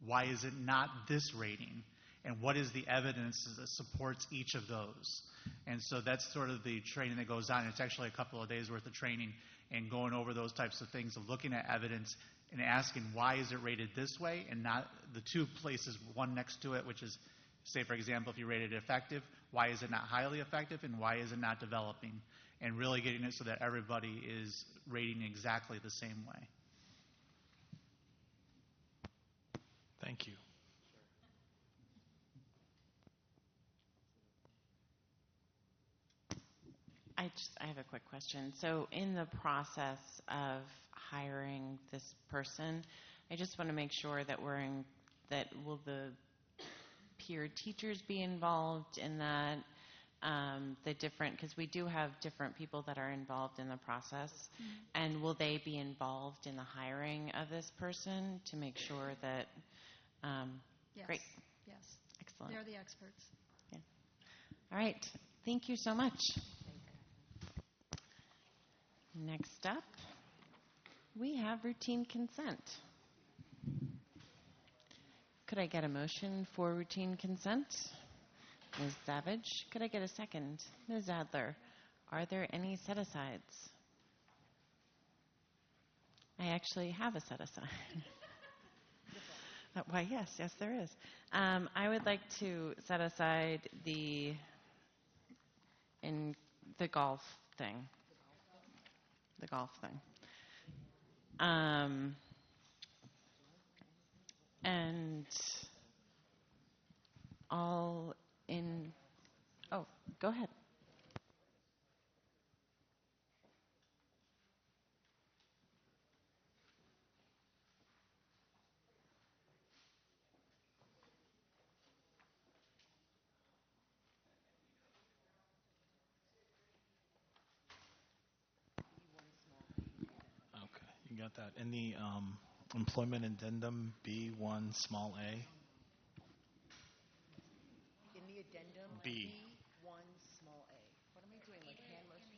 K: why is it not this rating, and what is the evidence that supports each of those. And so that's sort of the training that goes on. It's actually a couple of days worth of training and going over those types of things, of looking at evidence and asking why is it rated this way and not the 2 places, one next to it, which is say, for example, if you rated it effective, why is it not highly effective and why is it not developing? And really getting it so that everybody is rating exactly the same way.
I: Thank you.
A: I have a quick question. So in the process of hiring this person, I just want to make sure that will the peer teachers be involved in that? Because we do have different people that are involved in the process. Mm-hmm. And will they be involved in the hiring of this person to make sure that,
J: Yes.
A: Great.
J: Yes.
A: Excellent.
J: They're the experts.
A: Yeah. All right. Thank you so much. Next up, we have routine consent. Could I get a motion for routine consent? Ms. Savage, could I get a second? Ms. Adler, are there any set-asides? I actually have a set-aside. Why, yes, there is. I would like to set aside the golf thing. The golf thing. And all in... Oh, go ahead.
I: You got that. In the employment addendum B1 small a.
T: In the addendum
I: B.
T: B1 small a. What am I doing? Like hand motion?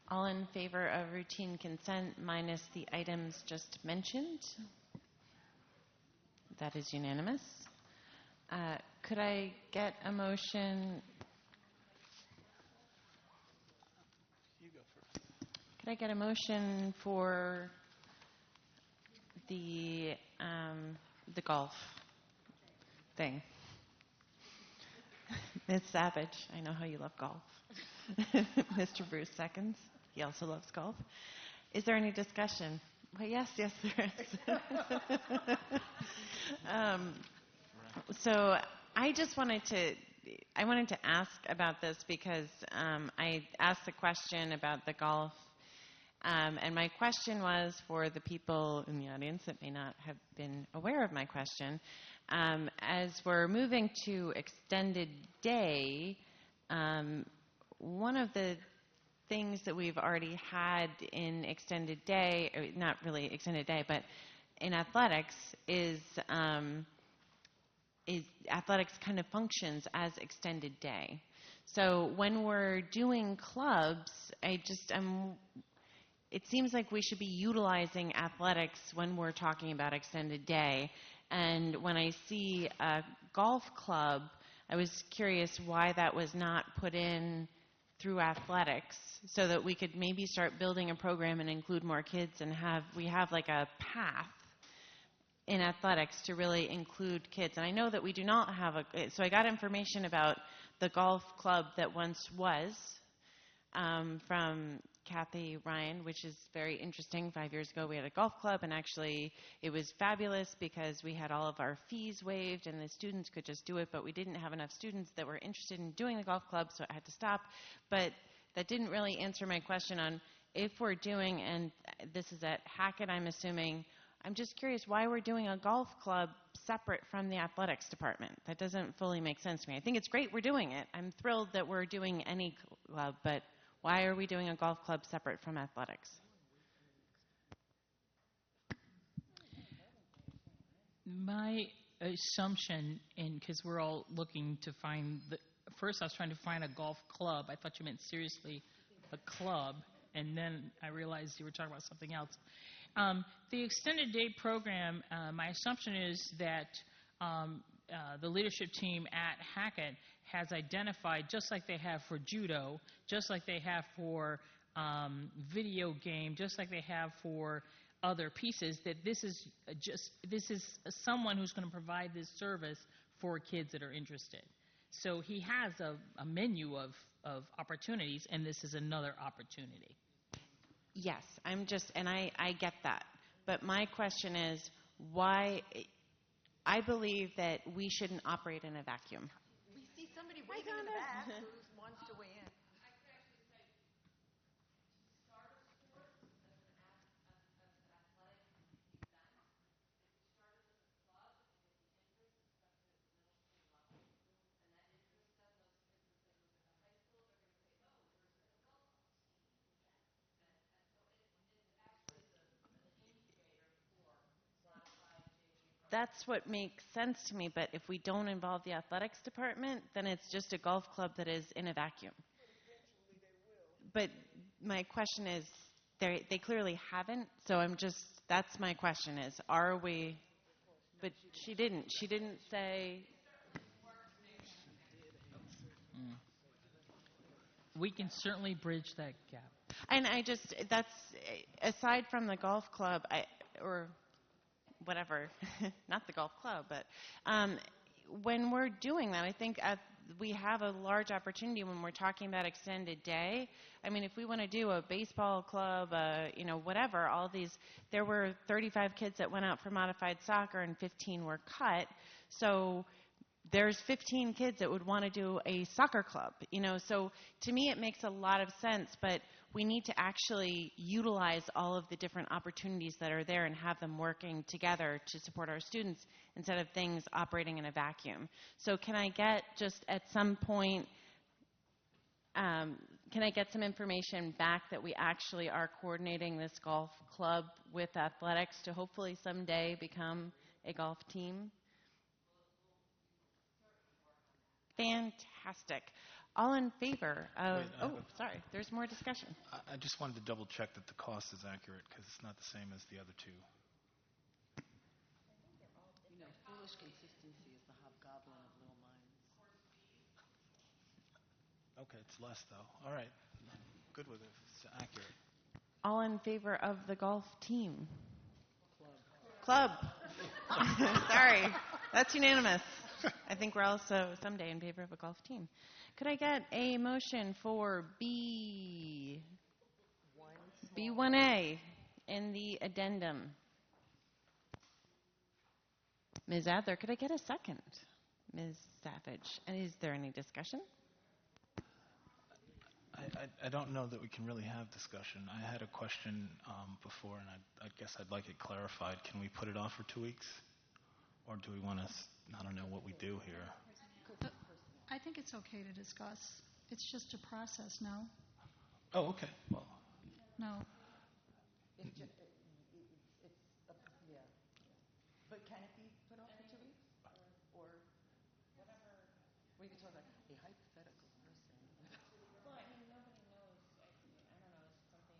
A: All in favor of routine consent minus the items just mentioned? That is unanimous. Could I get a motion?
I: You go first.
A: Could I get a motion for the golf thing? Ms. Savage, I know how you love golf. Mr. Bruce seconds. He also loves golf. Is there any discussion? Well, yes, there is. So I just wanted to ask about this because I asked the question about the golf, and my question was for the people in the audience that may not have been aware of my question. As we're moving to extended day, one of the things that we've already had in extended day, or not really extended day, but in athletics is athletics kind of functions as extended day. So when we're doing clubs, it seems like we should be utilizing athletics when we're talking about extended day. And when I see a golf club, I was curious why that was not put in through athletics so that we could maybe start building a program and include more kids and we have like a path in athletics to really include kids. And I know that we do not have so I got information about the golf club that once was from Kathy Ryan, which is very interesting. 5 years ago we had a golf club, and actually it was fabulous because we had all of our fees waived and the students could just do it, but we didn't have enough students that were interested in doing the golf club, so I had to stop. But that didn't really answer my question on if we're doing, and this is at Hackett, I'm assuming. I'm just curious why we're doing a golf club separate from the athletics department. That doesn't fully make sense to me. I think it's great we're doing it. I'm thrilled that we're doing any club, but why are we doing a golf club separate from athletics?
B: My assumption, because we're all looking to find first I was trying to find a golf club. I thought you meant seriously a club, and then I realized you were talking about something else. The extended day program, my assumption is that the leadership team at Hackett has identified, just like they have for judo, just like they have for video game, just like they have for other pieces, that this is someone who's going to provide this service for kids that are interested. So he has a menu of opportunities, and this is another opportunity.
A: Yes, and I get that. But my question is, why? I believe that we shouldn't operate in a vacuum.
T: We see somebody waving in the back who wants to weigh in.
A: That's what makes sense to me, but if we don't involve the athletics department, then it's just a golf club that is in a vacuum. But my question is, they clearly haven't, so that's my question is, are we, but she didn't say.
B: We can certainly bridge that gap.
A: And that's, aside from the golf club, or whatever, not the golf club, but when we're doing that, I think we have a large opportunity when we're talking about extended day. I mean, if we want to do a baseball club, whatever, all these, there were 35 kids that went out for modified soccer and 15 were cut. So there's 15 kids that would want to do a soccer club, So to me, it makes a lot of sense, but we need to actually utilize all of the different opportunities that are there and have them working together to support our students instead of things operating in a vacuum. So can I get just at some point, can I get some information back that we actually are coordinating this golf club with athletics to hopefully someday become a golf team? Fantastic. All in favor of, sorry, there's more discussion.
I: I just wanted to double check that the cost is accurate because it's not the same as the other two.
T: Foolish consistency is the hobgoblin of little minds.
I: Okay, it's less though. All right. Good with it. It's accurate.
A: All in favor of the golf team? Club. Sorry. That's unanimous. I think we're also someday in favor of a golf team. Could I get a motion for B1A in the addendum? Ms. Adler, could I get a second? Ms. Savage. And is there any discussion?
I: I don't know that we can really have discussion. I had a question before, and I guess I'd like it clarified. Can we put it off for 2 weeks? Or do we want to, I don't know what we do here.
J: I think it's okay to discuss. It's just a process, no?
I: Oh, okay. Well.
J: No.
T: Yeah. But can it be put off for 2 weeks? Or whatever? We can talk about a hypothetical person.
A: Well, I mean, nobody knows. I don't know. Is something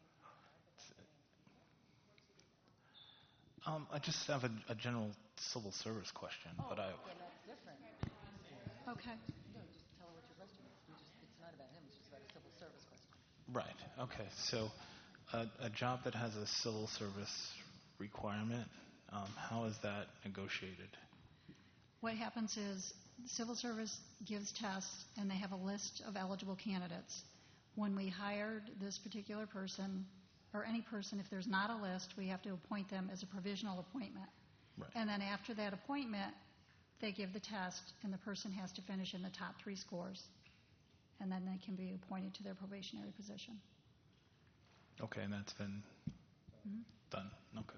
I: I just have a general civil service question, but
T: then that's different.
J: Okay.
T: No, just tell her what your question is. It's not about him. It's just about a civil service question.
I: Right. Okay. So a job that has a civil service requirement, how is that negotiated?
J: What happens is civil service gives tests, and they have a list of eligible candidates. When we hired this particular person, or any person, if there's not a list, we have to appoint them as a provisional appointment.
I: Right.
J: And then after that appointment, they give the test, and the person has to finish in the top 3 scores. And then they can be appointed to their probationary position.
I: Okay, and that's been done. Okay.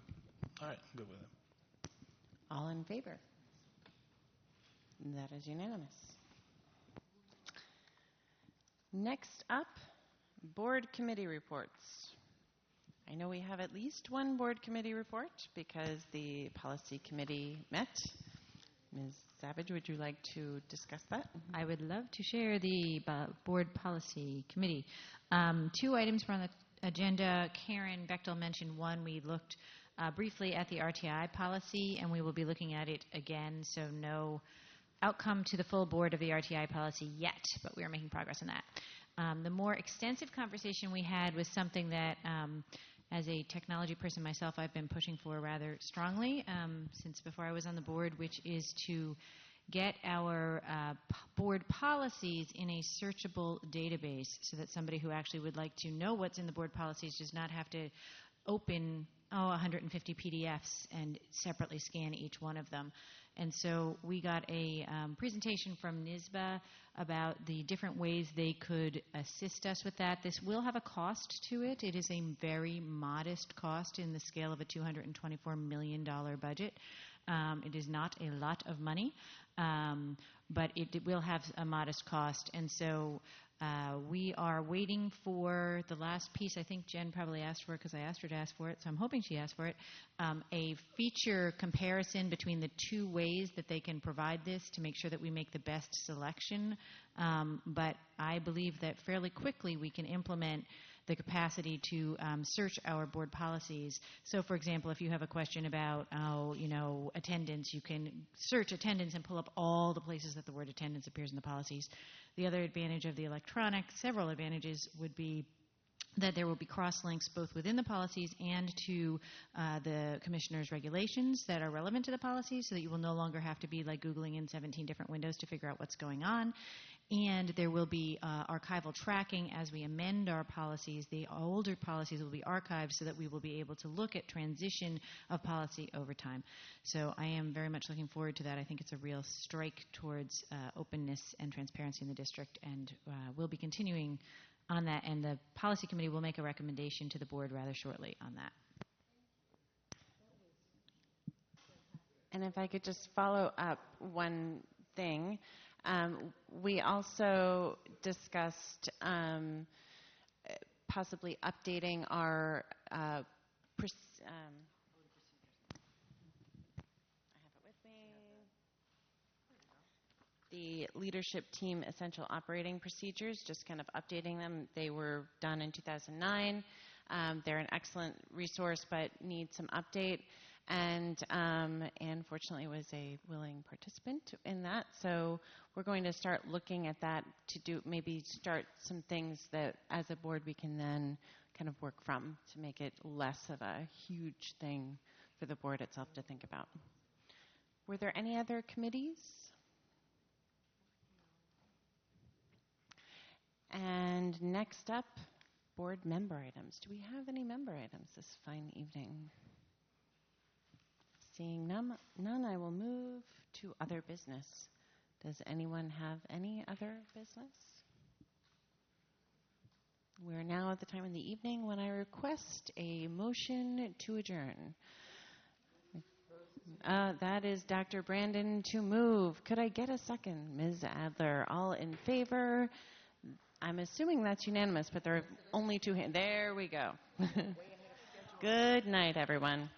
I: All right, I'm good with it.
A: All in favor? That is unanimous. Next up, board committee reports. I know we have at least one board committee report because the policy committee met. Ms. Savage, would you like to discuss that?
Q: I would love to share the board policy committee. 2 items were on the agenda. Karen Bechtel mentioned one. We looked briefly at the RTI policy, and we will be looking at it again, so no outcome to the full board of the RTI policy yet, but we are making progress on that. The more extensive conversation we had was something that, as a technology person myself, I've been pushing for rather strongly since before I was on the board, which is to get our board policies in a searchable database so that somebody who actually would like to know what's in the board policies does not have to open 150 PDFs and separately scan each one of them. And so we got a presentation from NISBA about the different ways they could assist us with that. This will have a cost to it. It is a very modest cost in the scale of a $224 million budget. It is not a lot of money, but it will have a modest cost. And so we are waiting for the last piece. I think Jen probably asked for it because I asked her to ask for it, so I'm hoping she asked for it. A feature comparison between the two ways that they can provide this to make sure that we make the best selection. But I believe that fairly quickly we can implement the capacity to search our board policies. So, for example, if you have a question about, attendance, you can search attendance and pull up all the places that the word attendance appears in the policies. The other advantage of the electronic, several advantages, would be that there will be cross-links both within the policies and to the commissioner's regulations that are relevant to the policies, so that you will no longer have to be like Googling in 17 different windows to figure out what's going on. And there will be archival tracking as we amend our policies. The older policies will be archived so that we will be able to look at transition of policy over time. So I am very much looking forward to that. I think it's a real strike towards openness and transparency in the district, and we'll be continuing on that, and the policy committee will make a recommendation to the board rather shortly on that.
A: And if I could just follow up one thing. We also discussed possibly updating our I have it with me. The leadership team essential operating procedures, just kind of updating them. They were done in 2009. They're an excellent resource, but need some update. And Anne, fortunately, was a willing participant in that. So we're going to start looking at that to do maybe start some things that, as a board, we can then kind of work from to make it less of a huge thing for the board itself to think about. Were there any other committees? And next up, board member items. Do we have any member items this fine evening? Seeing none, I will move to other business. Does anyone have any other business? We're now at the time in the evening when I request a motion to adjourn. That is Dr. Brandon to move. Could I get a second? Ms. Adler, all in favor? I'm assuming that's unanimous, but there are only two hands. There we go. Good night, everyone.